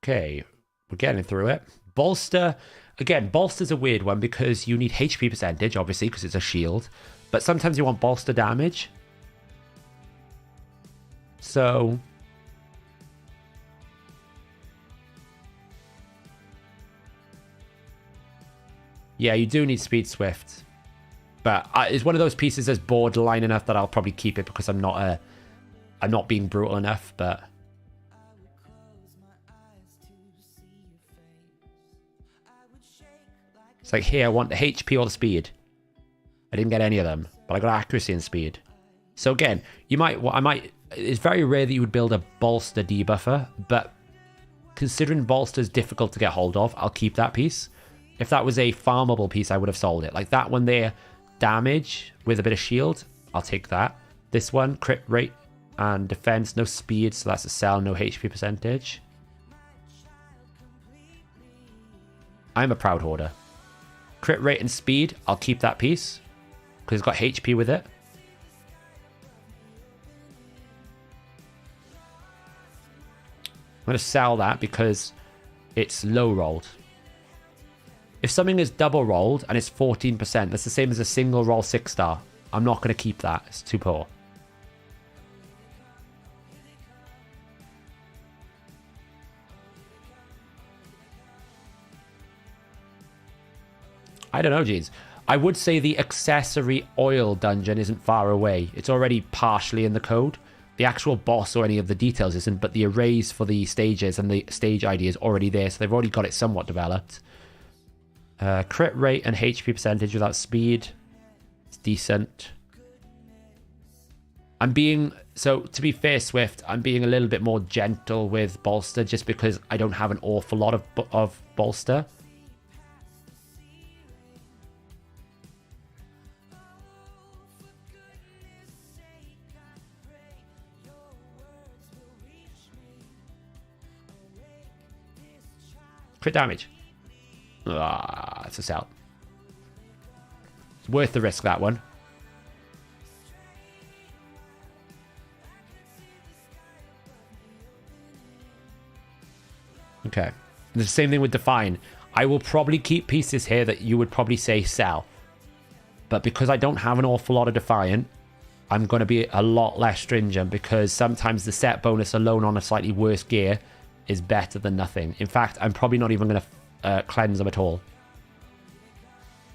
Okay, we're getting through it. Bolster, again, bolster's a weird one because you need HP percentage, obviously, because it's a shield. But sometimes you want bolster damage. So... yeah, you do need Speed Swift. But it's one of those pieces that's borderline enough that I'll probably keep it because I'm not being brutal enough, but... it's like, here, I want the HP or the speed. I didn't get any of them, but I got accuracy and speed. So again, it's very rare that you would build a bolster debuffer, but considering bolster is difficult to get hold of, I'll keep that piece. If that was a farmable piece, I would have sold it. Like that one there, damage with a bit of shield, I'll take that. This one, crit rate and defense, no speed, so that's a sell, no HP percentage. I'm a proud hoarder. Crit rate and speed, I'll keep that piece because it's got HP with it. I'm going to sell that because it's low rolled. If something is double rolled and it's 14%, that's the same as a single roll 6-star. I'm not going to keep that. It's too poor. I don't know, jeez. I would say the accessory oil dungeon isn't far away. It's already partially in the code. The actual boss or any of the details isn't, but the arrays for the stages and the stage ID is already there, so they've already got it somewhat developed. Crit rate and HP percentage without speed. It's decent. So to be fair, Swift, I'm being a little bit more gentle with bolster just because I don't have an awful lot of bolster. Crit damage. Ah, it's a sell. It's worth the risk, that one. Okay. The same thing with Defiant. I will probably keep pieces here that you would probably say sell. But because I don't have an awful lot of Defiant, I'm going to be a lot less stringent because sometimes the set bonus alone on a slightly worse gear is better than nothing. In fact, I'm probably not even going to cleanse them at all.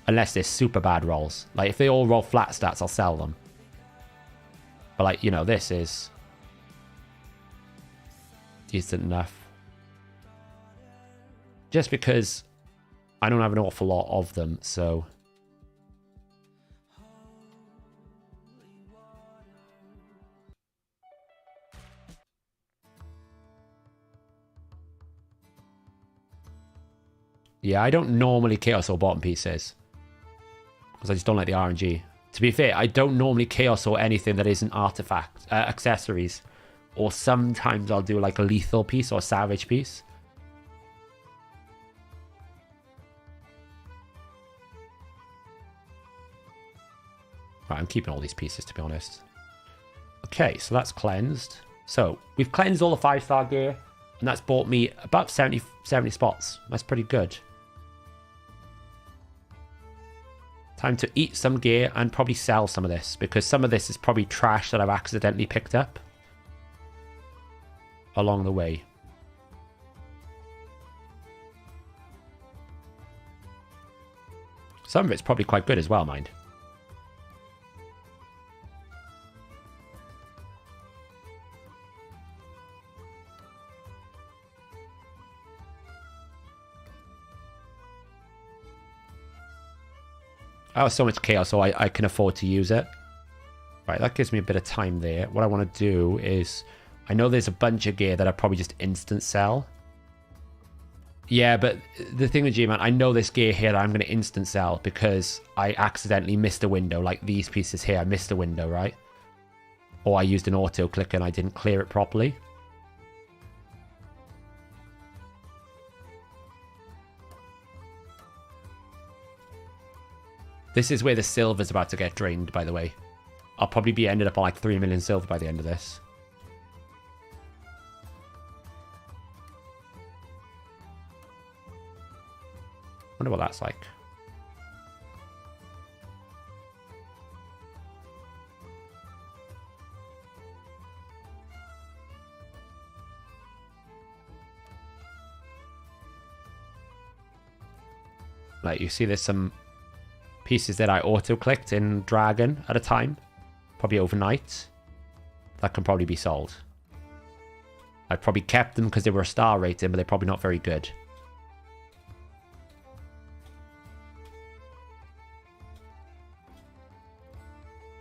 Unless they're super bad rolls. Like, if they all roll flat stats, I'll sell them. But, like, you know, this is decent enough. Just because I don't have an awful lot of them, so... yeah, I don't normally chaos or bottom pieces. Because I just don't like the RNG. To be fair, I don't normally chaos or anything that isn't artifact, accessories. Or sometimes I'll do like a lethal piece or a savage piece. Right, I'm keeping all these pieces, to be honest. Okay, so that's cleansed. So, we've cleansed all the 5-star gear. And that's bought me about 70 spots. That's pretty good. Time to eat some gear and probably sell some of this, because some of this is probably trash that I've accidentally picked up along the way. Some of it's probably quite good as well, mind. I have so much chaos, so I can afford to use it. Right, that gives me a bit of time there. What I want to do is... I know there's a bunch of gear that I probably just instant sell. Yeah, but the thing with G-Man, I know this gear here that I'm going to instant sell because I accidentally missed a window. Like these pieces here, I missed a window, right? Or I used an auto click and I didn't clear it properly. This is where the silver's about to get drained, by the way. I'll probably be ended up on like 3 million silver by the end of this. Wonder what that's like. Like, you see there's some pieces that I auto-clicked in Dragon at a time. Probably overnight. That can probably be sold. I probably kept them because they were a star rating, but they're probably not very good.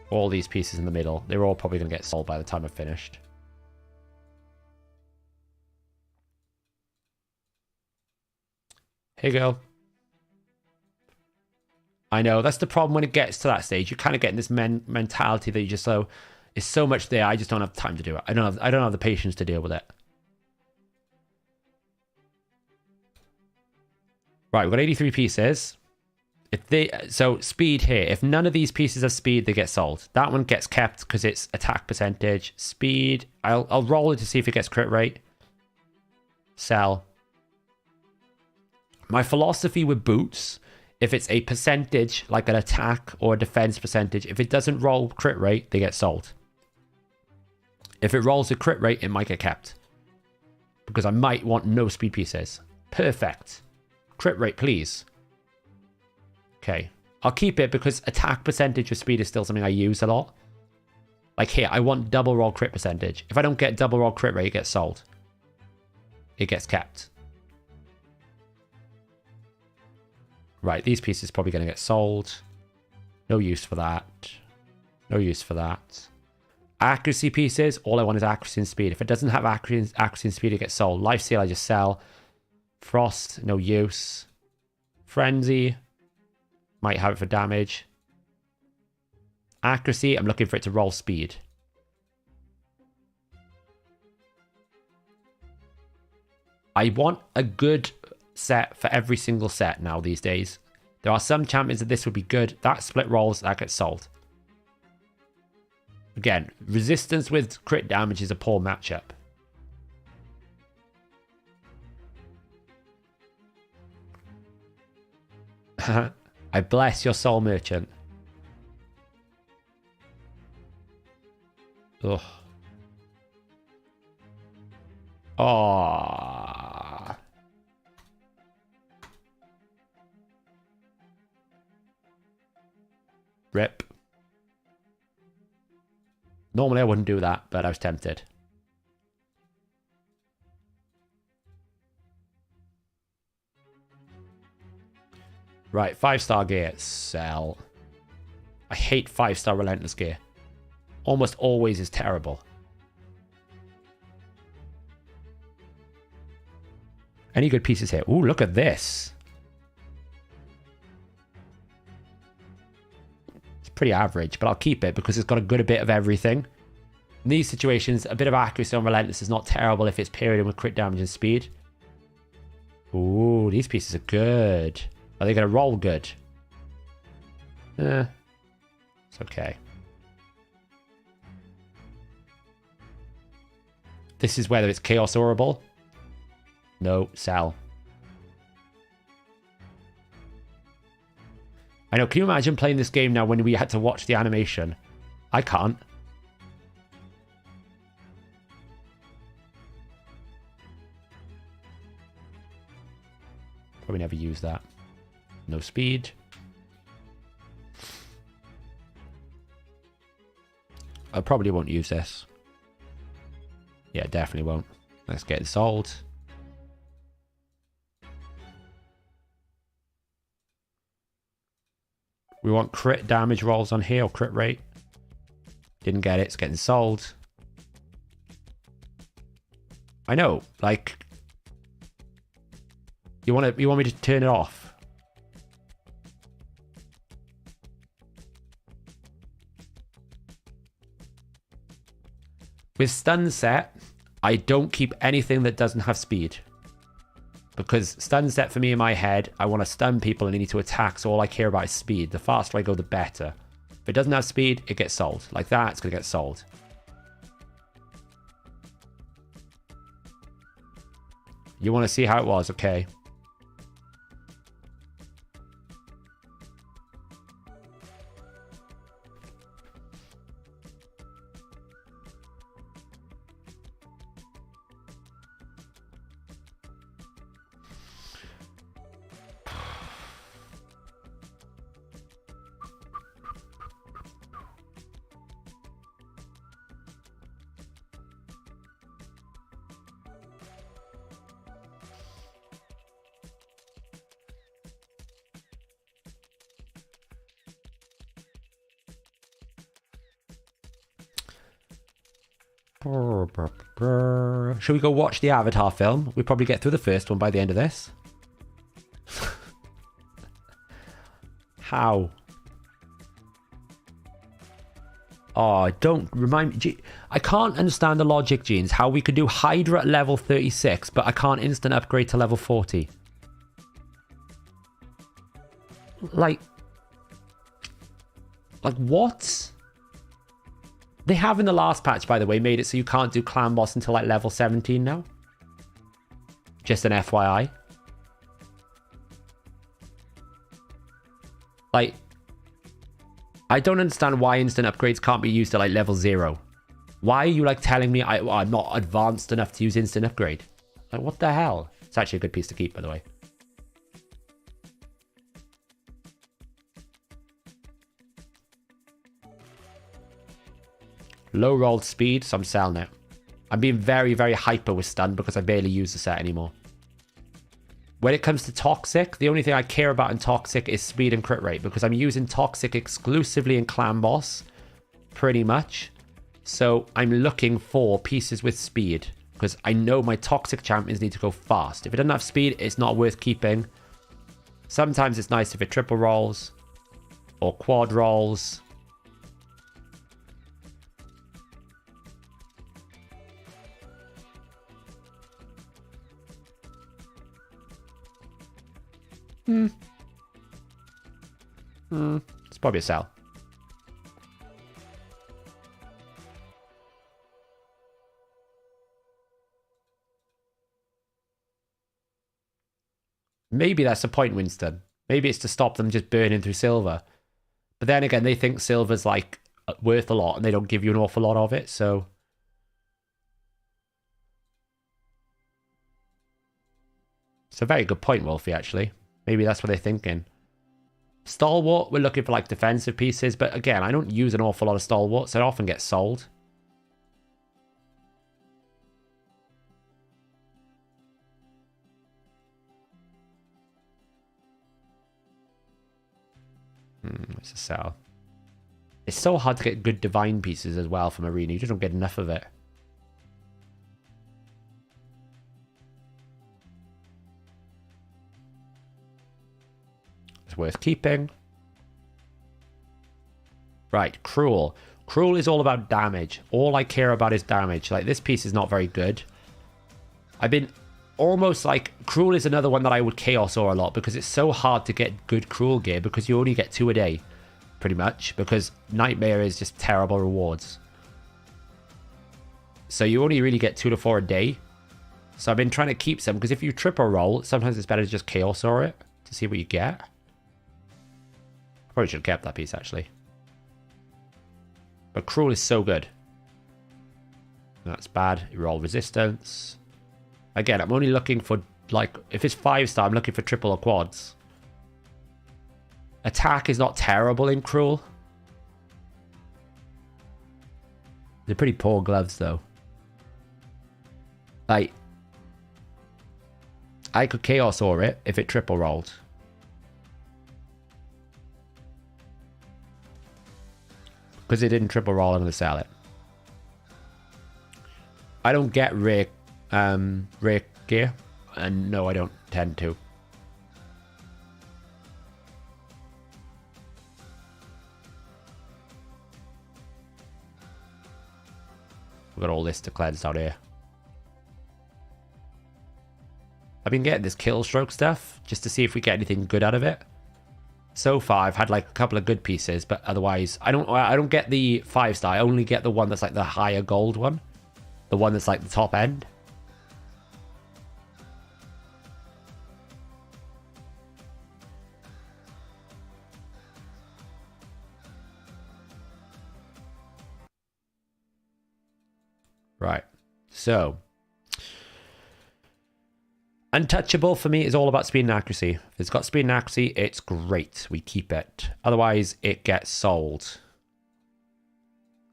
All these pieces in the middle, they're all probably going to get sold by the time I've finished. Hey, girl. I know, that's the problem when it gets to that stage. You're kind of getting this mentality that you just so... It's so much there, I just don't have time to do it. I don't have the patience to deal with it. Right, we've got 83 pieces. So speed here. If none of these pieces have speed, they get sold. That one gets kept because it's attack percentage. Speed. I'll roll it to see if it gets crit rate. Sell. My philosophy with boots, if it's a percentage, like an attack or a defense percentage, if it doesn't roll crit rate, they get sold. If it rolls a crit rate, it might get kept. Because I might want no speed pieces. Perfect. Crit rate, please. Okay. I'll keep it because attack percentage with speed is still something I use a lot. Like here, I want double roll crit percentage. If I don't get double roll crit rate, it gets sold. It gets kept. Right, these pieces are probably going to get sold. No use for that. No use for that. Accuracy pieces, all I want is accuracy and speed. If it doesn't have accuracy and speed, it gets sold. Life Seal, I just sell. Frost, no use. Frenzy, might have it for damage. Accuracy, I'm looking for it to roll speed. I want a good set for every single set now these days. There are some champions that this would be good. That split rolls, that gets sold. Again, resistance with crit damage is a poor matchup. I bless your soul, merchant. Ugh. Oh. Rip. Normally I wouldn't do that, but I was tempted. Right, 5-star gear. Sell. I hate 5-star relentless gear. Almost always is terrible. Any good pieces here? Ooh, look at this. It's pretty average, but I'll keep it because it's got a good bit of everything. In these situations, a bit of accuracy on relentless is not terrible if it's period with crit damage and speed. Ooh, these pieces are good. Are they going to roll good? It's okay. This is whether it's Chaos Horrible. No, sell. I know, can you imagine playing this game now when we had to watch the animation? I can't. Probably never use that. No speed. I probably won't use this. Yeah, definitely won't. Let's get it sold. We want crit damage rolls on here, or crit rate. Didn't get it, it's getting sold. I know, like... You want me to turn it off? With stun set, I don't keep anything that doesn't have speed. Because stun set for me in my head, I want to stun people and they need to attack, so all I care about is speed. The faster I go, the better. If it doesn't have speed, it gets sold. Like that, it's going to get sold. You want to see how it was? Okay. Should we go watch the Avatar film? We'll probably get through the first one by the end of this. How? Oh, don't remind me. I can't understand the logic, Jeans. How we could do Hydra at level 36, but I can't instant upgrade to level 40. Like what? They have in the last patch, by the way, made it so you can't do clan boss until like level 17 now. Just an FYI. Like, I don't understand why instant upgrades can't be used at like level 0. Why are you like telling me I'm not advanced enough to use instant upgrade? Like, what the hell? It's actually a good piece to keep, by the way. Low rolled speed, so I'm selling it. I'm being very, very hyper with stun because I barely use the set anymore. When it comes to Toxic, the only thing I care about in Toxic is speed and crit rate because I'm using Toxic exclusively in Clan Boss, pretty much. So I'm looking for pieces with speed because I know my Toxic champions need to go fast. If it doesn't have speed, it's not worth keeping. Sometimes it's nice if it triple rolls or quad rolls. It's probably a sell. Maybe that's the point, Winston. Maybe it's to stop them just burning through silver. But then again, they think silver's like worth a lot and they don't give you an awful lot of it, so... It's a very good point, Wolfie, actually. Maybe that's what they're thinking. Stalwart, we're looking for like defensive pieces, but again, I don't use an awful lot of Stalwart, so it often gets sold. It's a sell. It's so hard to get good divine pieces as well from Arena. You just don't get enough of it. It's worth keeping. Right, Cruel. Cruel is all about damage. All I care about is damage. Like, this piece is not very good. I've been almost like... Cruel is another one that I would Chaos Ore a lot because it's so hard to get good Cruel gear because you only get 2 a day, pretty much, because Nightmare is just terrible rewards. So you only really get 2 to 4 a day. So I've been trying to keep some because if you triple roll, sometimes it's better to just Chaos Ore it to see what you get. Probably should have kept that piece, actually. But Cruel is so good. That's bad. You roll resistance. Again, I'm only looking for, like, if it's 5-star, I'm looking for triple or quads. Attack is not terrible in Cruel. They're pretty poor gloves, though. Like, I could Chaos Aura it if it triple rolled. Because it didn't triple roll, I'm going to sell it. I don't get rare gear. And no, I don't tend to. We've got all this to cleanse out here. I've been getting this kill stroke stuff just to see if we get anything good out of it. So far, I've had like a couple of good pieces, but otherwise, I don't get the 5-star. I only get the one that's like the higher gold one, the one that's like the top end. Right. So, Untouchable for me is all about speed and accuracy. If it's got speed and accuracy, it's great. We keep it. Otherwise, it gets sold.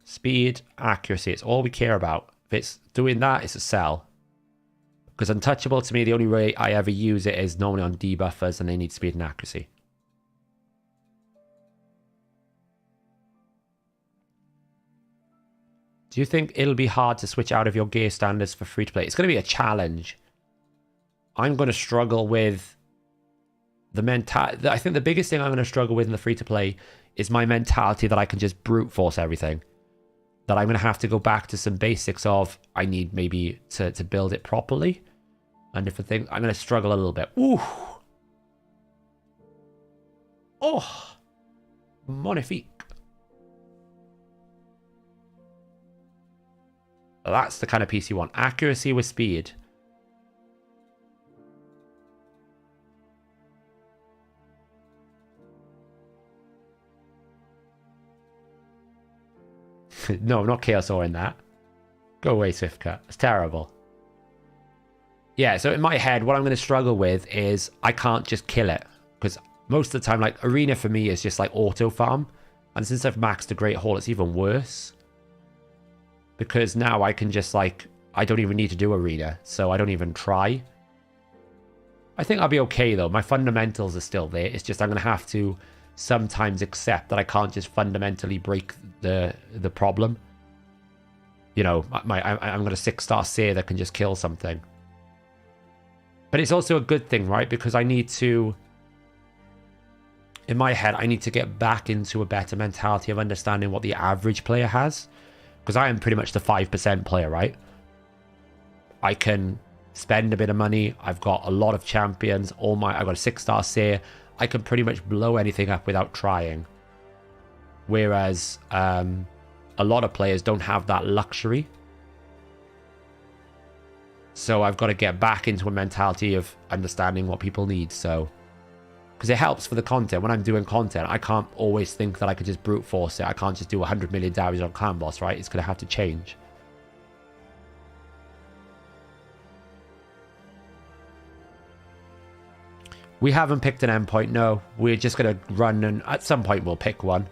Speed, accuracy, it's all we care about. If it's doing that, it's a sell. Because Untouchable, to me, the only way I ever use it is normally on debuffers and they need speed and accuracy. Do you think it'll be hard to switch out of your gear standards for free to play? It's going to be a challenge. I'm going to struggle with the mentality. I think the biggest thing I'm going to struggle with in the free to play is my mentality that I can just brute force everything. That I'm going to have to go back to some basics of I need maybe to build it properly. And different things. I'm going to struggle a little bit. Ooh. Oh. Magnifique. That's the kind of piece you want. Accuracy with speed. No, not Chaos Aura in that. Go away, Swiftcut. It's terrible. Yeah, so in my head, what I'm going to struggle with is I can't just kill it. Because most of the time, like, Arena for me is just like auto farm. And since I've maxed the Great Hall, it's even worse. Because now I can just, like, I don't even need to do Arena. So I don't even try. I think I'll be okay, though. My fundamentals are still there. It's just I'm going to have to sometimes accept that I can't just fundamentally break the problem. You know, I'm going to 6-star Seer that can just kill something. But it's also a good thing, right? Because I need to... In my head, I need to get back into a better mentality of understanding what the average player has. Because I am pretty much the 5% player, right? I can spend a bit of money. I've got a lot of champions. I've got a 6-star Seer. I can pretty much blow anything up without trying. Whereas a lot of players don't have that luxury. So I've got to get back into a mentality of understanding what people need. So, because it helps for the content. When I'm doing content, I can't always think that I could just brute force it. I can't just do 100 million damage on clan boss, right? It's going to have to change. We haven't picked an endpoint, no. We're just going to run and at some point we'll pick one.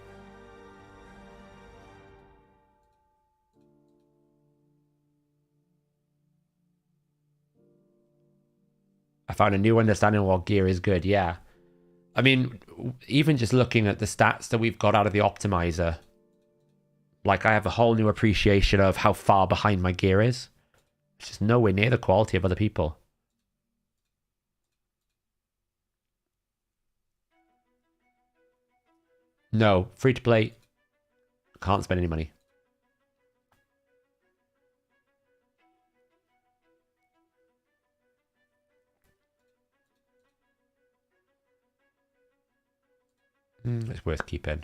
I found a new understanding of what gear is good, yeah. I mean, even just looking at the stats that we've got out of the optimizer, like I have a whole new appreciation of how far behind my gear is. It's just nowhere near the quality of other people. No, free to play. Can't spend any money. It's worth keeping.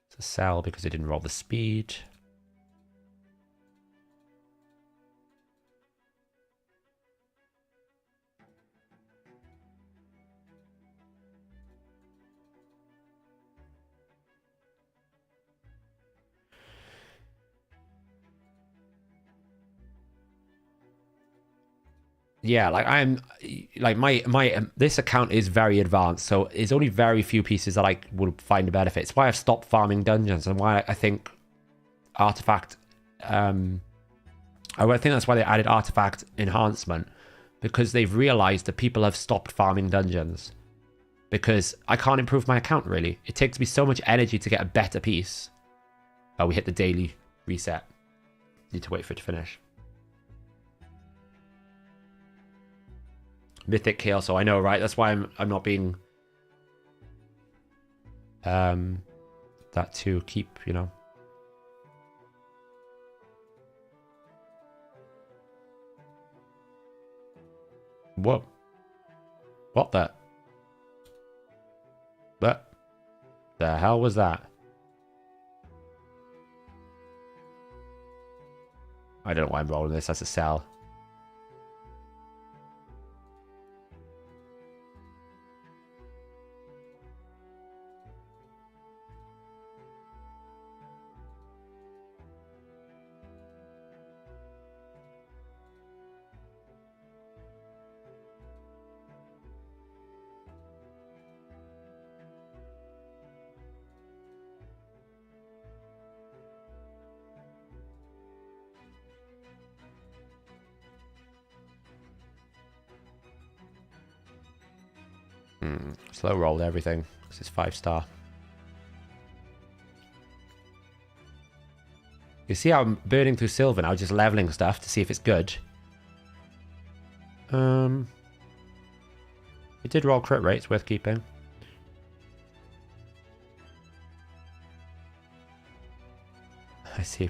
It's a sell because it didn't roll the speed. yeah, like I'm like my this account is very advanced, so there's only very few pieces that I would find a benefit. It's why I've stopped farming dungeons, and why I think artifact I think that's why they added artifact enhancement, because they've realized that people have stopped farming dungeons, because I can't improve my account really. It takes me so much energy to get a better piece. Oh, we hit the daily reset. Need to wait for it to finish. Mythic Chaos, so I know, right? That's why I'm not being that to keep, you know. Whoa. What the hell was that? I don't know why I'm rolling this as a cell. Slow rolled everything because it's 5-star. You see how I'm burning through silver now, just leveling stuff to see if it's good. It did roll crit rate, it's worth keeping. I see.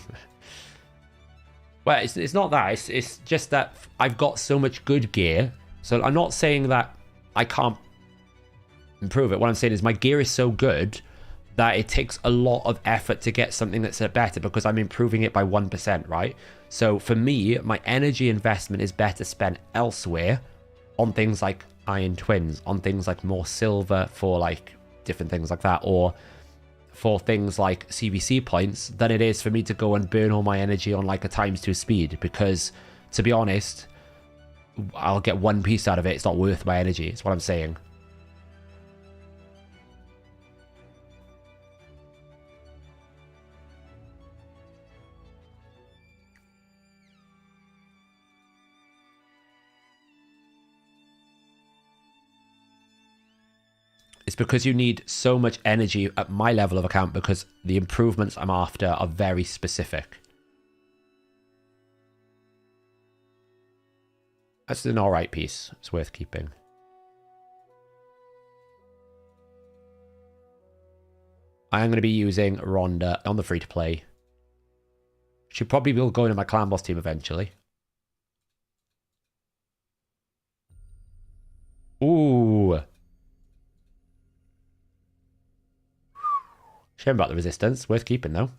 Well, it's not that. It's just that I've got so much good gear. So I'm not saying that I can't improve it. What I'm saying is my gear is so good that it takes a lot of effort to get something that's better, because I'm improving it by 1%, right? So for me, my energy investment is better spent elsewhere on things like Iron Twins, on things like more silver for like different things like that, or for things like CVC points, than it is for me to go and burn all my energy on like a ×2 speed, because to be honest, I'll get one piece out of it. It's not worth my energy. It's what I'm saying. It's because you need so much energy at my level of account, because the improvements I'm after are very specific. That's an alright piece. It's worth keeping. I am going to be using Rhonda on the free-to-play. She probably will go into my clan boss team eventually. Ooh. Shame about the resistance. Worth keeping, though.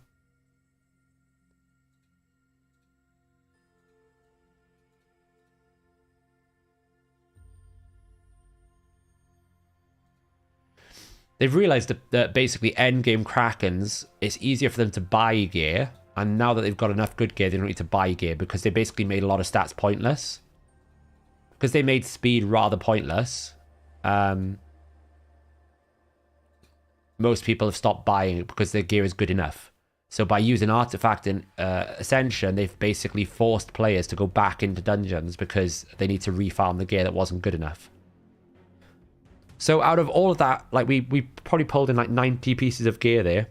They've realised that basically endgame Krakens, it's easier for them to buy gear. And now that they've got enough good gear, they don't need to buy gear, because they basically made a lot of stats pointless. Because they made speed rather pointless. Most people have stopped buying it because their gear is good enough. So by using Artifact and Ascension, they've basically forced players to go back into dungeons because they need to refarm the gear that wasn't good enough. So out of all of that, like we probably pulled in like 90 pieces of gear there.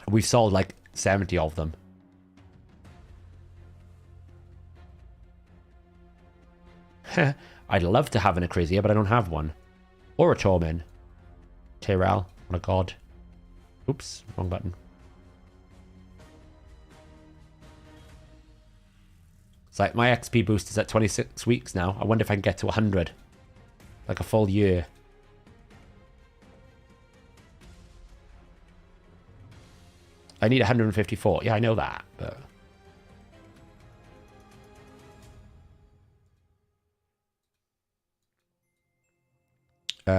We've sold like 70 of them. I'd love to have an Acrizia, but I don't have one. Or a Tormin. Tyrell. What a god. Oops, wrong button. It's like my XP boost is at 26 weeks now. I wonder if I can get to 100. Like a full year. I need 154. Yeah, I know that, but...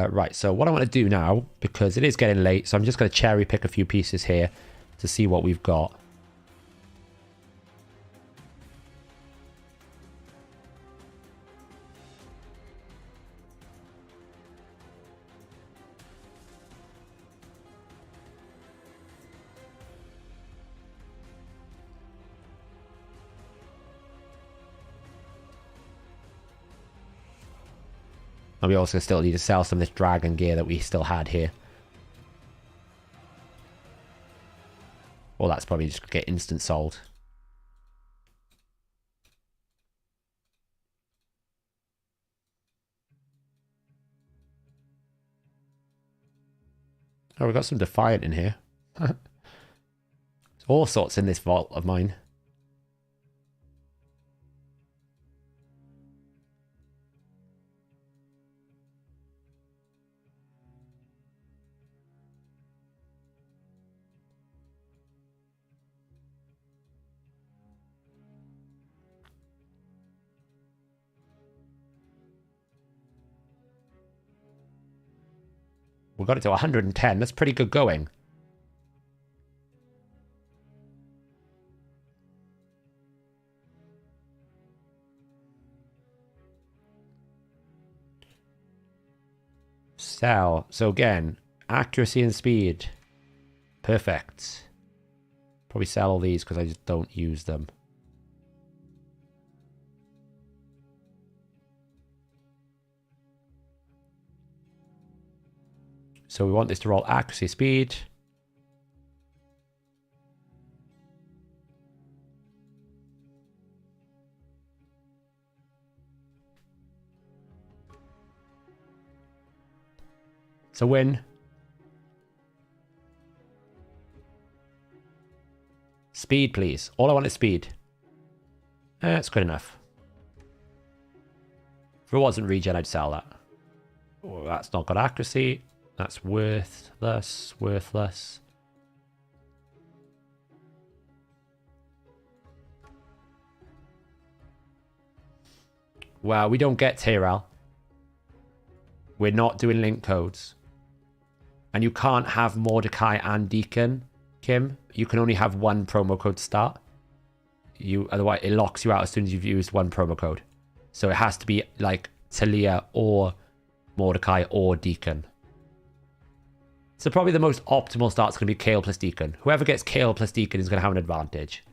right, so what I want to do now, because it is getting late, so I'm just going to cherry pick a few pieces here to see what we've got. And we also still need to sell some of this dragon gear that we still had here. Well, that's probably just get instant sold. Oh, we've got some Defiant in here. There's all sorts in this vault of mine. We got it to 110. That's pretty good going. Sell. So again, accuracy and speed. Perfect. Probably sell all these because I just don't use them. So we want this to roll accuracy, speed. It's a win. Speed, please. All I want is speed. That's good enough. If it wasn't regen, I'd sell that. Oh, that's not got accuracy. That's worthless. Worthless. Well, we don't get Tyrell. We're not doing link codes. And you can't have Mordecai and Deacon, Kim. You can only have one promo code to start. Otherwise, it locks you out as soon as you've used one promo code. So it has to be like Talia or Mordecai or Deacon. So probably the most optimal start's going to be Kale plus Deacon. Whoever gets Kale plus Deacon is going to have an advantage.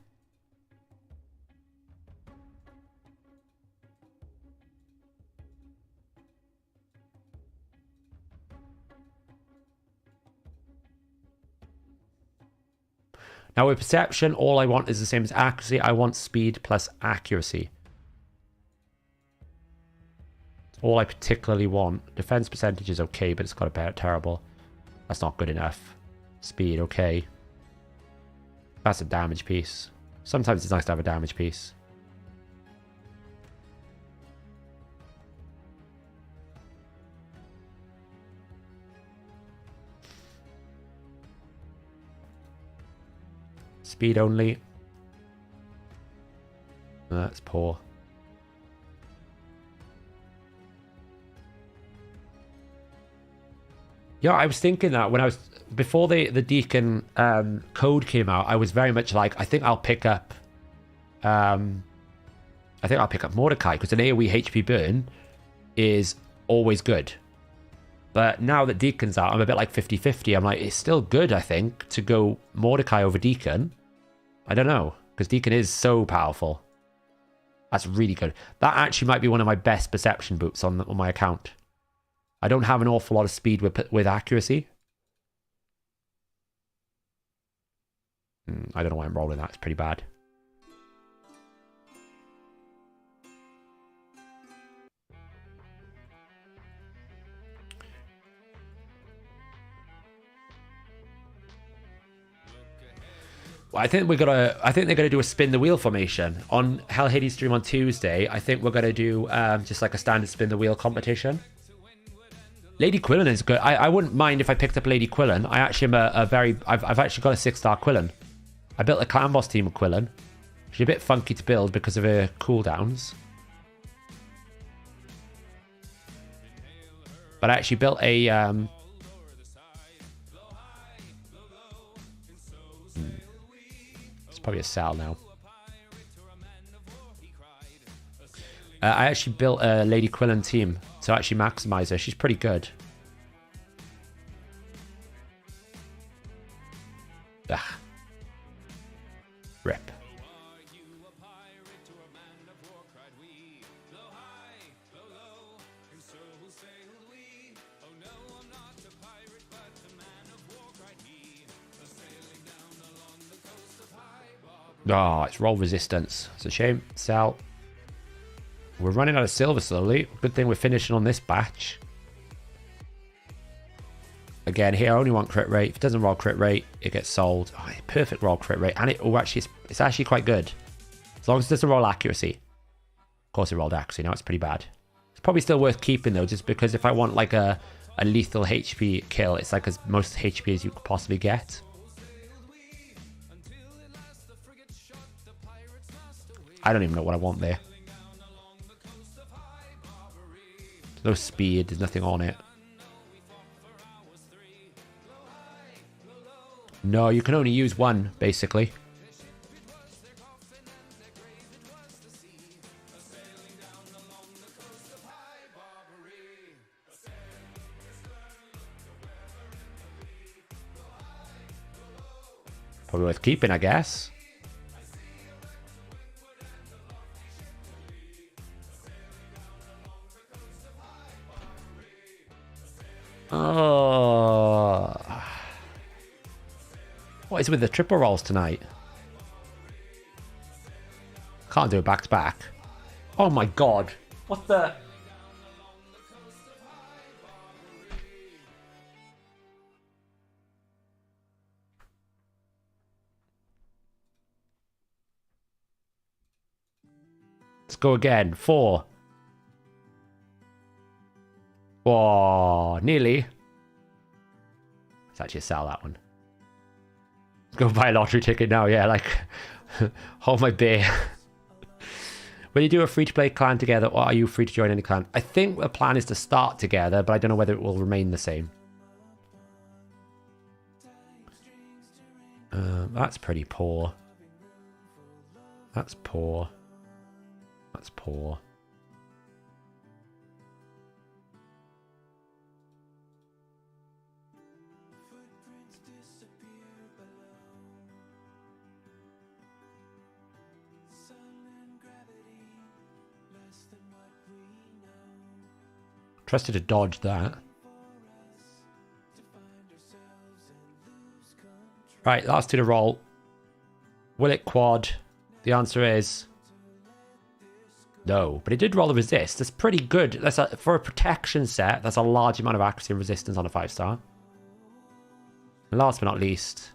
Now with perception, all I want is the same as accuracy. I want speed plus accuracy. All I particularly want. Defense percentage is okay, but it's got a terrible. That's not good enough. Speed, okay. That's a damage piece. Sometimes it's nice to have a damage piece. Speed only. That's poor. Yeah, I was thinking that when I was before the Deacon code came out, I was very much like, I think I'll pick up Mordecai because an AoE HP burn is always good. But now that Deacon's out, I'm a bit like 50-50. I'm like, it's still good, I think, to go Mordecai over Deacon. I don't know, because Deacon is so powerful. That's really good. That actually might be one of my best perception boots on my account. I don't have an awful lot of speed with accuracy. I don't know why I'm rolling that. It's pretty bad. Well, I think they're gonna do a spin the wheel formation on Hellhades stream on Tuesday. I think we're gonna do just like a standard spin the wheel competition. Lady Quillen is good. I wouldn't mind if I picked up Lady Quillen. I actually am I've actually got a 6-star Quillen. I built a clan boss team of Quillen. She's a bit funky to build because of her cooldowns. But I actually built a it's probably a Sal now. I actually built a Lady Quillen team to actually maximize her. She's pretty good. Ugh. Rip. Oh, it's roll resistance. It's a shame. Sell. We're running out of silver slowly. Good thing we're finishing on this batch. Again, here I only want crit rate. If it doesn't roll crit rate, it gets sold. Oh, perfect roll crit rate. And it's actually quite good. As long as it doesn't roll accuracy. Of course it rolled accuracy. Now it's pretty bad. It's probably still worth keeping though, just because if I want like a lethal HP kill, it's like as most HP as you could possibly get. I don't even know what I want there. There's no speed, there's nothing on it. No, you can only use one, basically. Probably worth keeping, I guess. Oh. What is with the triple rolls tonight? Can't do it back to back. Oh my god. What the... Let's go again. 4. Oh, nearly. Let's actually sell that one. Go buy a lottery ticket now, yeah, like, hold my beer. Will you do a free-to-play clan together, or are you free to join any clan? I think the plan is to start together, but I don't know whether it will remain the same. That's pretty poor. That's poor. That's poor. Trusted to dodge that. Right, last two to roll. Will it quad? The answer is no, but it did roll a resist. That's pretty good. That's for a protection set, that's a large amount of accuracy and resistance on a 5-star. And last but not least,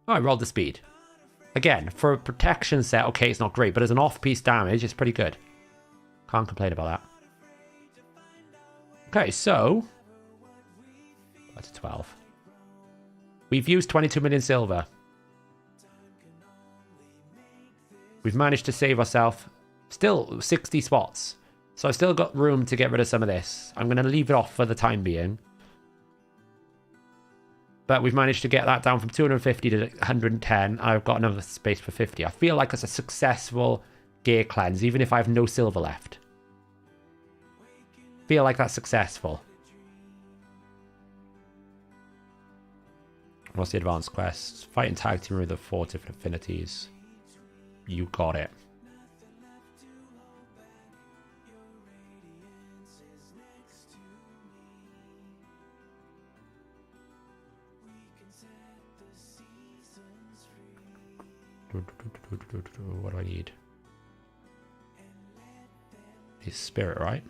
oh, I rolled the speed. Again, for a protection set, okay, it's not great, but as an off-piece damage, it's pretty good. Can't complain about that. Okay, so... that's 12. We've used 22 million silver. We've managed to save ourselves still 60 spots. So I've still got room to get rid of some of this. I'm going to leave it off for the time being. But we've managed to get that down from 250 to 110. And I've got another space for 50. I feel like it's a successful gear cleanse, even if I have no silver left. Feel like that's successful. What's the advanced quest? Fight and tag team with the 4 different affinities. You got it. What do I need? His spirit, right?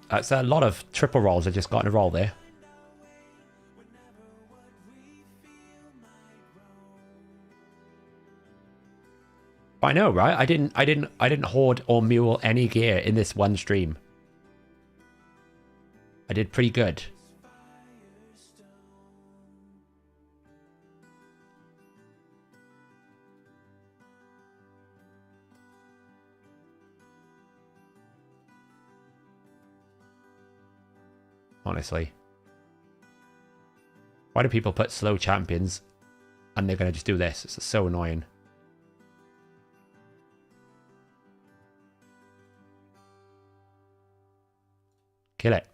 That's a lot of triple rolls I just got in a roll there. I know, right? I didn't hoard or mule any gear in this one stream. I did pretty good. Honestly. Why do people put slow champions and they're going to just do this? It's so annoying. Kill it.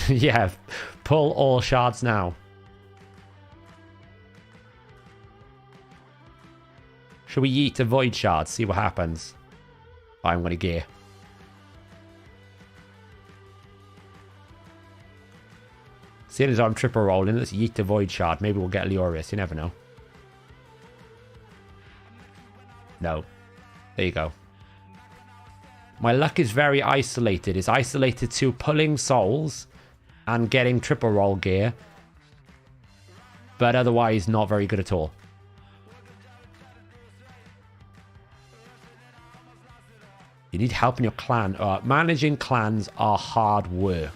Yeah, pull all shards now. Should we yeet a void shard? See what happens. I'm going to gear. Seeing as I'm triple rolling, let's yeet a void shard. Maybe we'll get Leorius. You never know. No. There you go. My luck is very isolated. It's isolated to pulling souls and getting triple roll gear. But otherwise, not very good at all. You need help in your clan. Managing clans are hard work.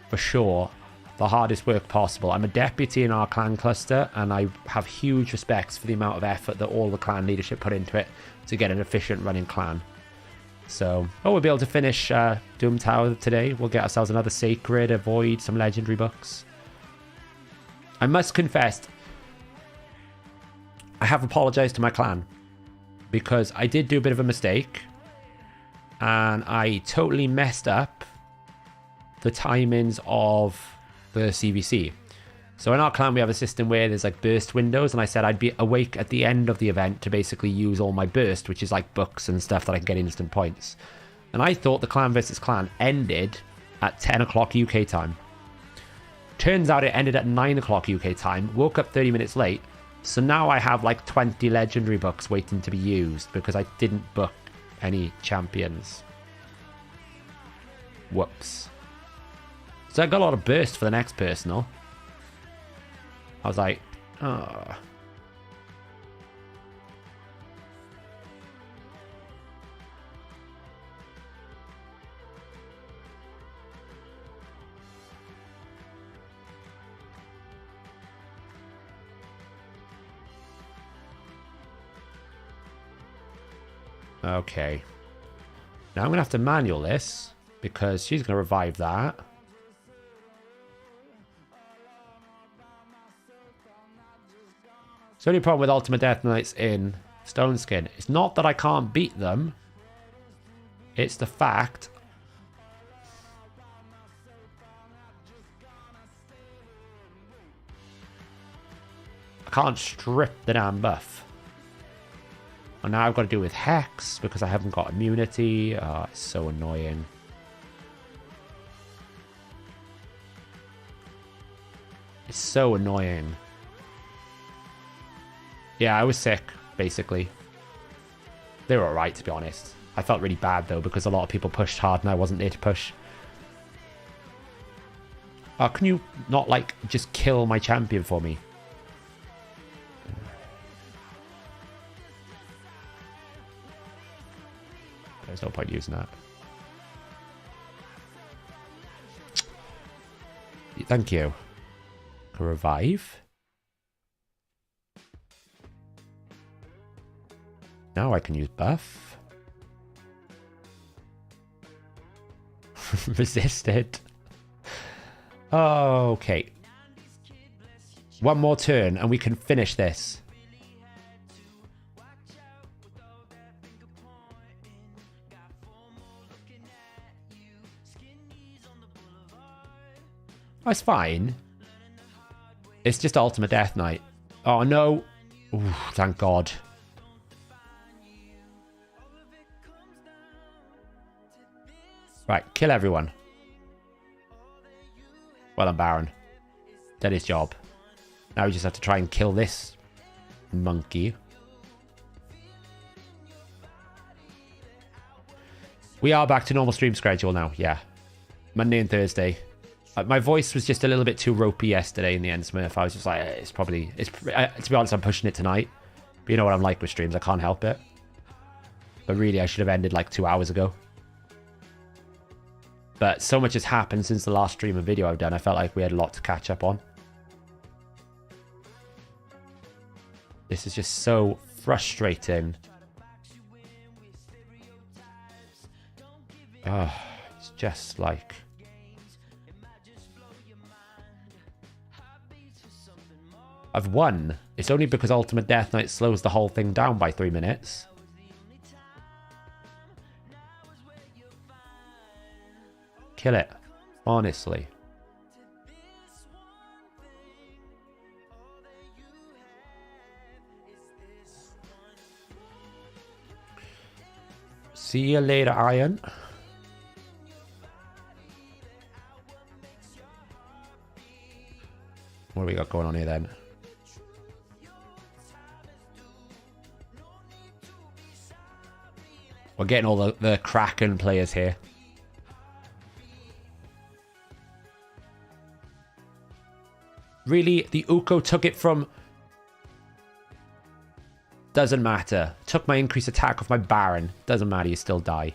For sure. The hardest work possible. I'm a deputy in our clan cluster, and I have huge respects for the amount of effort that all the clan leadership put into it to get an efficient running clan. So, we'll be able to finish Doom Tower today. We'll get ourselves another Sacred, a Void, some legendary books. I must confess, I have apologized to my clan because I did do a bit of a mistake and I totally messed up the timings of the CVC. So in our clan we have a system where there's like burst windows, and I said I'd be awake at the end of the event to basically use all my burst, which is like books and stuff that I can get instant points. And I thought the clan versus clan ended at 10 o'clock UK time. Turns out it ended at 9 o'clock UK time. Woke up 30 minutes late. So now I have like 20 legendary books waiting to be used because I didn't book any champions. Whoops. So I got a lot of burst for the next personal. I was like, oh. Okay. Now I'm going to have to manual this because she's going to revive that. The only problem with Ultimate Death Knights in Stone Skin, it's not that I can't beat them. It's the fact I can't strip the damn buff. And now I've got to do with Hex because I haven't got immunity. Oh, it's so annoying. It's so annoying. Yeah, I was sick, basically. They were alright, to be honest. I felt really bad, though, because a lot of people pushed hard and I wasn't there to push. Can you not, like, just kill my champion for me? There's no point using that. Thank you. Can revive. Now I can use buff. Resisted. Okay. One more turn and we can finish this. That's fine. It's just Ultimate Death Knight. Oh no. Ooh, thank God. Right, kill everyone. Well done, Baron. Did his job. Now we just have to try and kill this monkey. We are back to normal stream schedule now, yeah. Monday and Thursday. My voice was just a little bit too ropey yesterday in the end, Smurf. I was just like, to be honest, I'm pushing it tonight. But you know what I'm like with streams, I can't help it. But really, I should have ended like 2 hours ago. But so much has happened since the last stream and video I've done. I felt like we had a lot to catch up on. This is just so frustrating. Oh, it's just like... I've won. It's only because Ultimate Death Knight slows the whole thing down by 3 minutes. Kill it. Honestly. See you later, Iron. What do we got going on here then? We're getting all the Kraken players here. Really? The Uko took it from... Doesn't matter. Took my increased attack off my Baron. Doesn't matter, you still die.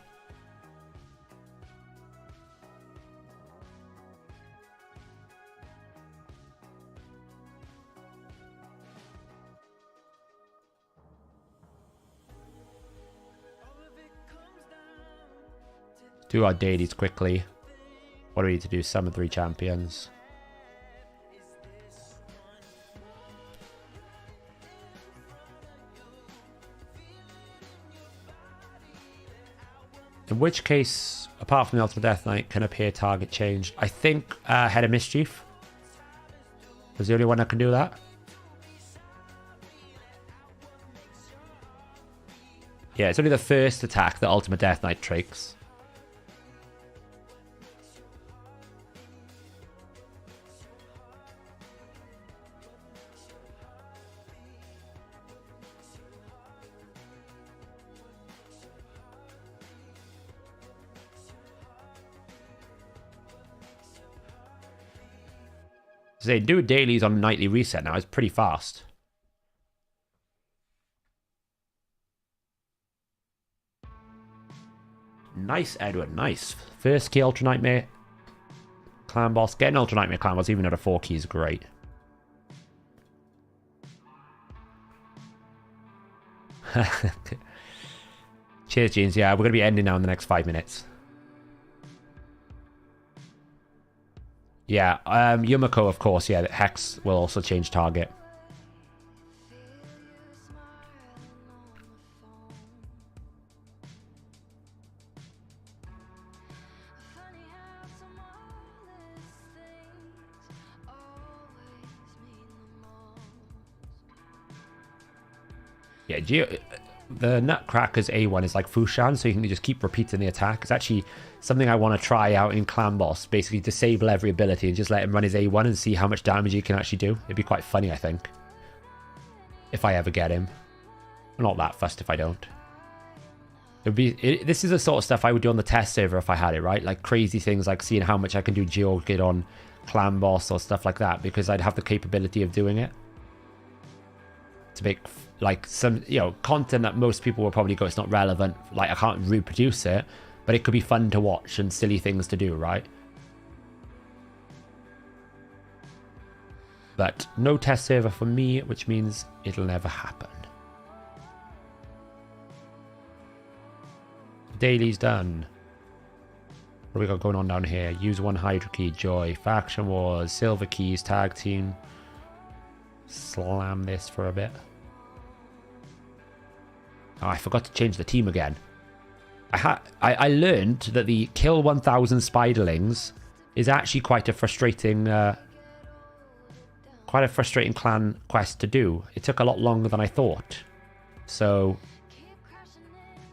Do our dailies quickly. What do we need to do? Summon 3 champions. In which case, apart from the Ultimate Death Knight, can appear target changed. I think Head of Mischief is the only one that can do that. Yeah, it's only the first attack that Ultimate Death Knight tricks. So they do dailies on nightly reset now. It's pretty fast. Nice, Edward. Nice. First key Ultra Nightmare Clan Boss. Getting Ultra Nightmare Clan Boss even at a 4 key is great. Cheers, Jeans. Yeah, we're going to be ending now in the next 5 minutes. Yeah, Yumiko, of course. Yeah, Hex will also change target. Yeah, the Nutcracker's A1 is like Fushan, so you can just keep repeating the attack. It's actually something I want to try out in Clan Boss. Basically, disable every ability and just let him run his A1 and see how much damage he can actually do. It'd be quite funny, I think. If I ever get him. I'm not that fussed if I don't. This is the sort of stuff I would do on the test server if I had it, right? Like crazy things like seeing how much I can do Georgid on Clan Boss or stuff like that, because I'd have the capability of doing it. To make like some, you know, content that most people will probably go, it's not relevant, like I can't reproduce it, but it could be fun to watch and silly things to do, right? But no test server for me, which means it'll never happen. Daily's done. What do we got going on down here? Use 1 Hydra key, Joy, Faction Wars, Silver Keys, Tag Team. Slam this for a bit. Oh, I forgot to change the team again. I learned that the kill 1000 Spiderlings is actually quite a frustrating clan quest to do. It took a lot longer than I thought. So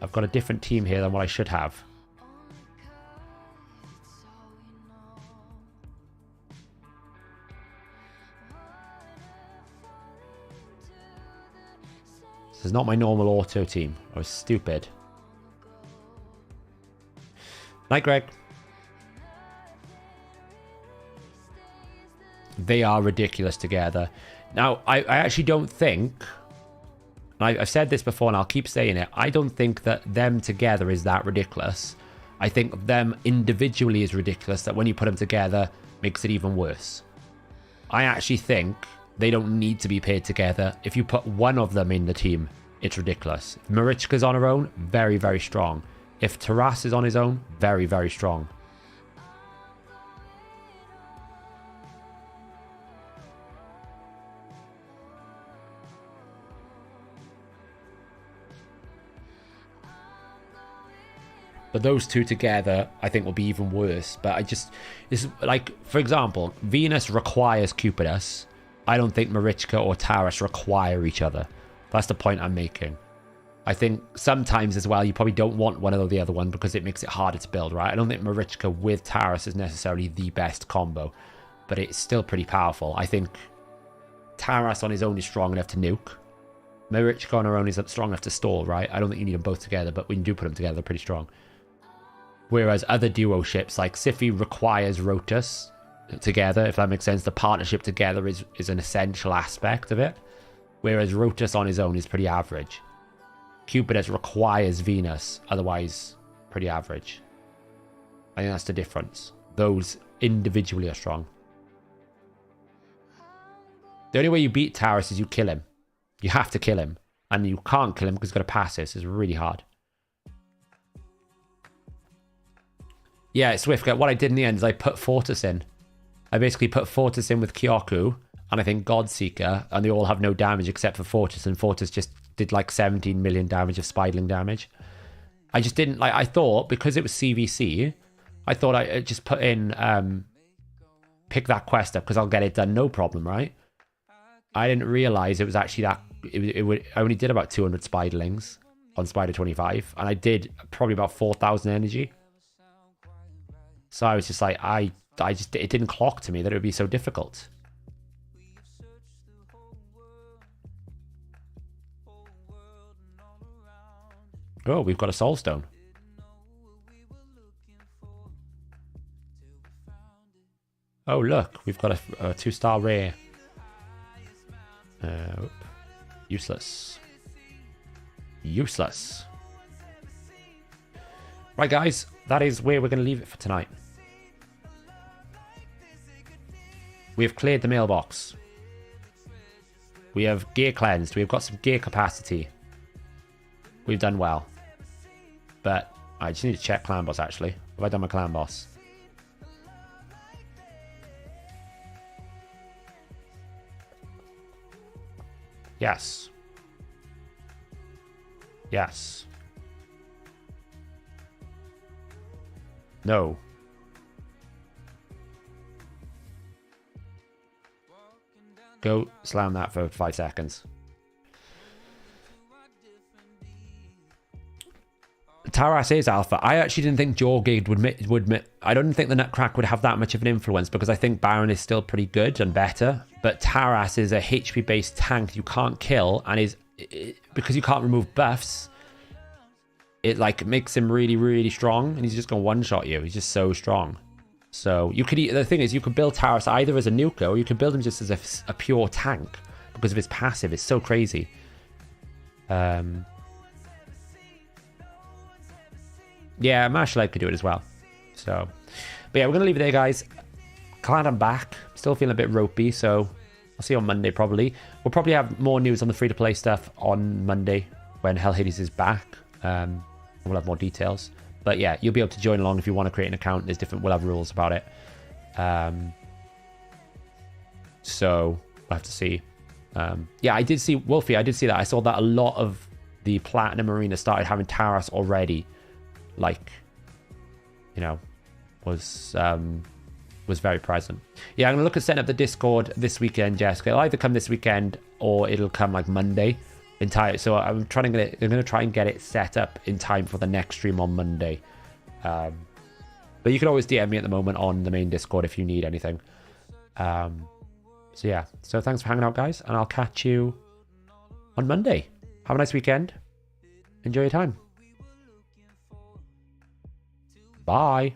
I've got a different team here than what I should have. This is not my normal auto team. I was stupid. Night, Greg. They are ridiculous together. Now, I actually don't think... I've said this before and I'll keep saying it. I don't think that them together is that ridiculous. I think them individually is ridiculous, that when you put them together, makes it even worse. I actually think they don't need to be paired together. If you put one of them in the team, it's ridiculous. If Marichka's on her own, very, very strong. If Taras is on his own, very, very strong. But those two together, I think, will be even worse. But it's like, for example, Venus requires Cupidus. I don't think Marichka or Taras require each other. That's the point I'm making. I think sometimes as well, you probably don't want one or the other one because it makes it harder to build, right? I don't think Marichka with Taras is necessarily the best combo, but it's still pretty powerful. I think Taras on his own is strong enough to nuke. Marichka on her own is strong enough to stall, right? I don't think you need them both together, but when you do put them together, they're pretty strong. Whereas other duo ships, like Siffi requires Rotus together, if that makes sense. The partnership together is an essential aspect of it. Whereas Rotus on his own is pretty average. Cupidus requires Venus, otherwise pretty average. I think that's the difference. Those individually are strong. The only way you beat Taras is you kill him. You have to kill him. And you can't kill him because he's got a passive. It's really hard. Yeah, Swiftgut, what I did in the end is I put Fortis in. I basically put Fortis in with Kyoku, and I think Godseeker, and they all have no damage except for Fortis, and Fortis just did like 17 million damage of Spidling damage. I just didn't, like, I thought, because it was CVC, I thought I just put in, pick that quest up, because I'll get it done, no problem, right? I didn't realize it was actually that, I only did about 200 Spiderlings on Spider 25, and I did probably about 4,000 energy. So I was just like, it didn't clock to me that it would be so difficult. Oh, we've got a soul stone. Oh, look, we've got a 2-star rare. Useless. Useless. Right, guys, that is where we're going to leave it for tonight. We have cleared the mailbox. We have gear cleansed. We've got some gear capacity. We've done well. But I just need to check clan boss, actually. Have I done my clan boss? Yes. Yes. No. Go slam that for 5 seconds. Taras is alpha. I actually didn't think Jorgig would I don't think the Nutcrack would have that much of an influence because I think Baron is still pretty good and better. But Taras is a HP based tank you can't kill, and because you can't remove buffs, it like makes him really, really strong, and he's just gonna one shot you. He's just so strong. So you could, the thing is, you could build Taras either as a nuker or you could build him just as a pure tank because of his passive. It's so crazy. Yeah, Marshall could do it as well. So, but yeah, we're going to leave it there, guys. Glad I'm back. Still feeling a bit ropey, so I'll see you on Monday, probably. We'll probably have more news on the free-to-play stuff on Monday when Hellhades is back. We'll have more details. But yeah, you'll be able to join along if you want to create an account. We'll have rules about it. So, we'll have to see. Yeah, I did see, Wolfie, I did see that. I saw that a lot of the Platinum Arena started having Taras already. Like, you know, was very present. Yeah, I'm gonna look at setting up the Discord this weekend, Jessica. It'll either come this weekend or it'll come like Monday entire. So I'm gonna try and get it set up in time for the next stream on Monday. But you can always DM me at the moment on the main Discord if you need anything. So yeah, so thanks for hanging out, guys, and I'll catch you on Monday. Have a nice weekend. Enjoy your time. Bye.